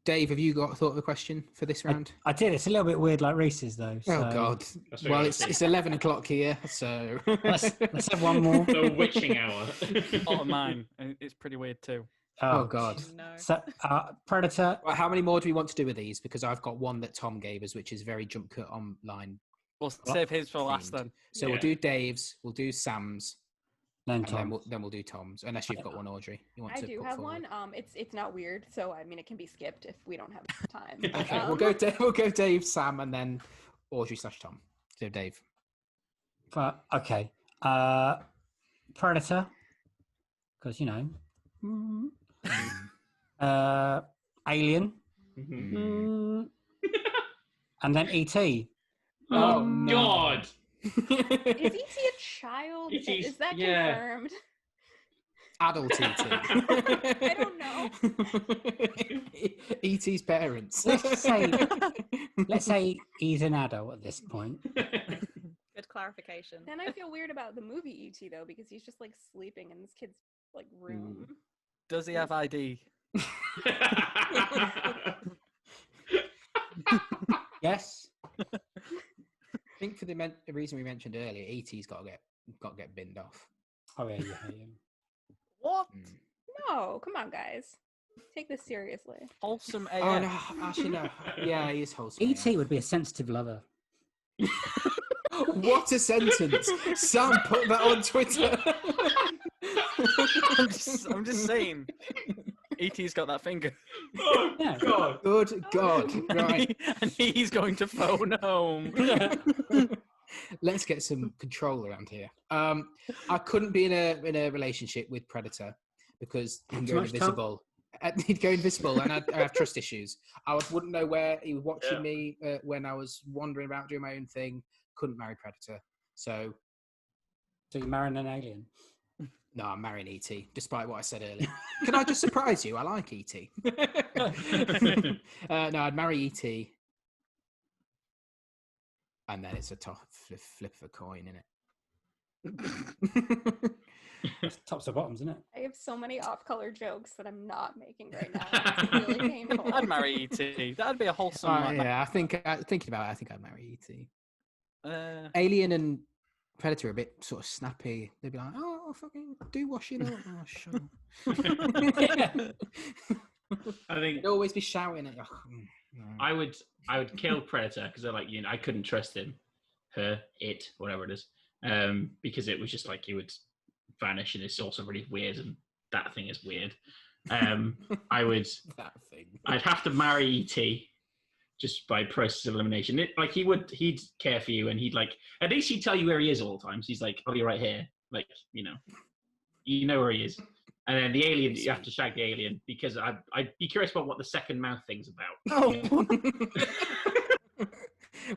Dave, have you thought of a question for this round? I did. It's a little bit weird, like Reese's though. So. Oh God! Well, it's 11 o'clock here, so let's have one more. The witching hour. Oh, mine. It's pretty weird too. Oh God! No. So Predator. Right, how many more do we want to do with these? Because I've got one that Tom gave us, which is very JumpCut online. We'll save his for last then. So we'll do Dave's, we'll do Sam's, then we'll do Tom's. Unless you've got one, Audrey. I do have one. It's not weird, so I mean it can be skipped if we don't have time. Okay, we'll go Dave, Sam, and then Audrey/Tom. So Dave. Okay. Predator, because you know. Alien. Mm-hmm. And then E.T. Oh God! Is E.T. a child? Is that confirmed? Adult E.T. I don't know. E.T.'s parents. Let's say he's an adult at this point. Good clarification. Then I feel weird about the movie E.T. though, because he's just like sleeping in this kid's like room. Does he have ID? Yes. I think for the reason we mentioned earlier, E.T.'s got to get binned off. Oh yeah, you hate him. What? No, come on, guys. Take this seriously. Wholesome AF. Oh no, actually no. Yeah, he is wholesome. E.T. would be a sensitive lover. What a sentence! Sam put that on Twitter. I'm just saying. E.T.'s got that finger. Oh, yeah. God. Good God. Right. And he's going to phone home. Let's get some control around here. I couldn't be in a relationship with Predator because he'd go invisible. He'd go invisible, and I have trust issues. I wouldn't know where he was watching me when I was wandering about doing my own thing. Couldn't marry Predator. So So you're marrying an alien? No, I'm marrying E.T., despite what I said earlier. Can I just surprise you? I like E.T. No, I'd marry E.T. And then it's a flip of a coin, innit? It's tops or bottoms, isn't it? I have so many off-color jokes that I'm not making right now. It's really painful. I'd marry E.T. That'd be a wholesome. Yeah, I think thinking about it, I think I'd marry E.T. Alien and Predator are a bit sort of snappy. They'd be like, "Oh, fucking do wash it up." Oh, sure. I think they'd always be shouting at you. No. I would kill Predator because I couldn't trust him, her, it, whatever it is, because it was just like he would vanish, and it's also really weird, and that thing is weird. I'd have to marry E.T. just by process of elimination. He'd care for you, and at least he'd tell you where he is all the time. So he's like, "Oh, you're right here," you know where he is. And then the alien, you have to shag the alien, because I'd be curious about what the second mouth thing's about. Oh.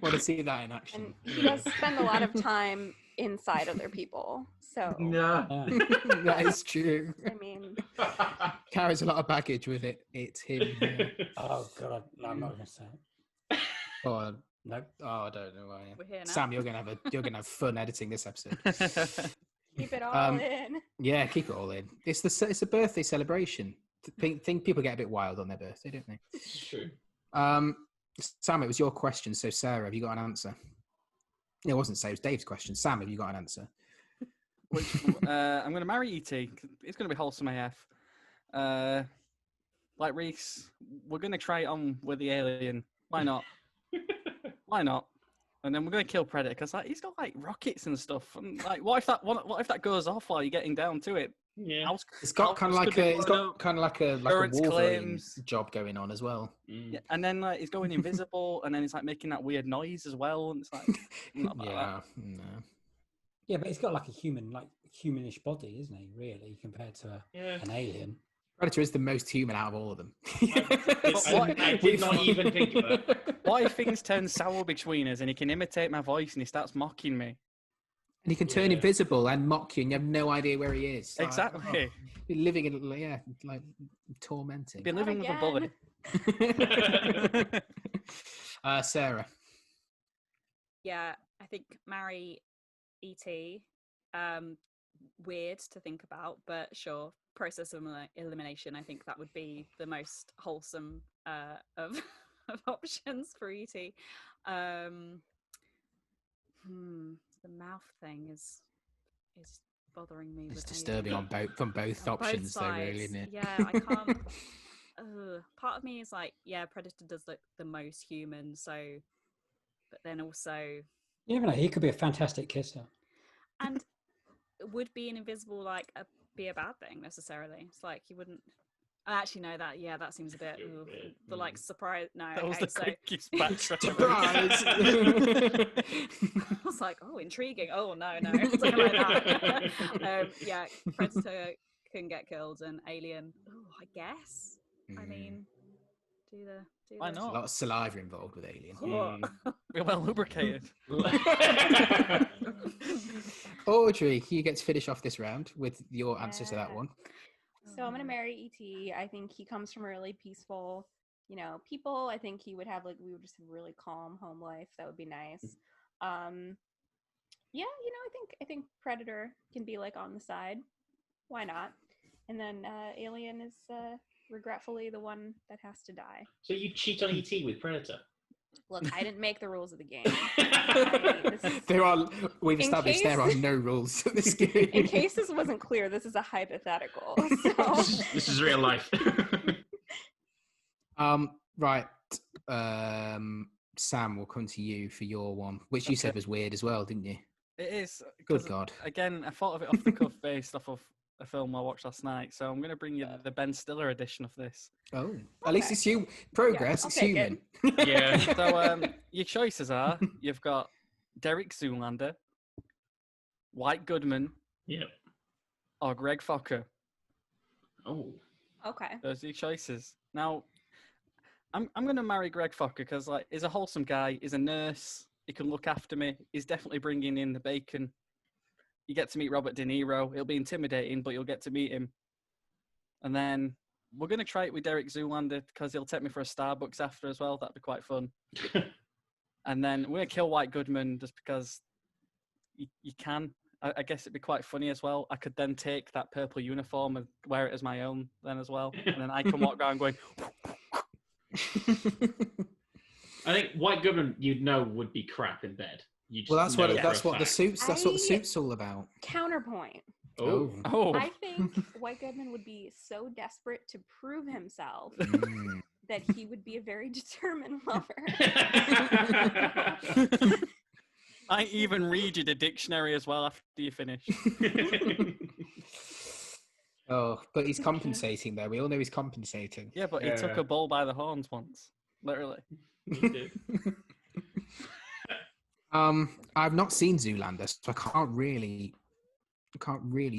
Want to see that in action. And he does spend a lot of time inside other people, so. Yeah. That is true. I mean. Carries a lot of baggage with it. It's him. Yeah. Oh, God. No, I'm not going to say it. Oh, no. Oh, I don't know why. We're here now. Sam, you're gonna have fun editing this episode. Keep it all in. Yeah, keep it all in. It's a birthday celebration. Think people get a bit wild on their birthday, don't they? It's true. Sam, it was your question. So, Sarah, have you got an answer? It wasn't Sarah, it was Dave's question. Sam, have you got an answer? I'm going to marry E.T. It's going to be wholesome AF. Like Reese, we're going to try it on with the alien. Why not? Why not? And then we're going to kill Predator because he's got rockets and stuff. And what if that goes off while you're getting down to it? Yeah, it's got kind of like a Wolverine job going on as well. Yeah, and then he's going invisible, and then it's making that weird noise as well, and it's not no. Yeah, but he's got a humanish body, isn't he? Really, compared to an alien. Predator is the most human out of all of them. I did not even think of it. What if things turn sour between us and he can imitate my voice and he starts mocking me? And he can turn invisible and mock you, and you have no idea where he is. Exactly. You're living in, tormenting. Been living with a bully. Sarah. Yeah, I think marry E.T. Weird to think about, but sure. Process of elimination. I think that would be the most wholesome of options for E.T. The mouth thing is bothering me. It's disturbing from both options, though, really, isn't it? Yeah, I can't. Part of me is Predator does look the most human, so, but then also, you never know. He could be a fantastic kisser, and would being invisible be a bad thing necessarily? It's he wouldn't. Actually, no. That seems a bit. The surprise. No, that was the quickest backtrack. Surprise. I was like, oh, intriguing. Oh no, something like that. Yeah, Predator can get killed, and Alien. Oh, I guess. I mean, do the. Why not? There's a lot of saliva involved with Alien. We're well lubricated. Audrey, you get to finish off this round with your answer to that one. So I'm gonna marry E.T. I think he comes from a really peaceful, people. I think he would have we would just have a really calm home life. That would be nice. Yeah, I think Predator can be on the side. Why not? And then Alien is regretfully the one that has to die. So you cheat on E.T. with Predator? Look, I didn't make the rules of the game. We've established there are no rules to this game. In case this wasn't clear, this is a hypothetical. So. This is real life. Right. Sam, we'll come to you for your one, which you said was weird as well, didn't you? It is. Good God. Again, I thought of it off the cuff based off of a film I watched last night, so I'm going to bring you the Ben Stiller edition of this. Oh, at least it's progress. It's human. Yeah. So your choices are: you've got Derek Zoolander, White Goodman, or Greg Fokker. Oh, okay. Those are your choices. Now, I'm going to marry Greg Fokker because he's a wholesome guy. He's a nurse. He can look after me. He's definitely bringing in the bacon. you get to meet Robert De Niro. It'll be intimidating, but you'll get to meet him. And then we're going to try it with Derek Zoolander because he'll take me for a Starbucks after as well. That'd be quite fun. And then we're going to kill White Goodman just because you can. I guess it'd be quite funny as well. I could then take that purple uniform and wear it as my own then as well. And then I can walk around going... I think White Goodman, would be crap in bed. That's what the suit's all about. Counterpoint. Oh. I think White Goodman would be so desperate to prove himself that he would be a very determined lover. I even read you the dictionary as well after you finish. Oh, but he's compensating though. We all know he's compensating. Yeah, but he took a bull by the horns once, literally. He did. I've not seen Zoolander, so I can't really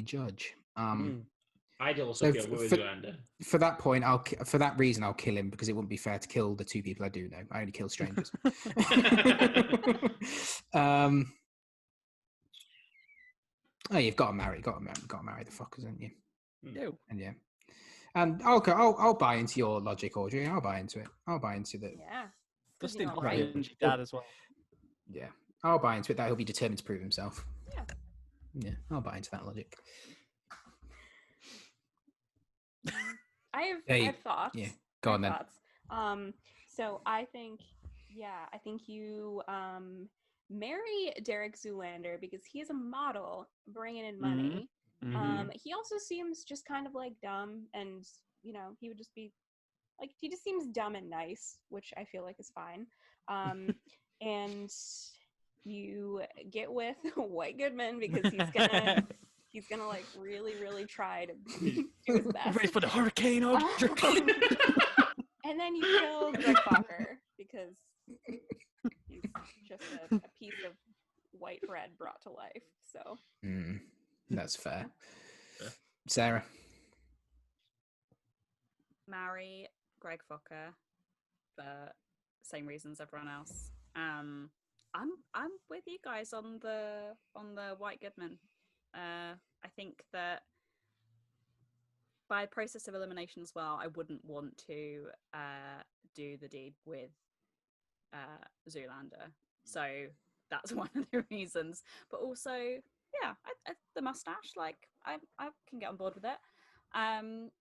judge. I'd also kill Zoolander. For that point, for that reason, I'll kill him because it wouldn't be fair to kill the two people I do know. I only kill strangers. You've got to marry the fuckers, haven't you? No. And yeah. And I'll buy into your logic, Audrey. I'll buy into it. I'll buy into that. Yeah. Dustin Hoffman's dad as well. Yeah. I'll buy into it that he'll be determined to prove himself. Yeah. Yeah, I'll buy into that logic. I have thoughts. Yeah. Go on then. Thoughts. So I think you marry Derek Zoolander because he is a model bringing in money. Mm-hmm. He also seems just kind of like dumb, and he would just be like, he just seems dumb and nice, which I feel like is fine. And you get with White Goodman because he's gonna like really, really try to do his best. Ready for the hurricane, Audrey? And then you kill Greg Fokker because he's just a piece of white bread brought to life. So that's fair. Sarah? Marry Greg Fokker for same reasons everyone else. I'm with you guys on the White Goodman. I think that by process of elimination as well, I wouldn't want to do the deed with Zoolander. So that's one of the reasons. But also, yeah, the mustache, like I can get on board with it. And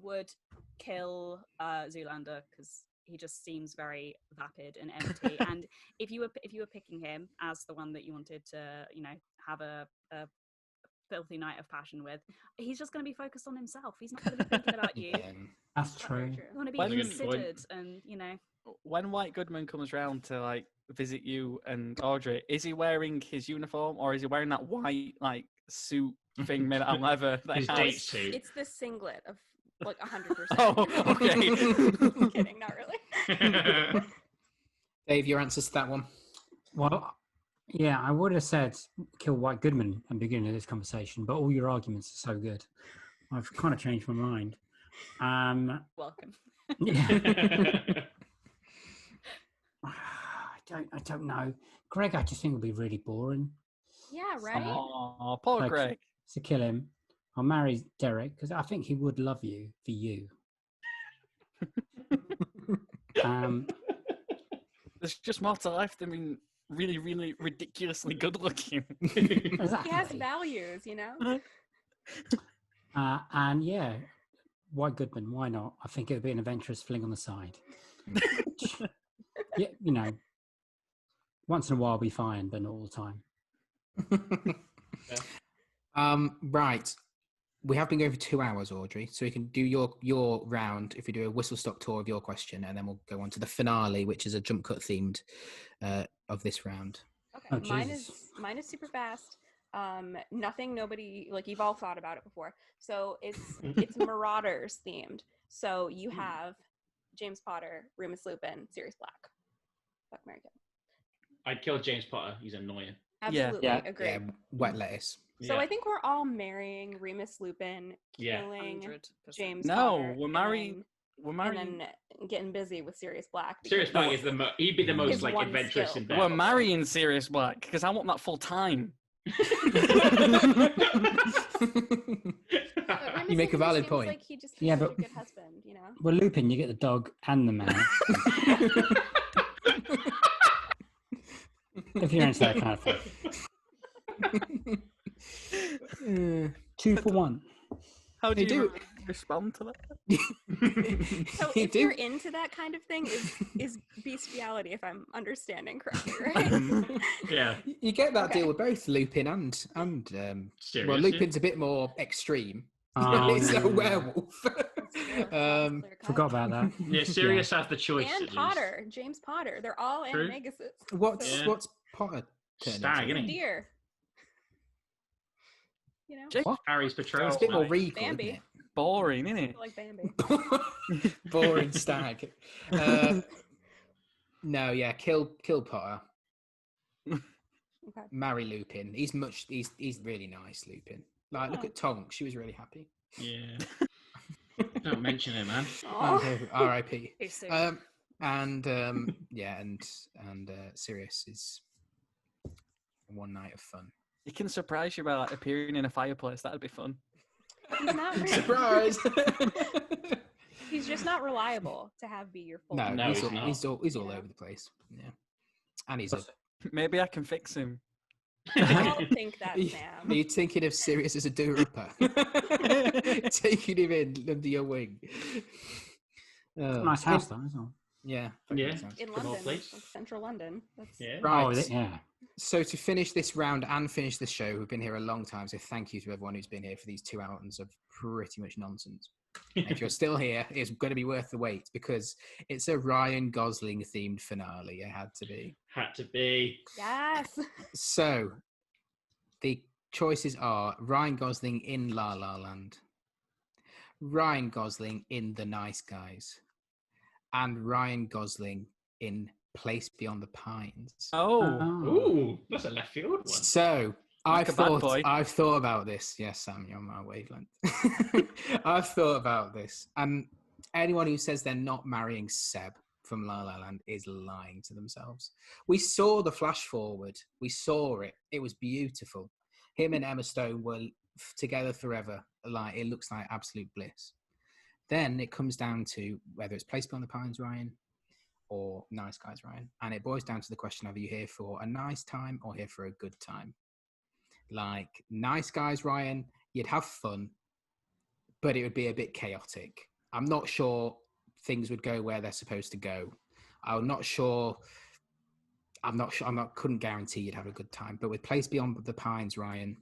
would kill Zoolander because he just seems very vapid and empty. And if you were picking him as the one that you wanted to, have a filthy night of passion with, he's just going to be focused on himself. He's not going to be thinking about you. That's true. You want to be considered, and When White Goodman comes round to like visit you and Audrey, is he wearing his uniform or is he wearing that white like suit thing made out of leather? His date suit. It's the singlet of like 100%. Oh, okay. I'm kidding, not really. Dave, your answers to that one? Well, yeah, I would have said kill White Goodman at the beginning of this conversation, but all your arguments are so good. I've kind of changed my mind. Welcome. Yeah. I don't know. Greg, I just think would be really boring. Yeah, right? Oh, poor Greg. To kill him. I'll marry Derek because I think he would love you for you. There's just more to life than being really, really ridiculously good looking. Exactly. He has values, And yeah, White Goodman, why not? I think it would be an adventurous fling on the side. Yeah, once in a while will be fine, but not all the time. Right. We have been going for 2 hours, Audrey, so we can do your round if we do a whistle-stop tour of your question, and then we'll go on to the finale, which is a jump cut themed of this round. Okay, mine is super fast. Nobody, like, you've all thought about it before. So it's Marauders themed. So you have James Potter, Remus Lupin, Sirius Black. Fuck, Mary Kill. I'd kill James Potter. He's annoying. Absolutely, agree. Yeah, wet lettuce. So I think we're all marrying Remus Lupin, killing 100%. James No, Potter. we're marrying. And then getting busy with Sirius Black. Sirius Black is he'd be the most like adventurous in bed. We're marrying Sirius Black because I want that full time. You make a valid point. Like he just such a good husband, you know. Well, Lupin, you get the dog and the man. If you're into that kind of thing. 2 for 1. How do you respond to that? So if you're into that kind of thing, is bestiality, if I'm understanding correctly, right? Yeah. You get that deal with both Lupin and Sirius, well, Lupin's a bit more extreme. He's a werewolf. Forgot about that. Yeah, Sirius has the choice. And Potter, James Potter. They're all animaguses. What's Potter? Stag, isn't he? Deer. You know, What? Harry's betrothed. It's a bit more regal, Bambi. isn't it? Boring, isn't it? like Bambi. Boring stag. No, yeah, kill Potter. Okay. Marry Lupin. He's really nice, Lupin. Like, look at Tonk. She was really happy. Yeah. Don't mention it, man. R.I.P. And Sirius is one night of fun. He can surprise you by like appearing in a fireplace. That'd be fun. he's not really, Surprise! he's just not reliable to have be your full. No, he's all Yeah. over the place. Yeah, and Maybe I can fix him. I don't think that, Are Sam. you thinking of Sirius as a do-upper? Taking him in under your wing. Nice house, though, isn't it? Yeah. Yeah. In Good old London, place. like central London. That's Yeah. Right. Yeah. So to finish this round and finish the show, we've been here a long time. So thank you to everyone who's been here for these 2 hours of pretty much nonsense. And if you're still here, it's going to be worth the wait because it's a Ryan Gosling themed finale. It had to be. Had to be. yes. So the choices are Ryan Gosling in La La Land, Ryan Gosling in The Nice Guys, and Ryan Gosling in Place Beyond the Pines. Ooh, that's a left field one. So Like I've thought about this. Yes, Sam, you're on my wavelength. I've thought about this, and anyone who says they're not marrying Seb from La La Land is lying to themselves. We saw the flash forward. We saw it. It was beautiful. Him and Emma Stone were together forever. Like, it looks like absolute bliss. Then it comes down to whether it's Place Beyond the Pines, Ryan, or Nice Guys, Ryan. And it boils down to the question, are you here for a nice time or here for a good time? Like, Nice Guys, Ryan, you'd have fun, but it would be a bit chaotic. I'm not sure things would go where they're supposed to go. I'm not sure. Couldn't guarantee you'd have a good time. But with Place Beyond the Pines, Ryan,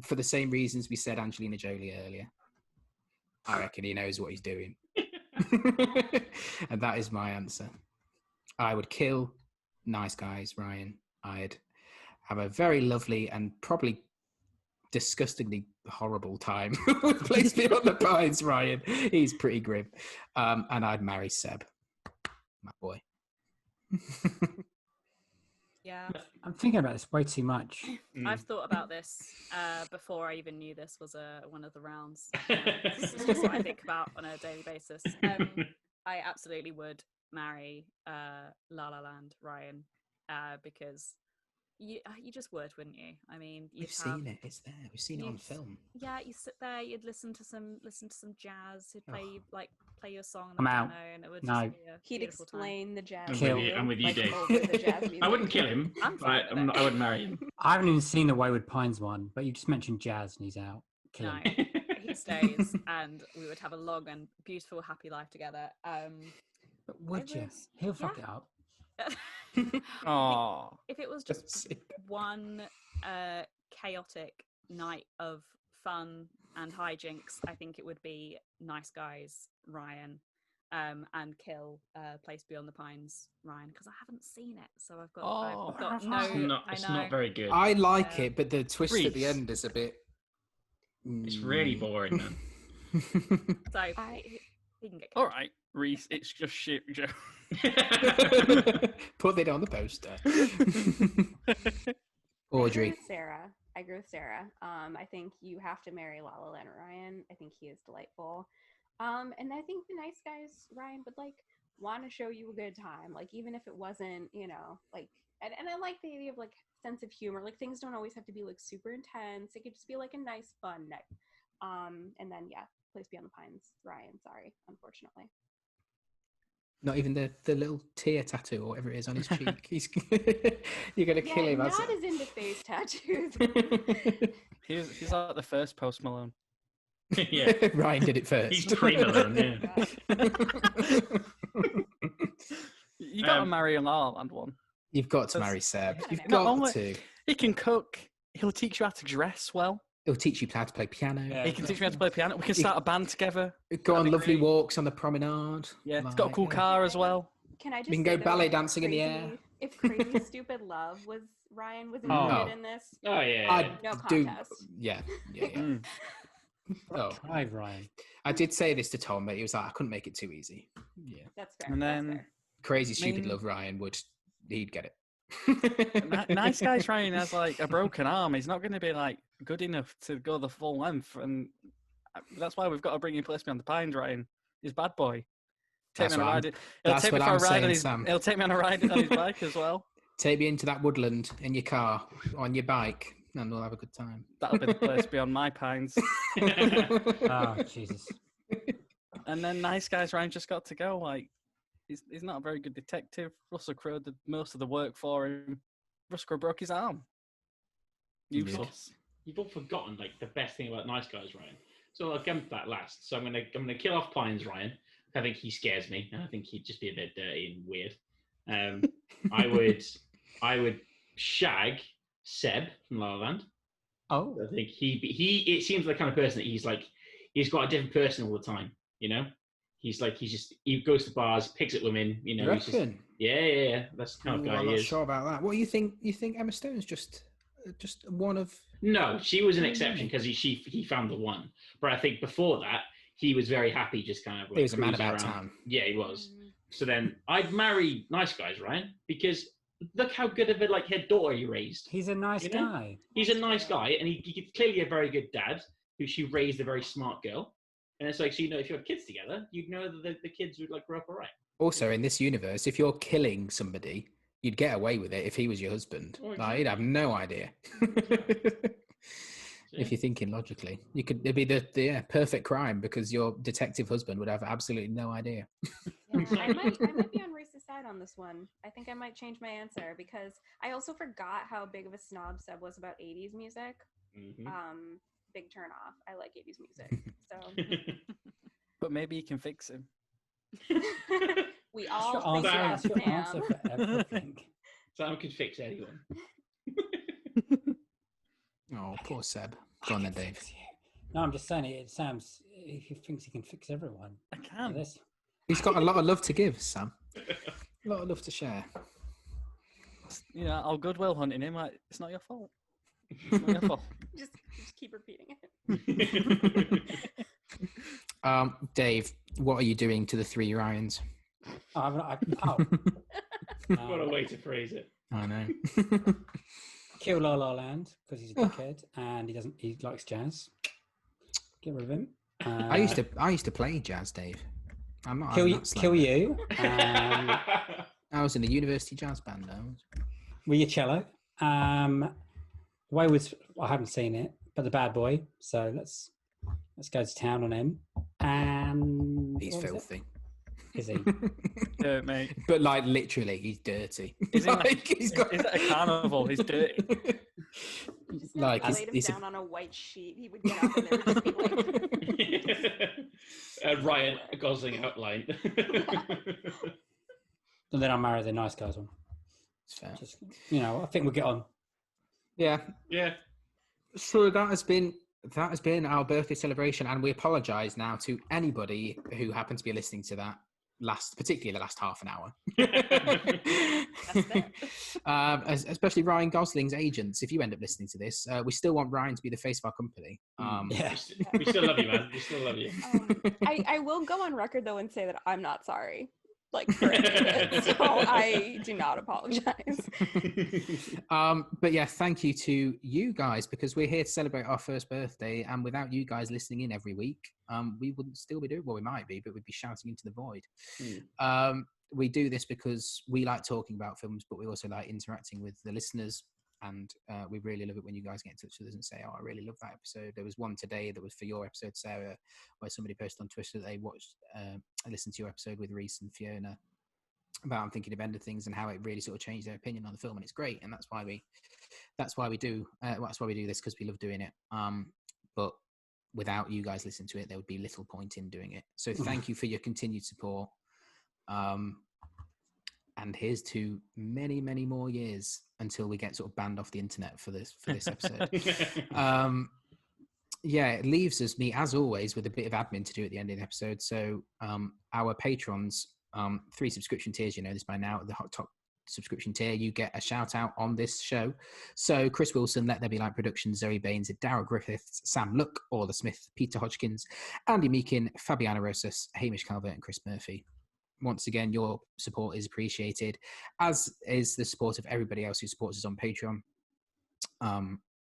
for the same reasons we said Angelina Jolie earlier, I reckon he knows what he's doing. And that is my answer. I would kill Nice Guys, Ryan. I'd have a very lovely and probably disgustingly horrible time with Place Beyond the Pines, Ryan. He's pretty grim. And I'd marry Seb, my boy. Yeah. I'm thinking about this way too much. I've thought about this before I even knew this was one of the rounds. It's just what I think about on a daily basis. I absolutely would marry La La Land, Ryan, because you just would, wouldn't you? I mean, We've seen it. It's there. We've seen it on film. Yeah, you sit there, you'd listen to some jazz. He'd play your song. I'm out. And it would No. just be a He'd beautiful explain time. the jazz. I'm with you, like, Dave. over the jazz music. I wouldn't kill him. I'm fine but with it. I wouldn't marry him. I haven't even seen the Wayward Pines one, but you just mentioned jazz and he's out. Kill No, him. he stays, and we would have a long and beautiful, happy life together. But would you? was- He'll fuck yeah. it up. Oh, If it was just one chaotic night of fun and hijinks, I think it would be Nice Guys, Ryan, and kill Place Beyond the Pines, Ryan, because I haven't seen it, so I've got no. It's not very good. I like it, but the twist at the Reese. end is a bit. It's really boring, man. So he can get all right, Reese. It's just shit, Joe. Put it on the poster. I Audrey. agree with Sarah. I think you have to marry La La Land, Ryan. I think he is delightful. And I think the Nice Guys, Ryan, would like want to show you a good time. Like, even if it wasn't, you know, like, and I like the idea of like sense of humor. Like, things don't always have to be like super intense. It could just be like a nice, fun night. And then, yeah, Place Beyond the Pines, Ryan, sorry, unfortunately. Not even the little tear tattoo or whatever it is on his cheek. He's you're gonna kill him. Not as into face tattoos. He's like the first Post Malone. Yeah, Ryan did it first. He's pre-Malone. Yeah. You got to marry a La La Land one. You've got to marry Seb. You've Not got only, to. He can cook. He'll teach you how to dress well. He'll teach you how to play piano. Yeah, he can teach me how to play piano. We can start a band together. Go on lovely walks on the promenade. Yeah, he's got a cool car as well. Can I just? We can go ballet dancing in the air. If Crazy Stupid Love was included in this. Oh yeah. No contest. Yeah. Oh, hi Ryan. I did say this to Tom, but he was like, I couldn't make it too easy. Yeah, that's fair. And then Crazy Stupid Love, Ryan he'd get it. Nice Guys Ryan has like a broken arm. He's not going to be like good enough to go the full length, and that's why we've got to bring in Place Beyond the Pines. Ryan, he's bad boy. He'll take me on a ride on his bike as well. Take me into that woodland in your car, on your bike, and we'll have a good time. That'll be the Place Beyond my pines. Oh, Jesus. And then Nice Guys Ryan just got to go. Like, he's not a very good detective. Russell Crowe did most of the work for him. Russell Crowe broke his arm. Useless. You've all forgotten like the best thing about Nice Guys Ryan. So I'll come to that last. So I'm gonna kill off Pines Ryan. I think he scares me, and I think he'd just be a bit dirty and weird. I would shag Seb from La La Land. Oh, I think it seems like the kind of person that he's got a different person all the time. You know, he goes to bars, picks at women. You know, you reckon? Yeah. That's the kind of guy I'm he not is. sure about that. What do you think? You think Emma Stone's just one of? No, she was an exception because he found the one. But I think before that, he was very happy, just kind of. Like, he was a man about around. town. Yeah, he was. So then I'd marry Nice Guys Ryan because look how good of a head daughter he raised. He's a nice guy. He's a nice guy, and he's clearly a very good dad who she raised a very smart girl. And it's like, so if you had kids together, you'd know that the kids would grow up all right. Also, in this universe, if you're killing somebody, you'd get away with it if he was your husband. Oh, exactly. You'd have no idea. If you're thinking logically, it'd be the perfect crime because your detective husband would have absolutely no idea. Yeah, I might be on Reese's side on this one. I think I might change my answer because I also forgot how big of a snob Seb was about 80s music. Mm-hmm. Big turn off. I like 80s music. So, but maybe you can fix him. We all think that's your answer for everything. Sam can fix anyone. Oh, poor Seb. Go on then, Dave. No, I'm just saying it. Sam's he thinks he can fix everyone. I can. He's got a lot of love to give, Sam. A lot of love to share. Yeah, I'll goodwill hunting him. It's not your fault. It's not your fault. just keep repeating it. Dave, what are you doing to the three Ryans? What a way to phrase it. I know. Kill La La Land because he's a dickhead and he likes jazz. Get rid of him. I used to play jazz, Dave. I'm not. Kill you. I was in the university jazz band. With your cello. Wayward's, I haven't seen it, but the bad boy. So let's go to town on him. And he's filthy. Is he? Dirt, mate. But literally, he's dirty. Is it a carnival? He's dirty. Just laid him down on a white sheet. He would get up and there would just be Ryan Gosling outline. And then I'll marry the nice guys one. It's fair. Just, I think we'll get on. Yeah. Yeah. So that has been our birthday celebration, and we apologise now to anybody who happened to be listening to that particularly the last half an hour. Especially Ryan Gosling's agents. If you end up listening to this, we still want Ryan to be the face of our company. Yeah. We still love you, man. We still love you. I will go on record though and say that I'm not sorry. like corrected it, so I do not apologize. But yeah, thank you to you guys, because we're here to celebrate our first birthday, and without you guys listening in every week, we wouldn't still be doing, well, we might be, but we'd be shouting into the void. We do this because we like talking about films, but we also like interacting with the listeners. And we really love it when you guys get in touch with us and say, oh, I really love that episode. There was one today that was for your episode, Sarah, where somebody posted on Twitter that they watched, listened to your episode with Reese and Fiona about I'm Thinking of Ending Things, and how it really sort of changed their opinion on the film. And it's great. And that's why we do this, because we love doing it. But without you guys listening to it, there would be little point in doing it. So thank you for your continued support. And here's to many, many more years until we get sort of banned off the internet for this episode. It leaves us, me as always, with a bit of admin to do at the end of the episode. So our patrons, 3 subscription tiers, you know this by now, the top subscription tier, you get a shout out on this show. So Chris Wilson, Let There Be Light Productions, Zoe Baines, Darryl Griffiths, Sam Luck, Orla Smith, Peter Hodgkins, Andy Meakin, Fabiana Rosas, Hamish Calvert, and Chris Murphy. Once again, your support is appreciated, as is the support of everybody else who supports us on Patreon,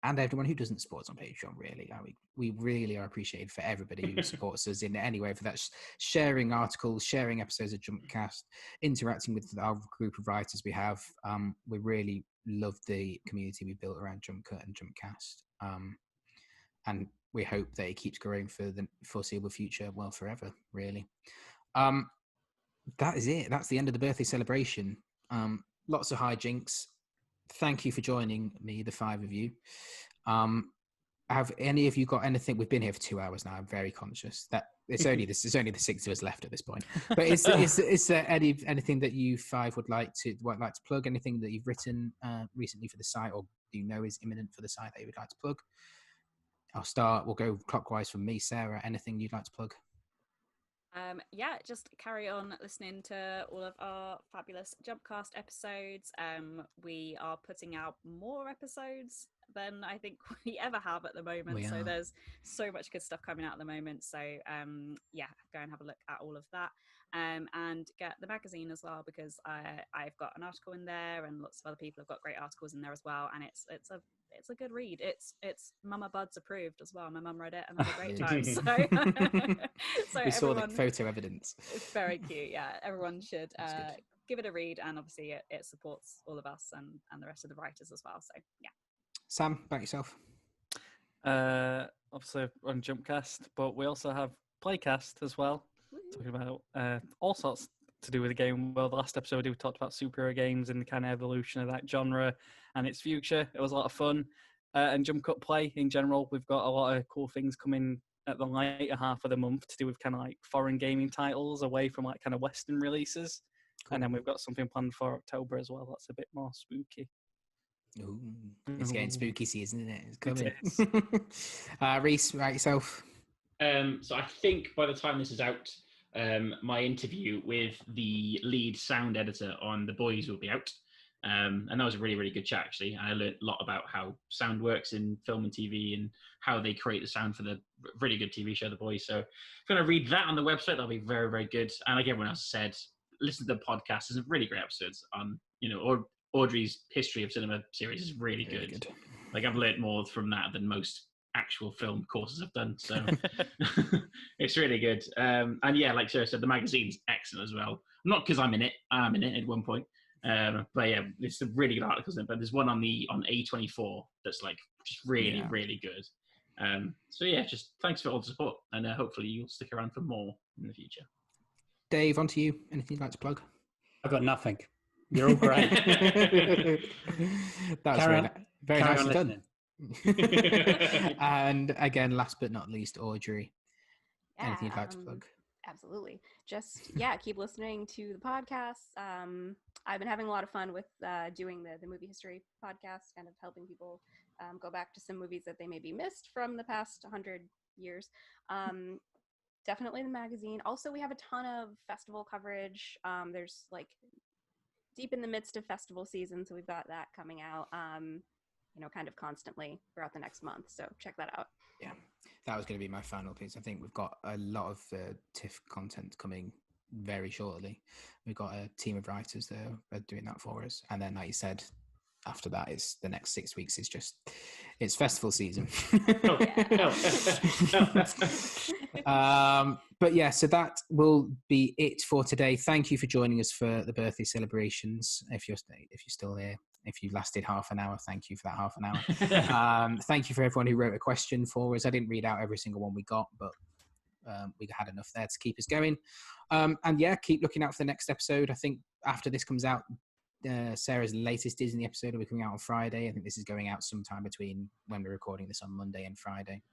and everyone who doesn't support us on Patreon, really. We really are appreciated for everybody who supports us in any way, for that sharing articles, sharing episodes of JumpCast, interacting with our group of writers we have. We really love the community we built around JumpCut and JumpCast, and we hope that it keeps growing for the foreseeable future, well, forever, really. That is it. That's the end of the birthday celebration. Lots of hijinks. Thank you for joining me, the 5 of you. Have any of you got anything? We've been here for 2 hours now. I'm very conscious that it's only the 6 of us left at this point. But is there anything that you 5 would like to plug? Anything that you've written recently for the site, or do you know is imminent for the site that you would like to plug? I'll start. We'll go clockwise from me, Sarah. Anything you'd like to plug? Just carry on listening to all of our fabulous JumpCast episodes. We are putting out more episodes than I think we ever have at the moment. So there's so much good stuff coming out at the moment. So go and have a look at all of that. And get the magazine as well, because I've got an article in there, and lots of other people have got great articles in there as well. And it's a good read. It's Mama Buds approved as well. My mum read it and had a great time. So we saw the photo evidence. It's very cute. Yeah, everyone should give it a read, and obviously it supports all of us and the rest of the writers as well. So yeah. Sam, back yourself. Obviously on JumpCast, but we also have Playcast as well. Talking about all sorts to do with the game world. The last episode we talked about superhero games and the kind of evolution of that genre and its future. It was a lot of fun. And JumpCut Play in general, we've got a lot of cool things coming at the later half of the month to do with kind of like foreign gaming titles away from like kind of Western releases. Cool. And then we've got something planned for October as well. That's a bit more spooky. Ooh, it's getting spooky season, isn't it? It's coming. Reese, write yourself. So I think by the time this is out, my interview with the lead sound editor on The Boys will be out. And that was a really, really good chat, actually. I learned a lot about how sound works in film and TV and how they create the sound for the really good TV show, The Boys. So if you're going to read that on the website, that'll be very, very good. And like everyone else said, listen to the podcast. There's some really great episodes on, Audrey's History of Cinema series is really good. Like I've learned more from that than most actual film courses I've done. So it's really good. And yeah, like Sarah said, the magazine's excellent as well. Not because I'm in it. I'm in it at one point. But yeah, it's a really good articles in it. But there's one on A24 that's like just really, really good. So yeah, just thanks for all the support, and hopefully you'll stick around for more in the future. Dave, on to you. Anything you'd like to plug? I've got nothing. You're all great. That's very nicely done. And again, last but not least, Audrey. Anything you'd like to plug? Absolutely. Just keep listening to the podcast. I've been having a lot of fun with doing the movie history podcast, kind of helping people go back to some movies that they maybe missed from the past 100 years. Definitely the magazine. Also, we have a ton of festival coverage. There's like deep in the midst of festival season, so we've got that coming out kind of constantly throughout the next month, so check that out. Yeah, that was going to be my final piece. I think we've got a lot of TIFF content coming very shortly. We've got a team of writers that are doing that for us. And then, like you said, after that, it's the next 6 weeks is just, it's festival season. But yeah, so that will be it for today. Thank you for joining us for the birthday celebrations. If you're still here, if you lasted half an hour, thank you for that half an hour. Thank you for everyone who wrote a question for us. I didn't read out every single one we got, but we had enough there to keep us going. And yeah, keep looking out for the next episode. I think after this comes out, Sarah's latest Disney episode will be coming out on Friday. I think this is going out sometime between when we're recording this on Monday and Friday.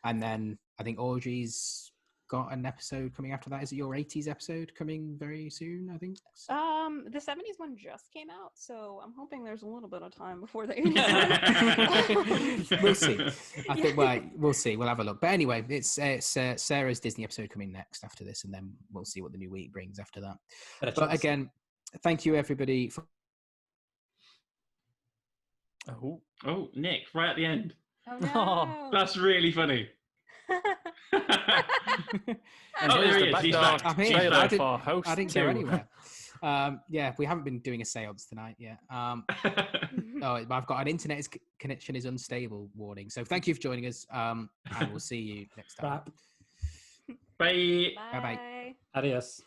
And then I think Audrey's got an episode coming after that. Is it your 80s episode coming very soon, I think? The 70s one just came out, so I'm hoping there's a little bit of time before the 80s. We'll see. I think, well, we'll see. We'll have a look. But anyway, it's Sarah's Disney episode coming next after this, and then we'll see what the new week brings after that. But again, thank you, everybody. Oh, Nick, right at the end. Oh, no. That's really funny. He's back. I'm here. I didn't go anywhere. Yeah, we haven't been doing a seance tonight yet. I've got an internet connection is unstable warning. So thank you for joining us, and we'll see you next time. Bye. Bye. Bye. Adios.